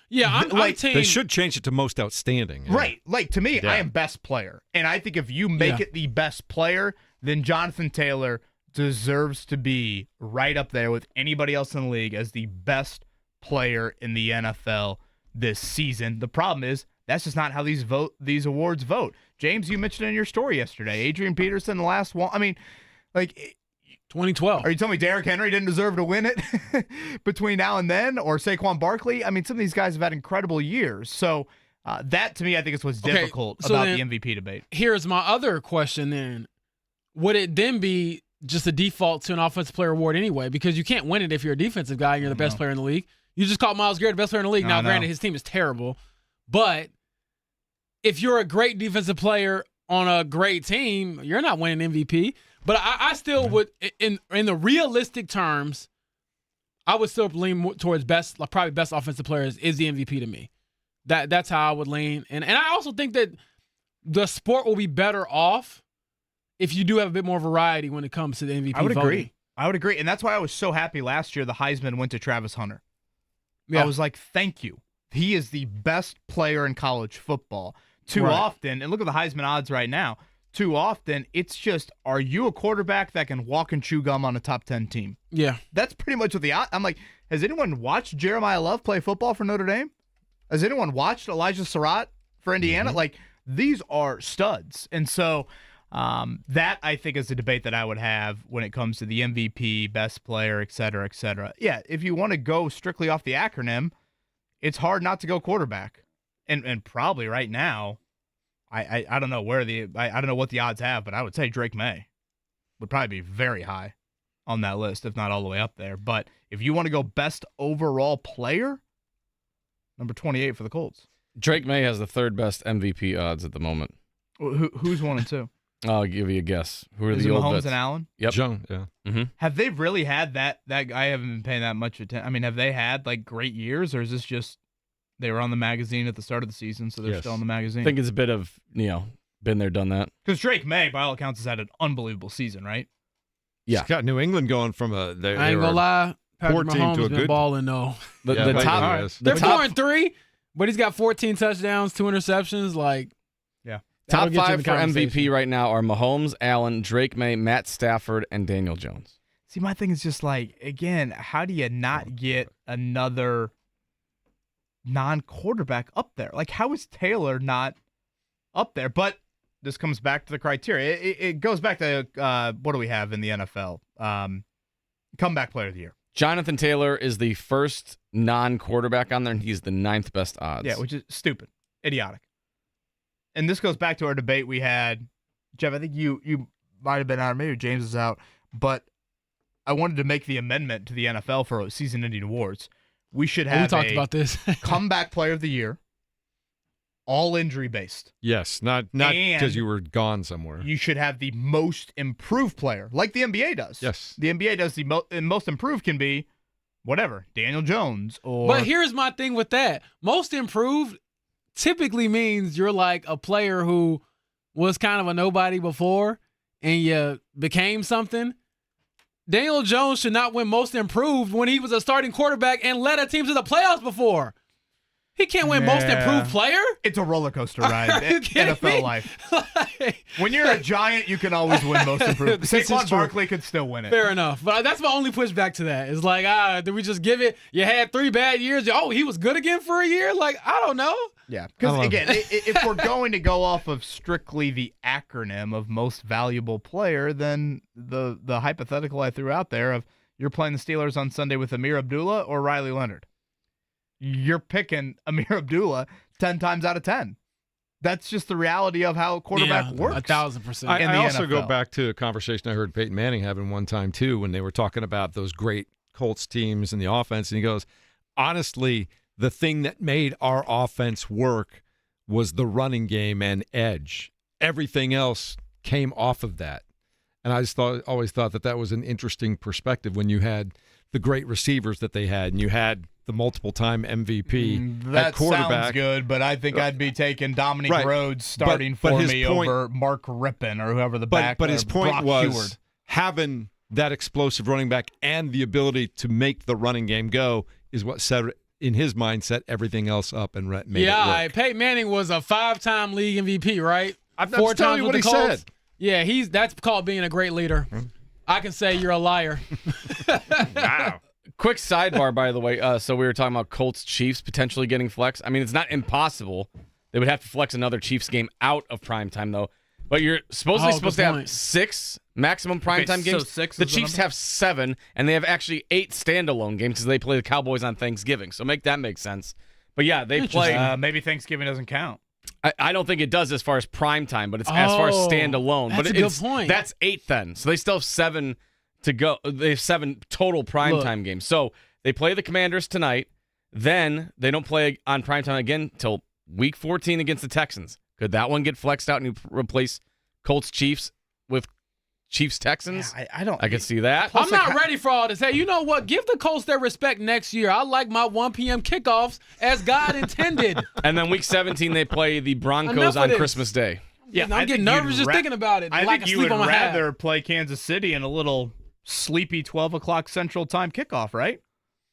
Speaker 9: Yeah, I'm team.
Speaker 7: They should change it to most outstanding. Yeah.
Speaker 8: Right. Like, to me, I am best player. And I think if you make it the best player, then Jonathan Taylor deserves to be right up there with anybody else in the league as the best player in the NFL this season. The problem is that's just not how these awards vote. James, you mentioned in your story yesterday, Adrian Peterson, the last one. I mean, like
Speaker 9: 2012.
Speaker 8: Are you telling me Derrick Henry didn't deserve to win it between now and then, or Saquon Barkley? I mean, some of these guys have had incredible years. So that, to me, I think is what's difficult about the MVP debate.
Speaker 9: Here's my other question then. Would it then be just a default to an offensive player award anyway? Because you can't win it if you're a defensive guy and you're the best player in the league. You just called Myles Garrett the best player in the league. Now, granted, his team is terrible. But if you're a great defensive player on a great team, you're not winning MVP. But I still would, in the realistic terms, I would still lean towards probably best offensive players is the MVP to me. That's how I would lean. And I also think that the sport will be better off if you do have a bit more variety when it comes to the MVP voting.
Speaker 8: I would agree. And that's why I was so happy last year the Heisman went to Travis Hunter. Yeah. I was like, thank you. He is the best player in college football. Too often, and look at the Heisman odds right now, too often it's just, are you a quarterback that can walk and chew gum on a top 10 team?
Speaker 9: Yeah.
Speaker 8: That's pretty much what I'm like, has anyone watched Jeremiah Love play football for Notre Dame? Has anyone watched Elijah Surratt for Indiana? Like, these are studs. And so that, I think, is a debate that I would have when it comes to the MVP, best player, et cetera, et cetera. Yeah, if you want to go strictly off the acronym, it's hard not to go quarterback. And probably right now, I don't know I don't know what the odds have, but I would say Drake May would probably be very high on that list, if not all the way up there. But if you want to go best overall player, number 28 for the Colts.
Speaker 6: Drake May has the third best MVP odds at the moment.
Speaker 8: Who's 1 and 2?
Speaker 6: I'll give you a guess. Who are
Speaker 8: Is
Speaker 6: the
Speaker 8: it
Speaker 6: old
Speaker 8: Mahomes
Speaker 6: vets?
Speaker 8: and Allen?
Speaker 6: Yep.
Speaker 7: Jung, yeah.
Speaker 6: Mm-hmm.
Speaker 8: Have they really had that I haven't been paying that much attention. I mean, have they had like great years, or is this just they were on the magazine at the start of the season, so they're still on the magazine?
Speaker 6: I think it's a bit of, been there, done that.
Speaker 8: Because Drake May, by all accounts, has had an unbelievable season, right?
Speaker 6: Yeah.
Speaker 7: He's got New England going from
Speaker 9: I ain't gonna lie. Patrick Mahomes been balling though.
Speaker 6: They're 4-3.
Speaker 9: But he's got 14 touchdowns, 2 interceptions. Like,
Speaker 8: yeah.
Speaker 6: Top 5 for MVP right now are Mahomes, Allen, Drake May, Matt Stafford, and Daniel Jones.
Speaker 8: See, my thing is just like, again, how do you not get another non-quarterback up there? Like, how is Taylor not up there? But this comes back to the criteria. It goes back to what do we have in the NFL? Comeback player of the year.
Speaker 6: Jonathan Taylor is the first non-quarterback on there, and he's the 9th best odds.
Speaker 8: Yeah, which is stupid, idiotic. And this goes back to our debate we had. Jeff, I think you might have been out, or maybe James is out, but I wanted to make the amendment to the NFL for season-ending awards. We should have
Speaker 9: we talked about this.
Speaker 8: comeback player of the year, all injury-based.
Speaker 7: Yes, not because you were gone somewhere.
Speaker 8: You should have the most improved player, like the NBA does.
Speaker 7: Yes.
Speaker 8: The NBA does the most improved can be whatever, Daniel Jones or.
Speaker 9: But here's my thing with that. Most improved typically means you're like a player who was kind of a nobody before and you became something. Daniel Jones should not win most improved when he was a starting quarterback and led a team to the playoffs before. He can't win most improved player.
Speaker 8: It's a roller coaster ride. NFL life. When you're a Giant, you can always win most improved. Saquon Barkley could still win it.
Speaker 9: Fair enough. But that's my only pushback to that. It's like, did we just give it? You had 3 bad years. Oh, he was good again for a year? Like, I don't know.
Speaker 8: Yeah. Because, again, if we're going to go off of strictly the acronym of most valuable player, then the hypothetical I threw out there of you're playing the Steelers on Sunday with Amir Abdullah or Riley Leonard. You're picking Amir Abdullah 10 times out of 10. That's just the reality of how quarterback works.
Speaker 9: 1,000%.
Speaker 7: I also go back to a conversation I heard Peyton Manning having one time, too, when they were talking about those great Colts teams and the offense. And he goes, honestly, the thing that made our offense work was the running game and edge. Everything else came off of that. And I just always thought that was an interesting perspective when you had the great receivers that they had and you had the multiple-time MVP at quarterback.
Speaker 8: That sounds good, but I think I'd be taking Dominic Rhodes starting for me over Mark Rippon or whoever the back.
Speaker 7: But his point
Speaker 8: Brock
Speaker 7: was
Speaker 8: Heward.
Speaker 7: Having that explosive running back and the ability to make the running game go is what set, in his mind, set everything else up and made it work.
Speaker 9: Peyton Manning was a 5-time league MVP, right?
Speaker 7: I'm
Speaker 9: 4 times with the Colts.
Speaker 7: Said.
Speaker 9: Yeah, that's called being a great leader. I can say you're a liar.
Speaker 6: Wow. Quick sidebar, by the way. So we were talking about Colts Chiefs potentially getting flexed. I mean, it's not impossible. They would have to flex another Chiefs game out of primetime, though. But you're supposed to have 6 maximum primetime games.
Speaker 8: So 6
Speaker 6: the Chiefs have 7, and they have actually 8 standalone games because they play the Cowboys on Thanksgiving. So make that make sense. But yeah, they play.
Speaker 8: Maybe Thanksgiving doesn't count.
Speaker 6: I don't think it does as far as primetime, but it's as far as standalone.
Speaker 9: That's
Speaker 6: but
Speaker 9: a good point.
Speaker 6: That's 8 then. So they still have 7 to go. They have 7 total primetime games. So they play the Commanders tonight. Then they don't play on primetime again until week 14 against the Texans. Could that one get flexed out and you replace Colts Chiefs with Chiefs Texans?
Speaker 8: Yeah,
Speaker 6: I could see that.
Speaker 9: I'm not ready for all this. Hey, you know what? Give the Colts their respect next year. I like my 1 p.m. kickoffs as God intended.
Speaker 6: And then week 17 they play the Broncos on Christmas Day.
Speaker 9: Yeah, I'm getting nervous just thinking about it.
Speaker 8: I
Speaker 9: like
Speaker 8: think you would rather play Kansas City in a little sleepy 12 o'clock Central Time kickoff, right?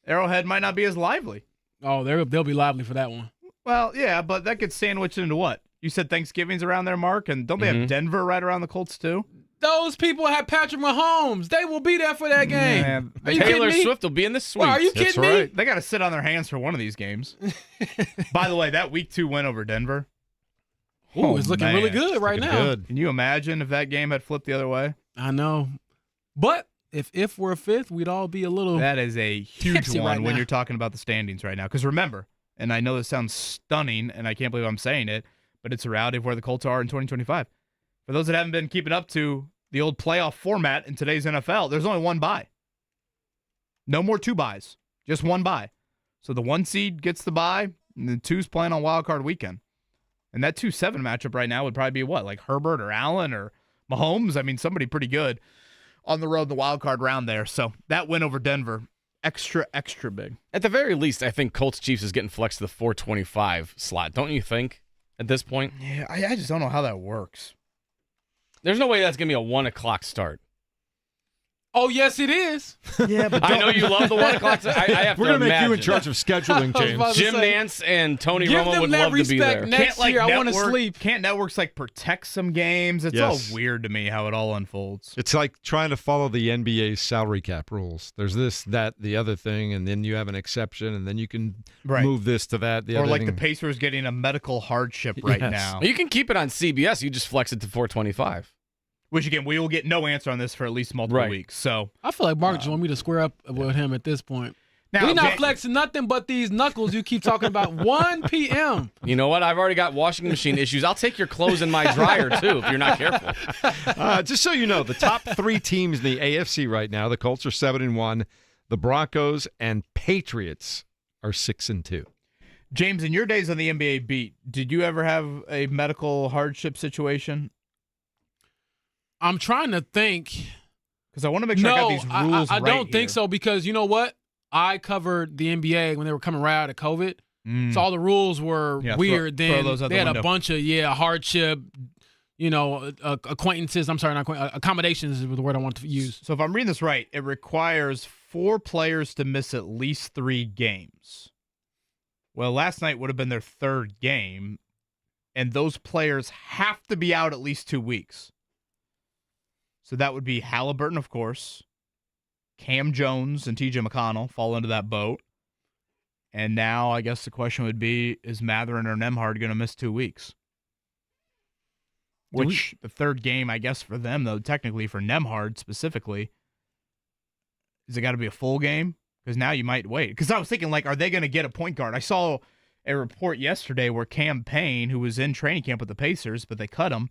Speaker 8: Arrowhead might not be as lively.
Speaker 9: Oh, they'll be lively for that one.
Speaker 8: Well, yeah, but that gets sandwiched into what? You said Thanksgiving's around there, Mark, and don't they have Denver right around the Colts too?
Speaker 9: Those people have Patrick Mahomes. They will be there for that game.
Speaker 8: Man,
Speaker 9: are you
Speaker 6: Taylor
Speaker 9: kidding me?
Speaker 6: Swift will be in the suite.
Speaker 9: Are you kidding me?
Speaker 8: They got to sit on their hands for one of these games. By the way, that week 2 win over Denver.
Speaker 9: Ooh, it's looking really good right now.
Speaker 8: Good. Can you imagine if that game had flipped the other way?
Speaker 9: I know. But if we're 5th, we'd all be a little
Speaker 8: That is a huge one
Speaker 9: right
Speaker 8: when
Speaker 9: now.
Speaker 8: you're talking about the standings right now. Because remember, and I know this sounds stunning, and I can't believe I'm saying it, but it's a reality of where the Colts are in 2025. For those that haven't been keeping up to the old playoff format in today's NFL, there's only 1 bye. No more 2 byes, just 1 bye. So the 1 seed gets the bye, and the 2's playing on Wild Card Weekend. And that 2-7 matchup right now would probably be what, like Herbert or Allen or Mahomes? I mean, somebody pretty good on the road in the wild card round there. So that win over Denver, extra big.
Speaker 6: At the very least, I think Colts Chiefs is getting flexed to the 425 slot. Don't you think at this point?
Speaker 8: Yeah, I just don't know how that works.
Speaker 6: There's no way that's going to be a 1 o'clock start.
Speaker 9: Oh, yes, it is.
Speaker 8: Yeah, but
Speaker 6: I know you love the 1 o'clock. I have
Speaker 7: We're
Speaker 6: to
Speaker 7: going to make
Speaker 6: imagine.
Speaker 7: you in charge of scheduling,
Speaker 9: I was about
Speaker 7: James.
Speaker 9: to
Speaker 6: Jim
Speaker 9: say,
Speaker 6: Nance and Tony
Speaker 9: give
Speaker 6: Romo
Speaker 9: them
Speaker 6: would
Speaker 9: that
Speaker 6: love to be
Speaker 9: respect
Speaker 6: there.
Speaker 9: next year. I want to sleep.
Speaker 8: Can't networks protect some games? It's
Speaker 7: Yes.
Speaker 8: all weird to me how it all unfolds.
Speaker 7: It's like trying to follow the NBA's salary cap rules. There's this, that, the other thing, and then you have an exception, and then you can move this to that. The
Speaker 8: Or
Speaker 7: other
Speaker 8: like
Speaker 7: thing.
Speaker 8: the Pacers getting a medical hardship right
Speaker 7: Yes.
Speaker 8: now.
Speaker 6: You can keep it on CBS. You just flex it to 425.
Speaker 8: Which, again, we will get no answer on this for at least multiple weeks. So
Speaker 9: I feel like Mark just want me to square up with him at this point.
Speaker 8: Now,
Speaker 9: We're not flexing nothing but these knuckles you keep talking about. 1 p.m.
Speaker 6: You know what? I've already got washing machine issues. I'll take your clothes in my dryer, too, if you're not careful.
Speaker 7: Just so you know, the top 3 teams in the AFC right now, the Colts are 7-1, the Broncos and Patriots are 6-2.
Speaker 8: James, in your days on the NBA beat, did you ever have a medical hardship situation?
Speaker 9: I'm trying to think.
Speaker 8: Because I want to make sure I got these rules
Speaker 9: I
Speaker 8: right
Speaker 9: don't think
Speaker 8: here.
Speaker 9: so because you know what? I covered the NBA when they were coming right out of COVID. So all the rules were weird.
Speaker 8: Throw
Speaker 9: Then
Speaker 8: those out
Speaker 9: they
Speaker 8: the
Speaker 9: had
Speaker 8: window.
Speaker 9: a bunch of hardship, acquaintances. I'm sorry, not accommodations is the word I want to use.
Speaker 8: So if I'm reading this right, it requires 4 players to miss at least 3 games. Well, last night would have been their 3rd game, and those players have to be out at least 2 weeks. So that would be Halliburton, of course. Cam Jones and TJ McConnell fall into that boat. And now I guess the question would be, is Matherin or Nembhard going to miss 2 weeks? Which the 3rd game, I guess, for them, though, technically for Nembhard specifically, is it got to be a full game? Because now you might wait. Because I was thinking, are they going to get a point guard? I saw a report yesterday where Cam Payne, who was in training camp with the Pacers, but they cut him,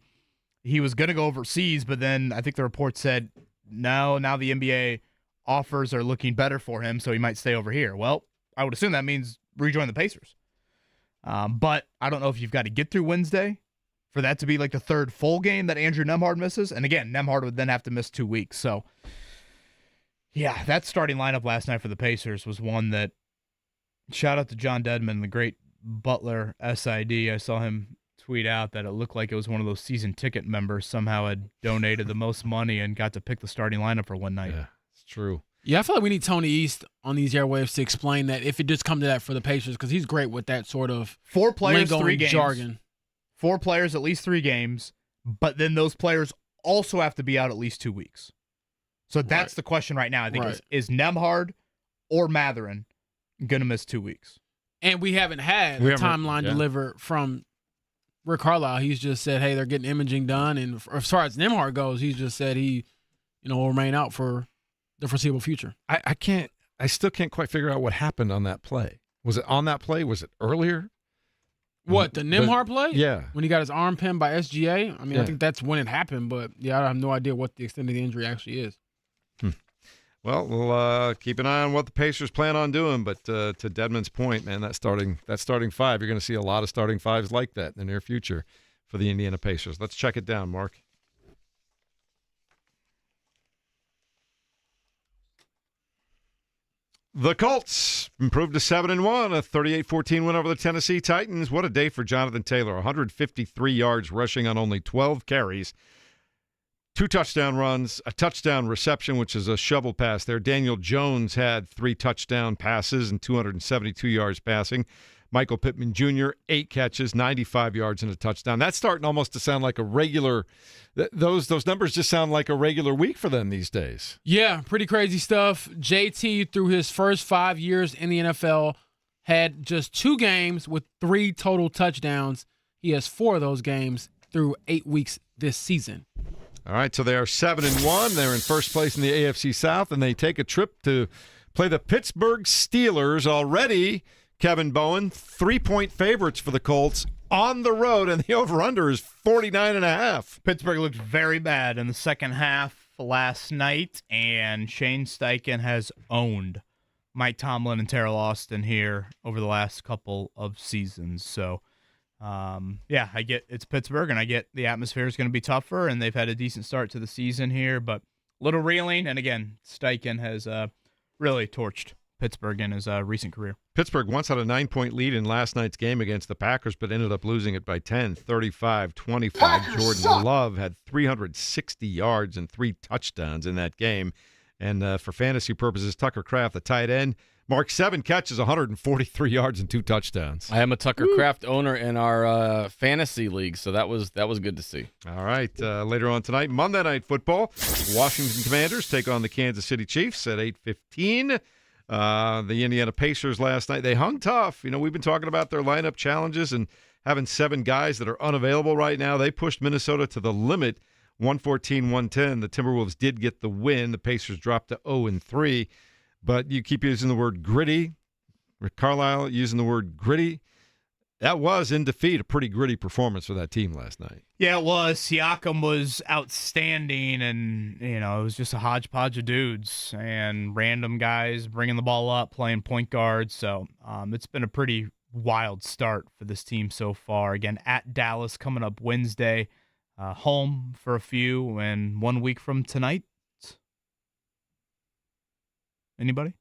Speaker 8: he was going to go overseas, but then I think the report said, no, now the NBA offers are looking better for him, so he might stay over here. Well, I would assume that means rejoin the Pacers. But I don't know if you've got to get through Wednesday for that to be the 3rd full game that Andrew Nembhard misses. And again, Nembhard would then have to miss 2 weeks. So, yeah, that starting lineup last night for the Pacers was one that, shout out to John Dedman, the great Butler SID. I saw him tweet out that it looked like it was one of those season ticket members somehow had donated the most money and got to pick the starting lineup for one night.
Speaker 7: Yeah, it's true.
Speaker 9: Yeah, I feel like we need Tony East on these airwaves to explain that if it just come to that for the Pacers, because he's great with that sort of
Speaker 8: 4 players,
Speaker 9: lingo
Speaker 8: 3
Speaker 9: and
Speaker 8: games.
Speaker 9: jargon.
Speaker 8: 4 players, at least 3 games, but then those players also have to be out at least 2 weeks. So that's the question right now, I think, is Nembhard or Matherin going to miss 2 weeks?
Speaker 9: And we haven't had a timeline delivered from Rick Carlisle. He's just said, hey, they're getting imaging done. And as far as Nembhard goes, he's just said he will remain out for the foreseeable future.
Speaker 7: I still can't quite figure out what happened on that play. Was it on that play? Was it earlier?
Speaker 9: What, the Nembhard play?
Speaker 7: Yeah.
Speaker 9: When he got his arm pinned by SGA? I mean, I think that's when it happened, but I have no idea what the extent of the injury actually is.
Speaker 7: Well, we'll keep an eye on what the Pacers plan on doing, but to Dedman's point, man, that starting 5, you're going to see a lot of starting 5s like that in the near future for the Indiana Pacers. Let's check it down, Mark. The Colts improved to 7-1, a 38-14 win over the Tennessee Titans. What a day for Jonathan Taylor, 153 yards rushing on only 12 carries. 2 touchdown runs, a touchdown reception, which is a shovel pass there. Daniel Jones had 3 touchdown passes and 272 yards passing. Michael Pittman Jr., 8 catches, 95 yards and a touchdown. That's starting almost to sound like a regular – those numbers just sound like a regular week for them these days.
Speaker 9: Yeah, pretty crazy stuff. JT, through his first 5 years in the NFL, had just 2 games with 3 total touchdowns. He has 4 of those games through 8 weeks this season.
Speaker 7: All right, so they are 7-1. They're in first place in the AFC South, and they take a trip to play the Pittsburgh Steelers. Already, Kevin Bowen, 3-point favorites for the Colts on the road, and the over-under is 49.5.
Speaker 8: Pittsburgh looked very bad in the second half last night, and Shane Steichen has owned Mike Tomlin and Terrell Austin here over the last couple of seasons. So, I get it's Pittsburgh, and I get the atmosphere is going to be tougher, and they've had a decent start to the season here, but a little reeling. And again, Steichen has really torched Pittsburgh in his recent career.
Speaker 7: Pittsburgh once had a 9-point lead in last night's game against the Packers, but ended up losing it by 10, 35-25. Jordan Love had 360 yards and 3 touchdowns in that game. And for fantasy purposes, Tucker Kraft, the tight end, marked 7 catches, 143 yards, and 2 touchdowns.
Speaker 6: I am a Tucker Kraft owner in our fantasy league, so that was good to see.
Speaker 7: All right, later on tonight, Monday Night Football, Washington Commanders take on the Kansas City Chiefs at 8:15. The Indiana Pacers last night, they hung tough. We've been talking about their lineup challenges and having 7 guys that are unavailable right now. They pushed Minnesota to the limit, 114-110. The Timberwolves did get the win. The Pacers dropped to 0-3. But you keep using the word gritty. Rick Carlisle using the word gritty. That was, in defeat, a pretty gritty performance for that team last night.
Speaker 8: Yeah, it was. Siakam was outstanding, and, it was just a hodgepodge of dudes and random guys bringing the ball up, playing point guard. So it's been a pretty wild start for this team so far. Again, at Dallas coming up Wednesday, home for a few, and 1 week from tonight. Anybody?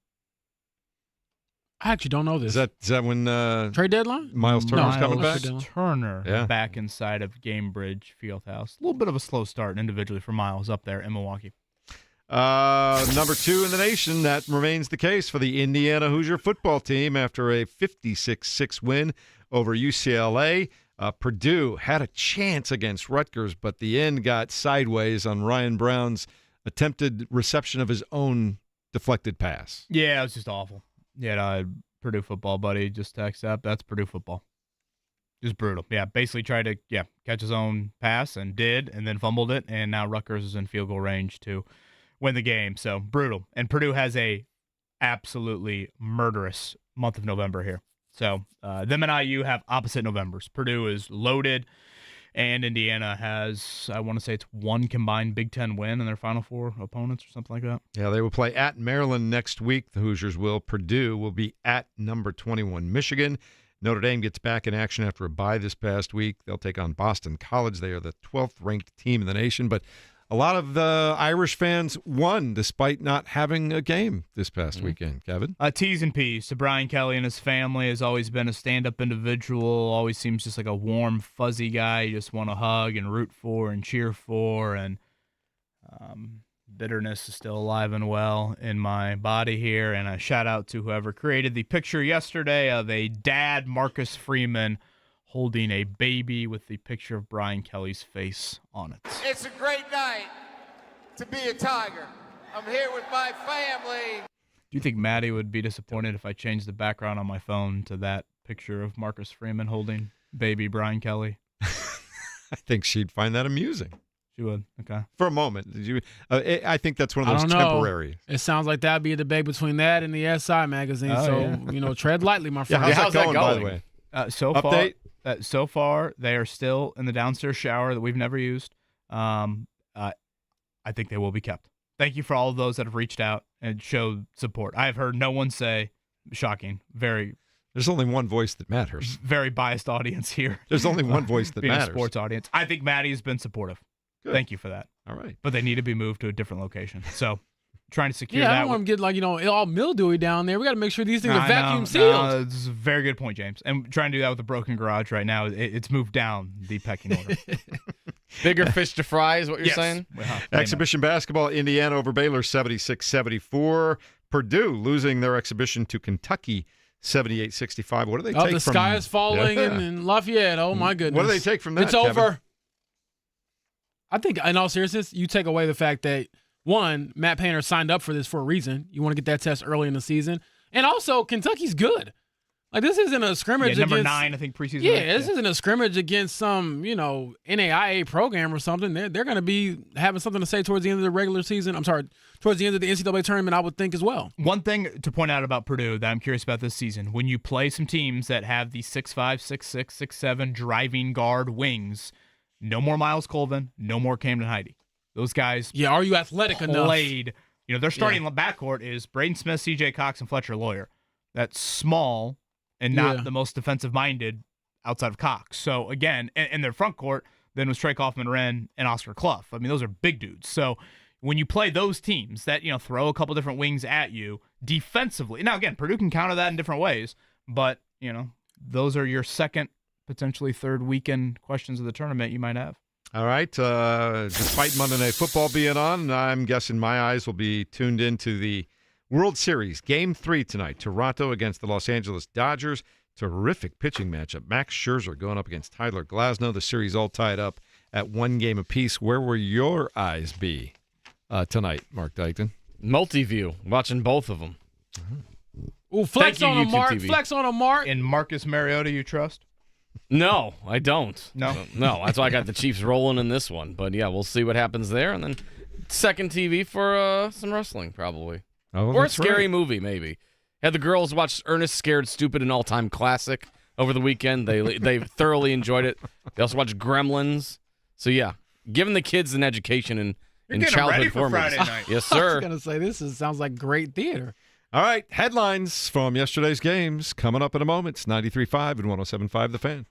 Speaker 9: I actually don't know this.
Speaker 7: Is that when
Speaker 9: trade deadline?
Speaker 7: Miles Turner's coming back?
Speaker 8: Turner back inside of Gamebridge Fieldhouse. A little bit of a slow start individually for Miles up there in Milwaukee.
Speaker 7: Number 2 in the nation, that remains the case for the Indiana Hoosier football team after a 56-6 win over UCLA. Purdue had a chance against Rutgers, but the end got sideways on Ryan Brown's attempted reception of his own deflected pass.
Speaker 8: Yeah, it was just awful. Yeah, Purdue football buddy just texted up. That's Purdue football. Just brutal. Yeah, basically tried to catch his own pass and did, and then fumbled it, and now Rutgers is in field goal range to win the game. So brutal. And Purdue has a absolutely murderous month of November here. So them and IU have opposite Novembers. Purdue is loaded, and Indiana has, I want to say it's 1 combined Big Ten win in their Final Four opponents or something like that.
Speaker 7: Yeah, they will play at Maryland next week. The Hoosiers will. Purdue will be at number 21 Michigan. Notre Dame gets back in action after a bye this past week. They'll take on Boston College. They are the 12th ranked team in the nation, but a lot of the Irish fans won despite not having a game this past weekend, Kevin.
Speaker 8: T's and P's to Brian Kelly and his family. Has always been a stand-up individual, always seems just like a warm, fuzzy guy you just want to hug and root for and cheer for, and bitterness is still alive and well in my body here. And a shout-out to whoever created the picture yesterday of a dad, Marcus Freeman, holding a baby with the picture of Brian Kelly's face on it.
Speaker 3: It's a great night to be a Tiger. I'm here with my family.
Speaker 8: Do you think Maddie would be disappointed if I changed the background on my phone to that picture of Marcus Freeman holding baby Brian Kelly?
Speaker 7: I think she'd find that amusing.
Speaker 8: She would. Okay.
Speaker 7: For a moment. Did you? I think that's one of those temporary.
Speaker 9: It sounds like that'd be a debate between that and the SI magazine. Tread lightly, my friend.
Speaker 7: How's that going, by the way?
Speaker 8: So far, they are still in the downstairs shower that we've never used. I think they will be kept. Thank you for all of those that have reached out and showed support. I have heard no one say, shocking,
Speaker 7: there's only one voice that matters.
Speaker 8: Very biased audience here.
Speaker 7: There's only one voice that matters.
Speaker 8: A sports audience. I think Maddie has been supportive.
Speaker 7: Good.
Speaker 8: Thank you for that.
Speaker 7: All right.
Speaker 8: But they need to be moved to a different location. So trying to secure
Speaker 9: that.
Speaker 8: I
Speaker 9: don't want them getting all mildewy down there. We got to make sure these things are vacuum sealed.
Speaker 8: No, this is a very good point, James. And trying to do that with a broken garage right now, it's moved down the pecking order.
Speaker 6: Bigger fish to fry is what you're saying?
Speaker 7: Exhibition basketball, Indiana over Baylor 76-74. Purdue losing their exhibition to Kentucky 78-65. What do they take from...
Speaker 9: the sky is falling in Lafayette. Oh, my goodness.
Speaker 7: What do they take from that,
Speaker 9: It's
Speaker 7: Kevin?
Speaker 9: over. I think, in all seriousness, you take away the fact that, one, Matt Painter signed up for this for a reason. You want to get that test early in the season. And also, Kentucky's good. Like, this isn't a scrimmage
Speaker 8: number
Speaker 9: against...
Speaker 8: 9, I think, preseason.
Speaker 9: This isn't a scrimmage against some, NAIA program or something. They're going to be having something to say towards the end of the regular season. Towards the end of the NCAA tournament, I would think as well.
Speaker 8: One thing to point out about Purdue that I'm curious about this season, when you play some teams that have the 6'5", 6'6", 6'7", driving guard wings, no more Miles Colvin, no more Camden Heide. Those guys
Speaker 9: are you athletic enough?
Speaker 8: Their starting backcourt is Braden Smith, C.J. Cox, and Fletcher Lawyer. That's small and not the most defensive-minded outside of Cox. So, again, in their front court, then was Trey Kaufman-Renn and Oscar Clough. I mean, those are big dudes. So, when you play those teams that, throw a couple different wings at you defensively. Now, again, Purdue can counter that in different ways, but, those are your second, potentially third weekend questions of the tournament you might have.
Speaker 7: All right. Despite Monday Night Football being on, I'm guessing my eyes will be tuned into the World Series. Game 3 tonight. Toronto against the Los Angeles Dodgers. Terrific pitching matchup. Max Scherzer going up against Tyler Glasnow. The series all tied up at 1 game apiece. Where will your eyes be tonight, Mark Dykton?
Speaker 6: Multi-view. Watching both of them.
Speaker 9: Ooh, flex on a Mark.
Speaker 6: TV.
Speaker 9: Flex on a Mark.
Speaker 8: In Marcus Mariota, you trust?
Speaker 6: No, I don't.
Speaker 8: No.
Speaker 6: No, that's why I got the Chiefs rolling in this one. But, yeah, we'll see what happens there. And then second TV for some wrestling, probably.
Speaker 7: Oh,
Speaker 6: or a scary movie, maybe. Had the girls watch Ernest Scared Stupid, an all-time classic, over the weekend. They thoroughly enjoyed it. They also watched Gremlins. So, yeah, giving the kids an education in childhood
Speaker 8: Friday night.
Speaker 6: Yes,
Speaker 9: I
Speaker 6: sir.
Speaker 9: was going to say, sounds like great theater.
Speaker 7: All right, headlines from yesterday's games coming up in a moment. It's 93.5 and 107.5 The Fan.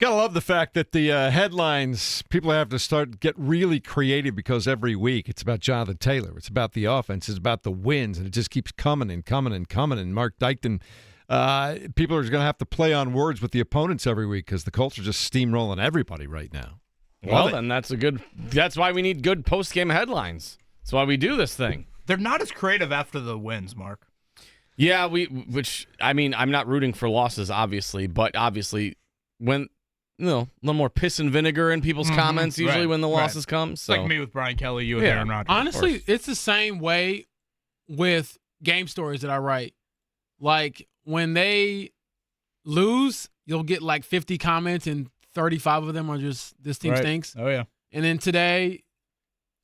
Speaker 7: Gotta love the fact that the headlines, people have to get really creative because every week it's about Jonathan Taylor. It's about the offense. It's about the wins, and it just keeps coming and coming and coming. And Mark Dykton, people are going to have to play on words with the opponents every week because the Colts are just steamrolling everybody right now.
Speaker 6: Well, then that's why we need good post-game headlines. That's why we do this thing.
Speaker 8: They're not as creative after the wins, Mark.
Speaker 6: Yeah, I'm not rooting for losses, obviously, but obviously when a little more piss and vinegar in people's comments usually when the losses come. So.
Speaker 8: Like me with Brian Kelly, you with Aaron Rodgers.
Speaker 9: Honestly, it's the same way with game stories that I write. Like when they lose, you'll get like 50 comments and 35 of them are just this team stinks.
Speaker 8: Oh yeah.
Speaker 9: And then today,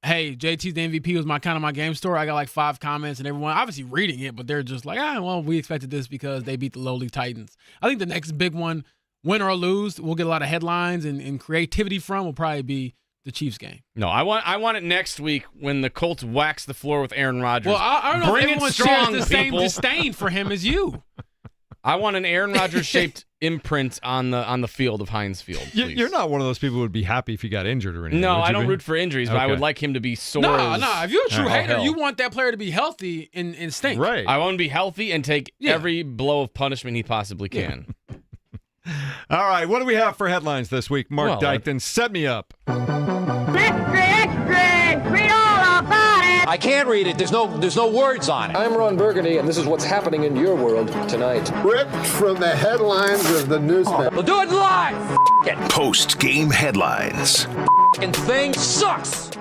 Speaker 9: hey, JT's the MVP was my game story. I got like 5 comments and everyone obviously reading it, but they're just like, well, we expected this because they beat the lowly Titans. I think the next big one, win or lose, we'll get a lot of headlines and creativity from will probably be the Chiefs game.
Speaker 6: No, I want it next week when the Colts wax the floor with Aaron Rodgers.
Speaker 9: Well, I don't know if everyone shares the same
Speaker 6: people.
Speaker 9: disdain for him as you.
Speaker 6: I want an Aaron Rodgers shaped imprint on the field of Heinz Field. Please.
Speaker 7: You're not one of those people who would be happy if he got injured or anything.
Speaker 6: No, I don't root for injuries, but I would like him to be sore.
Speaker 9: No. If you're a true hater, you want that player to be healthy and stink.
Speaker 7: Right.
Speaker 6: I want him to be healthy and take every blow of punishment he possibly can.
Speaker 7: All right, what do we have for headlines this week? Mark Dykton, set me up.
Speaker 12: Read all about it.
Speaker 13: I can't read it. There's no words on it.
Speaker 14: I'm Ron Burgundy, and this is what's happening in your world tonight.
Speaker 15: Ripped from the headlines of the newspaper.
Speaker 13: We'll do it live.
Speaker 1: Post-game headlines.
Speaker 13: Thing sucks.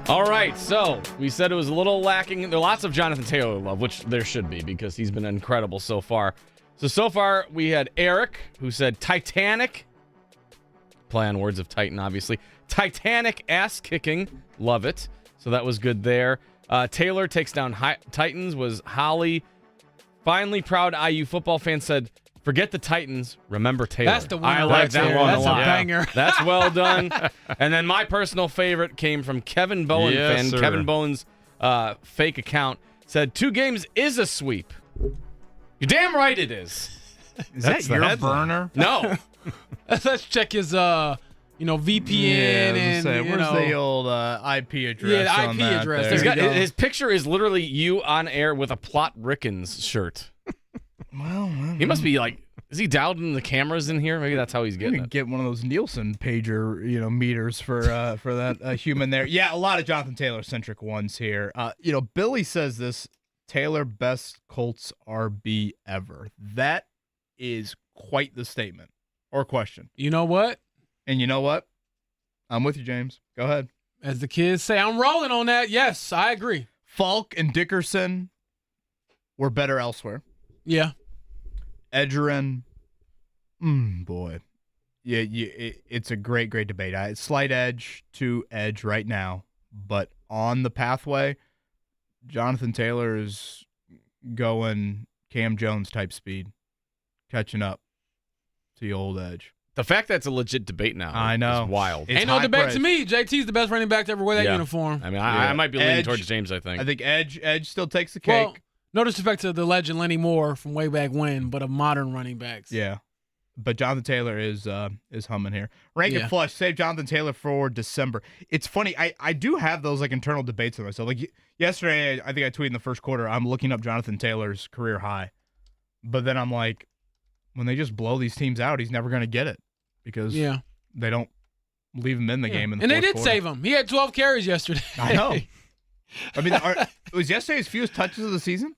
Speaker 6: All right, so we said it was a little lacking. There are lots of Jonathan Taylor love, which there should be because he's been incredible so far. So far, we had Eric, who said Titanic. Play on words of Titan, obviously. Titanic ass-kicking. Love it. So that was good there. Taylor takes down Titans was Holly. Finally, proud IU football fan said, forget the Titans, remember Taylor.
Speaker 9: That's the one.
Speaker 6: I like that one a lot.
Speaker 9: That's a banger.
Speaker 6: That's well done. And then my personal favorite came from Kevin Bowen fan.
Speaker 7: Sir.
Speaker 6: Kevin Bowen's fake account said 2 games is a sweep. You're damn right it is.
Speaker 8: Is that your burner?
Speaker 6: No.
Speaker 9: Let's check his VPN and
Speaker 8: where's the old IP address?
Speaker 9: Yeah, the IP address.
Speaker 6: His picture is literally you on air with a Plot Rickens shirt.
Speaker 8: Well,
Speaker 6: he must be like, is he dialed in the cameras in here? Maybe that's how he's getting it.
Speaker 8: Get one of those Nielsen pager, meters for that human there. Yeah, a lot of Jonathan Taylor centric ones here. Billy says this: Taylor best Colts RB ever. That is quite the statement or question.
Speaker 9: You know what?
Speaker 8: And you know what? I'm with you, James. Go ahead.
Speaker 9: As the kids say, I'm rolling on that. Yes, I agree.
Speaker 8: Falk and Dickerson were better elsewhere.
Speaker 9: Yeah.
Speaker 8: Edgerrin, boy. Yeah, it's a great debate. Slight edge to edge right now, but on the pathway, Jonathan Taylor is going Cam Jones type speed, catching up to the old edge.
Speaker 6: The fact that it's a legit debate now
Speaker 8: I know.
Speaker 6: is wild.
Speaker 9: Ain't no debate to me. JT's the best running back to ever wear that uniform.
Speaker 6: I mean, I might be leaning towards James, I think.
Speaker 8: I think Edge still takes the cake.
Speaker 9: Well, no disrespect to the legend Lenny Moore from way back when, but of modern running backs.
Speaker 8: Yeah. But Jonathan Taylor is humming here. Rank and flush. Save Jonathan Taylor for December. It's funny. I do have those like internal debates with myself. Like yesterday, I think I tweeted in the first quarter, I'm looking up Jonathan Taylor's career high. But then I'm like, when they just blow these teams out, he's never going to get it because they don't leave him in the game.
Speaker 9: And they did save him. He had 12 carries yesterday.
Speaker 8: I know. I mean, was yesterday's fewest touches of the season?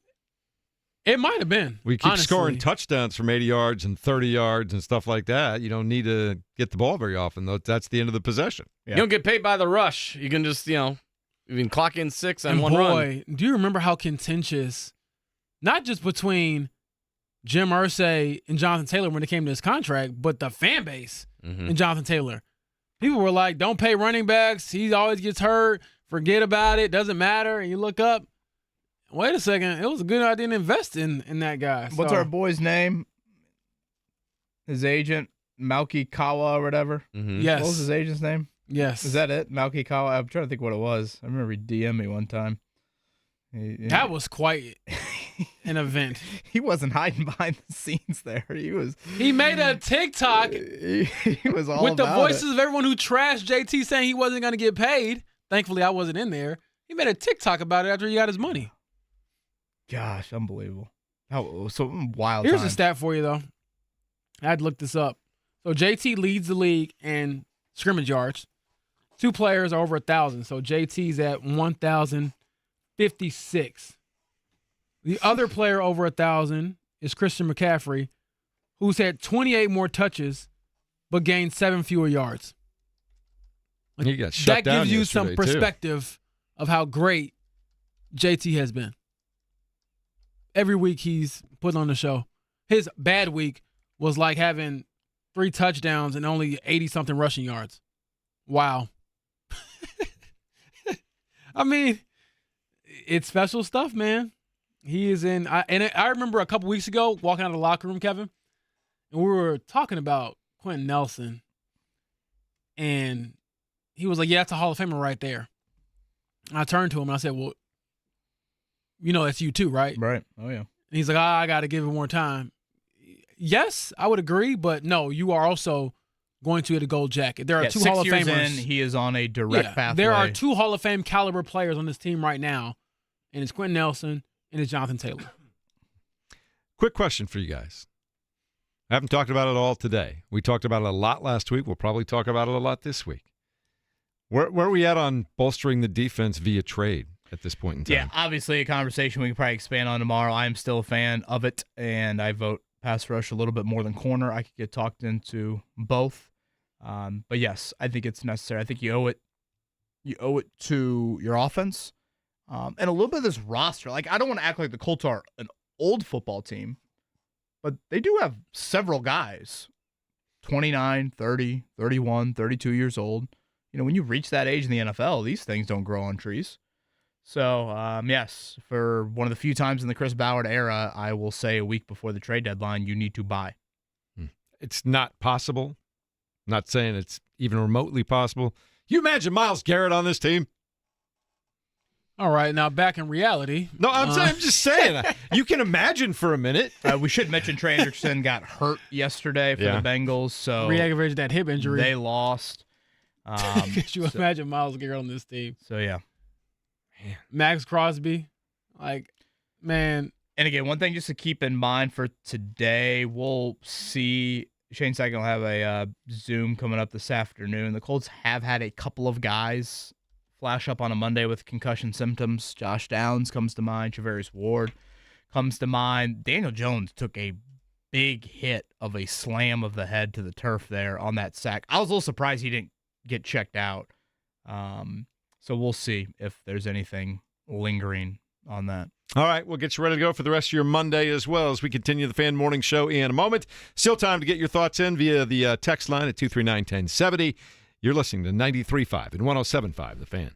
Speaker 9: It might have been.
Speaker 7: We keep scoring touchdowns from 80 yards and 30 yards and stuff like that. You don't need to get the ball very often, though. That's the end of the possession.
Speaker 6: Yeah. You don't get paid by the rush. You can just, you can clock in 6 on one run.
Speaker 9: Boy, do you remember how contentious, not just between Jim Irsay and Jonathan Taylor when it came to his contract, but the fan base and Jonathan Taylor. People were like, don't pay running backs. He always gets hurt. Forget about it. Doesn't matter. And you look up. Wait a second. It was a good idea to invest in that guy.
Speaker 8: What's our boy's name? His agent, Malky Kawa or whatever?
Speaker 9: Yes.
Speaker 8: What was his agent's name?
Speaker 9: Yes.
Speaker 8: Is that it? Malky Kawa? I'm trying to think what it was. I remember he DM'd me one time.
Speaker 9: That was quite an event.
Speaker 8: He wasn't hiding behind the scenes there.
Speaker 9: He made a TikTok
Speaker 8: He was all
Speaker 9: with the
Speaker 8: about
Speaker 9: voices
Speaker 8: it.
Speaker 9: of everyone who trashed JT saying he wasn't going to get paid. Thankfully, I wasn't in there. He made a TikTok about it after he got his money.
Speaker 8: Gosh, unbelievable. How so wild.
Speaker 9: Here's
Speaker 8: time.
Speaker 9: a stat for you, though. I had to look this up. So JT leads the league in scrimmage yards. 2 players are over 1,000. So JT's at 1,056. The other player over 1,000 is Christian McCaffrey, who's had 28 more touches but gained 7 fewer yards.
Speaker 7: He got shut
Speaker 9: that
Speaker 7: down
Speaker 9: gives you some
Speaker 7: yesterday, too.
Speaker 9: perspective of how great JT has been. Every week he's put on the show. His bad week was like having 3 touchdowns and only 80-something rushing yards. Wow. I mean, it's special stuff, man. He is in. I remember a couple weeks ago walking out of the locker room, Kevin, and we were talking about Quentin Nelson, and he was like, "Yeah, that's a Hall of Famer right there." And I turned to him and I said, "Well, you know that's you too, right?"
Speaker 8: Right. Oh yeah.
Speaker 9: And he's like, I got to give it more time. Yes, I would agree, but no, you are also going to get a gold jacket. There are 2 Hall of
Speaker 8: 6 years
Speaker 9: Famers.
Speaker 8: in, he is on a direct pathway.
Speaker 9: There are 2 Hall of Fame caliber players on this team right now, and it's Quentin Nelson and it's Jonathan Taylor.
Speaker 7: Quick question for you guys. I haven't talked about it all today. We talked about it a lot last week. We'll probably talk about it a lot this week. Where are we at on bolstering the defense via trade at this point in time?
Speaker 8: Yeah, obviously a conversation we can probably expand on tomorrow. I am still a fan of it, and I vote pass rush a little bit more than corner. I could get talked into both. But yes, I think it's necessary. I think you owe it to your offense. And a little bit of this roster. Like, I don't want to act like the Colts are an old football team, but they do have several guys, 29, 30, 31, 32 years old. You know, when you reach that age in the NFL, these things don't grow on trees. So, yes, for one of the few times in the Chris Ballard era, I will say a week before the trade deadline, you need to buy.
Speaker 7: It's not possible. I'm not saying it's even remotely possible. You imagine Myles Garrett on this team?
Speaker 9: All right, now back in reality.
Speaker 7: No, I'm just saying. You can imagine for a minute.
Speaker 8: We should mention Trey Anderson got hurt yesterday for the Bengals, so
Speaker 9: re-aggravated that hip injury.
Speaker 8: They lost.
Speaker 9: Could you imagine Myles Garrett on this team?
Speaker 8: So yeah,
Speaker 9: Max Crosby, like, man.
Speaker 8: And again, one thing just to keep in mind for today, we'll see. Shane Steichen will have a Zoom coming up this afternoon. The Colts have had a couple of guys flash up on a Monday with concussion symptoms. Josh Downs comes to mind. Travarius Ward comes to mind. Daniel Jones took a big hit of a slam of the head to the turf there on that sack. I was a little surprised he didn't get checked out. So we'll see if there's anything lingering on that.
Speaker 7: All right, we'll get you ready to go for the rest of your Monday as well as we continue the Fan Morning Show in a moment. Still time to get your thoughts in via the text line at 239-1070. You're listening to 93.5 and 107.5 The Fan.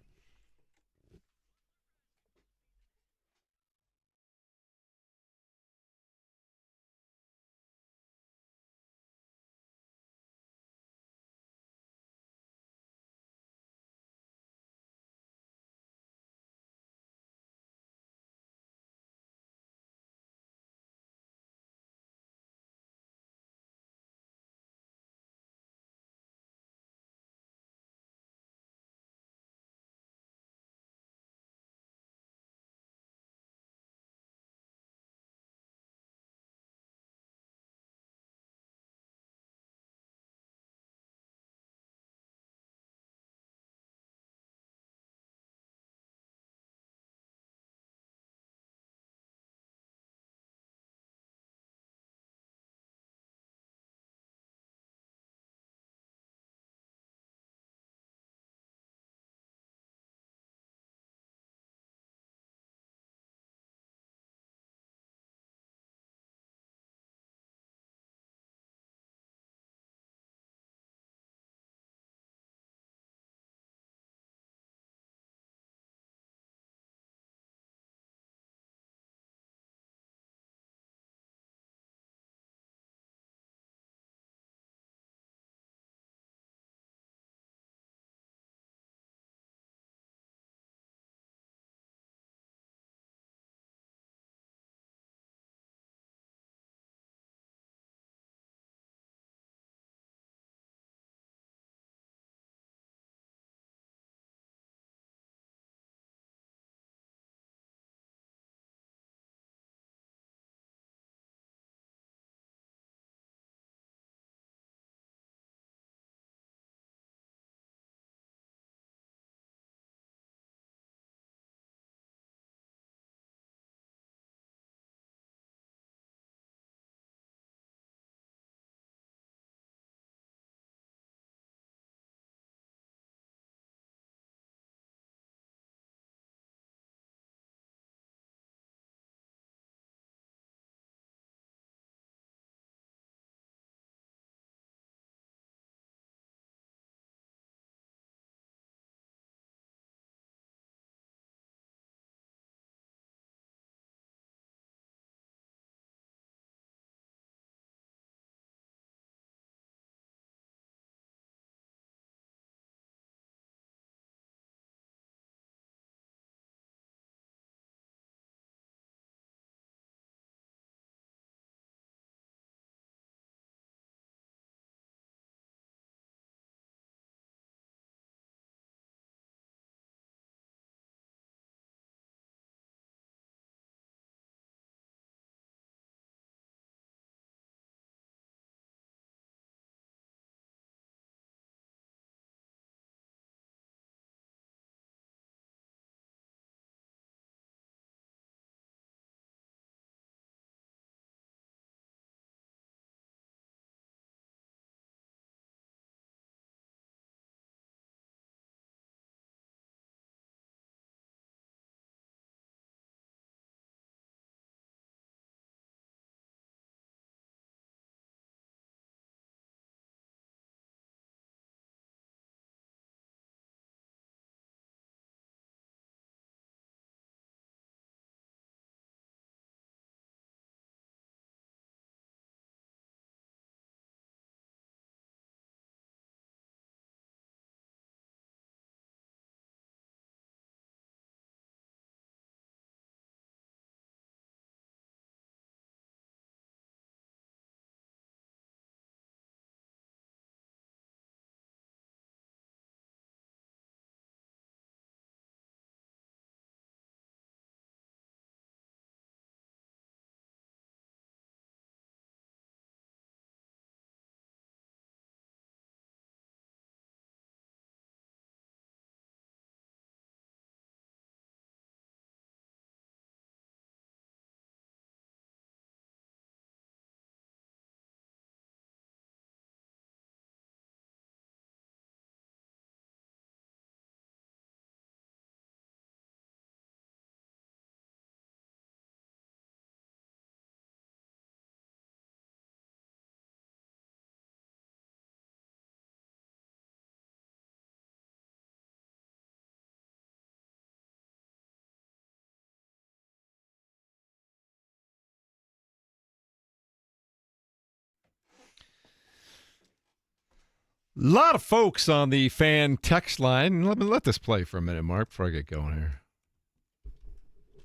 Speaker 7: lot of folks on the fan text line. Let me let this play for a minute, Mark, before I get going here.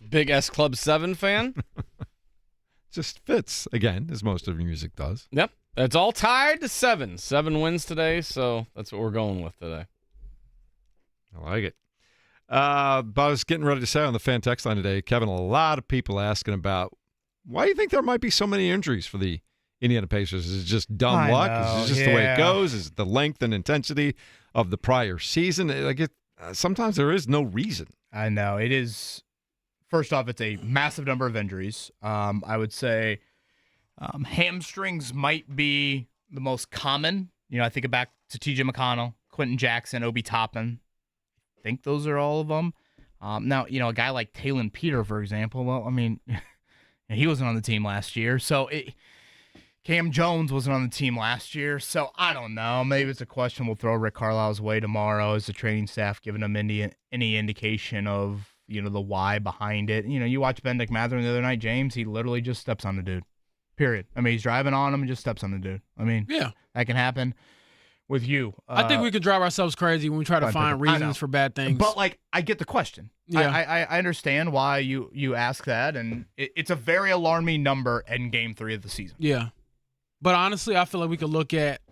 Speaker 6: Big S Club 7 fan?
Speaker 7: Just fits, again, as most of your music does.
Speaker 6: Yep. It's all tied to 7. 7 wins today, so that's what we're going with today.
Speaker 7: I like it. But I was getting ready to say on the fan text line today, Kevin, a lot of people asking about why do you think there might be so many injuries for the Indiana Pacers? Is it just dumb luck? Is it just the way it goes? Is it the length and intensity of the prior season? Sometimes there is no reason.
Speaker 8: I know. It is. First off, it's a massive number of injuries. I would say hamstrings might be the most common. I think back to T.J. McConnell, Quentin Jackson, Obi Toppin. I think those are all of them. Now, a guy like Talon Peter, for example, well, I mean, he wasn't on the team last year. So Cam Jones wasn't on the team last year. So I don't know. Maybe it's a question we'll throw Rick Carlisle's way tomorrow. Is the training staff giving him any indication of, the why behind it? You watch Benedict Mathurin the other night, James, he literally just steps on the dude. Period. I mean, he's driving on him and just steps on the dude. I mean,
Speaker 9: yeah,
Speaker 8: that can happen with you.
Speaker 9: I think we could drive ourselves crazy when we try to find reasons for bad things.
Speaker 8: But, I get the question.
Speaker 9: Yeah.
Speaker 8: I understand why you ask that, and it's a very alarming number in Game 3 of the season.
Speaker 9: Yeah. But honestly, I feel like we could look at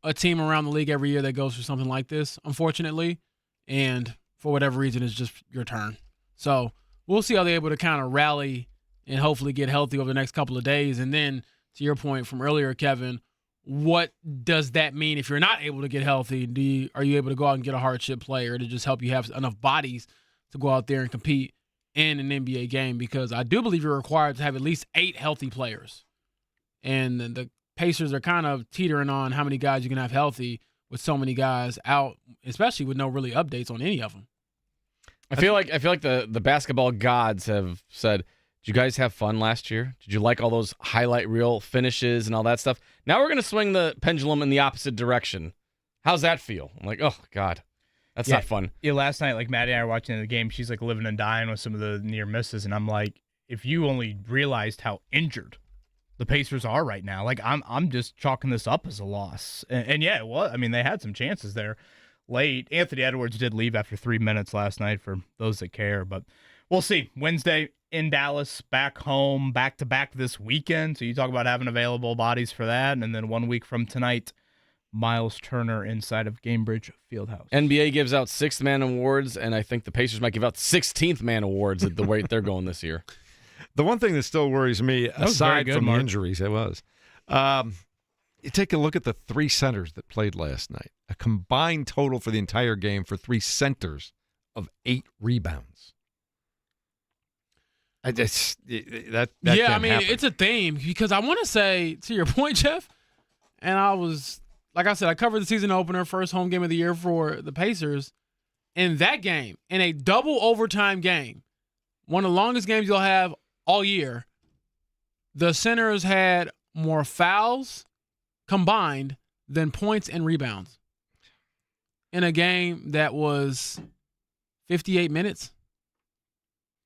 Speaker 9: a team around the league every year that goes through something like this, unfortunately, and for whatever reason, it's just your turn. So we'll see how they're able to kind of rally and hopefully get healthy over the next couple of days. And then, to your point from earlier, Kevin, what does that mean if you're not able to get healthy? Are you able to go out and get a hardship player to just help you have enough bodies to go out there and compete in an NBA game? Because I do believe you're required to have at least 8 healthy players. And the Pacers are kind of teetering on how many guys you can have healthy with so many guys out, especially with no really updates on any of them.
Speaker 6: I feel like the basketball gods have said, did you guys have fun last year? Did you like all those highlight reel finishes and all that stuff? Now we're going to swing the pendulum in the opposite direction. How's that feel? I'm like, oh, God, that's not fun.
Speaker 8: Yeah, last night, Maddie and I were watching the game. She's living and dying with some of the near misses. And I'm like, if you only realized how injured the Pacers are right now, I'm just chalking this up as a loss. And yeah, it was. I mean, they had some chances there late. Anthony Edwards did leave after 3 minutes last night for those that care. But we'll see. Wednesday in Dallas, back home, back-to-back this weekend. So you talk about having available bodies for that. And then 1 week from tonight, Miles Turner inside of Gainbridge Fieldhouse.
Speaker 6: NBA gives out 6th man awards, and I think the Pacers might give out 16th man awards at the rate they're going this year.
Speaker 7: The one thing that still worries me, aside from the injuries, you take a look at the 3 centers that played last night. A combined total for the entire game for 3 centers of 8 rebounds.
Speaker 9: It's a theme because I want to say, to your point, Jeff, and like I said, I covered the season opener, first home game of the year for the Pacers. In that game, in a double overtime game, one of the longest games you'll have all year, the centers had more fouls combined than points and rebounds in a game that was 58 minutes.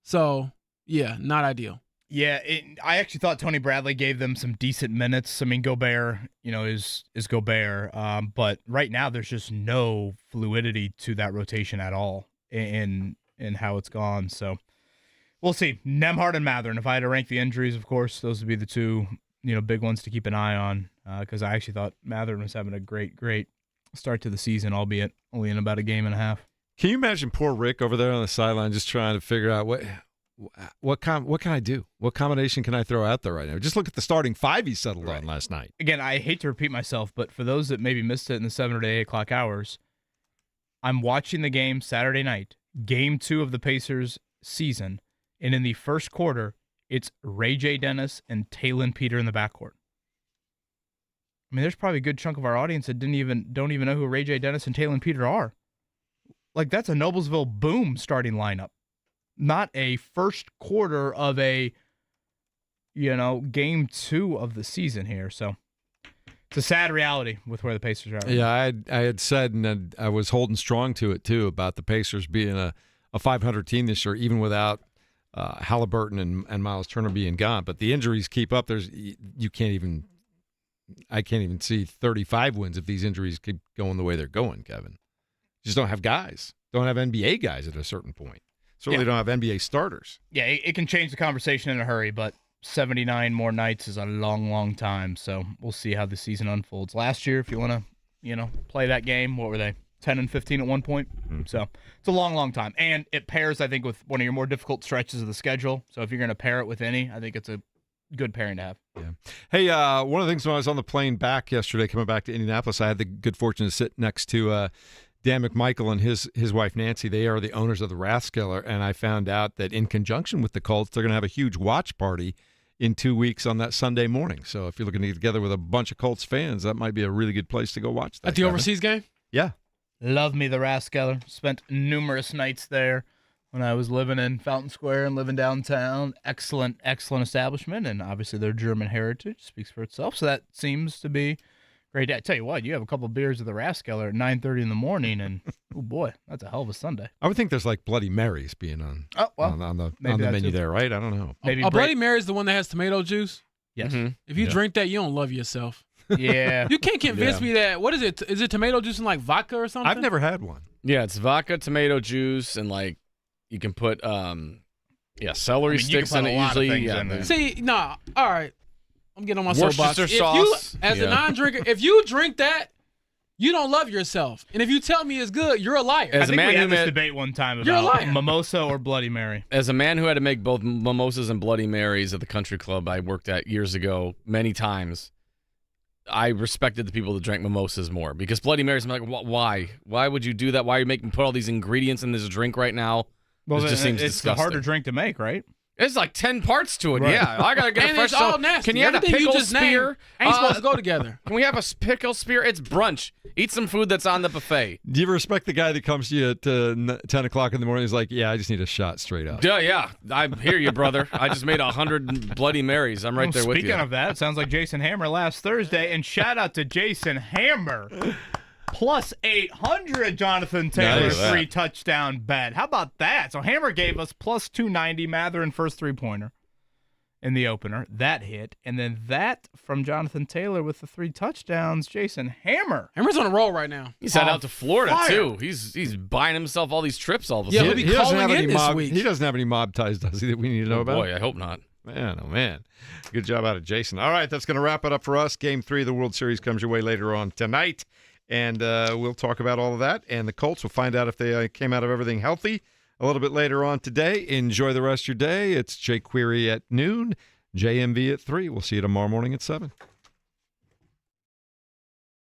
Speaker 9: So, yeah, not ideal.
Speaker 8: Yeah, I actually thought Tony Bradley gave them some decent minutes. I mean, Gobert, is Gobert. But right now, there's just no fluidity to that rotation at all in how it's gone. So we'll see. Nembhard and Mathurin. If I had to rank the injuries, of course, those would be the 2, big ones to keep an eye on. Because I actually thought Mathurin was having a great start to the season, albeit only in about a game and a half.
Speaker 7: Can you imagine poor Rick over there on the sideline just trying to figure out what can I do? What combination can I throw out there right now? Just look at the starting 5 he settled on last night.
Speaker 8: Again, I hate to repeat myself, but for those that maybe missed it in the 7 or 8 o'clock hours, I'm watching the game Saturday night, Game 2 of the Pacers season, and in the first quarter, it's Ray J. Dennis and Talon Peter in the backcourt. I mean, there's probably a good chunk of our audience that don't even know who Ray J. Dennis and Talon Peter are. That's a Noblesville Boom starting lineup, not a first quarter of a, Game 2 of the season here. So it's a sad reality with where the Pacers are at.
Speaker 7: Yeah, I had said, and I was holding strong to it too, about the Pacers being a 500 team this year, even without Halliburton and Miles Turner being gone. But the injuries keep up. You can't even I can't even see 35 wins if these injuries keep going the way they're going, Kevin. Just don't have guys. Don't have NBA guys at a certain point. Certainly don't have NBA starters.
Speaker 8: Yeah, it can change the conversation in a hurry, but 79 more nights is a long, long time. So we'll see how the season unfolds. Last year, if you want to, play that game, what were they? 10 and 15 at one point. So it's a long, long time. And it pairs, I think, with one of your more difficult stretches of the schedule. So if you're going to pair it with any, I think it's a good pairing to have.
Speaker 7: Yeah. Hey, one of the things when I was on the plane back yesterday, coming back to Indianapolis, I had the good fortune to sit next to Dan McMichael and his wife Nancy. They are the owners of the Rathskeller, and I found out that in conjunction with the Colts, they're going to have a huge watch party in 2 weeks on that Sunday morning. So if you're looking to get together with a bunch of Colts fans, that might be a really good place to go watch that.
Speaker 9: At the overseas game?
Speaker 7: Yeah.
Speaker 8: Love me the Rathskeller. Spent numerous nights there when I was living in Fountain Square and living downtown. Excellent, excellent establishment, and obviously their German heritage speaks for itself. So that seems to be great. I tell you what, you have a couple of beers at the Rathskeller at 9:30 in the morning, and oh boy, that's a hell of a Sunday.
Speaker 7: I would think there's like Bloody Marys being on the menu there, right? I don't know.
Speaker 9: Maybe Bloody Mary is the one that has tomato juice.
Speaker 8: Yes.
Speaker 7: Mm-hmm.
Speaker 9: If you drink that, you don't love yourself.
Speaker 8: Yeah.
Speaker 9: You can't convince me that. What is it? Is it tomato juice and like vodka or something?
Speaker 7: I've never had one.
Speaker 6: Yeah, it's vodka, tomato juice, and like you can put celery sticks in it usually.
Speaker 9: See, nah. All right. I'm getting on my soapbox.
Speaker 6: Worcestershire sauce.
Speaker 9: As a non-drinker, if you drink that, you don't love yourself. And if you tell me it's good, you're a liar.
Speaker 8: I think we had this debate one time
Speaker 9: You're a
Speaker 8: about
Speaker 9: liar.
Speaker 8: mimosa or Bloody Mary.
Speaker 6: As a man who had to make both mimosas and Bloody Marys at the country club I worked at years ago many times, I respected the people that drank mimosas more because Bloody Marys, I'm like, why? Why would you do that? Why are you put all these ingredients in this drink right now?
Speaker 8: Well,
Speaker 6: it just seems
Speaker 8: it's
Speaker 6: disgusting.
Speaker 8: a harder drink to make, right?
Speaker 6: It's like 10 parts to it.
Speaker 8: Right.
Speaker 6: Yeah, I gotta get
Speaker 9: And
Speaker 6: a fresh.
Speaker 9: it's all nasty.
Speaker 6: Can you have a
Speaker 9: Everything
Speaker 6: pickle
Speaker 9: you just
Speaker 6: spear?
Speaker 9: named ain't supposed to go together.
Speaker 6: Can we have a pickle spear? It's brunch. Eat some food that's on the buffet.
Speaker 7: Do you ever respect the guy that comes to you at 10 o'clock in the morning? He's like, yeah, I just need a shot straight up.
Speaker 6: Yeah. I hear you, brother. I just made 100 Bloody Marys. I'm right there with you.
Speaker 8: Speaking of that, it sounds like Jason Hammer last Thursday. And shout out to Jason Hammer. Plus 800, Jonathan Taylor,
Speaker 6: Nice.
Speaker 8: 3-touchdown bet. How about that? So Hammer gave us plus 290, Matherin first three-pointer in the opener. That hit. And then that from Jonathan Taylor with the 3 touchdowns. Jason Hammer.
Speaker 9: Hammer's on a roll right now.
Speaker 6: He's headed out to Florida,
Speaker 8: fire.
Speaker 6: too. He's buying himself all these trips all of a
Speaker 9: Yeah,
Speaker 6: sudden.
Speaker 9: he'll be calling in this week.
Speaker 7: He doesn't have any mob ties, does he, that we need to know about?
Speaker 6: Boy, I hope not.
Speaker 7: Man, oh, man. Good job out of Jason. All right, that's going to wrap it up for us. Game 3 of the World Series comes your way later on tonight. And we'll talk about all of that. And the Colts, we'll find out if they came out of everything healthy a little bit later on today. Enjoy the rest of your day. It's Jay Query at noon, JMV at 3. We'll see you tomorrow morning at 7.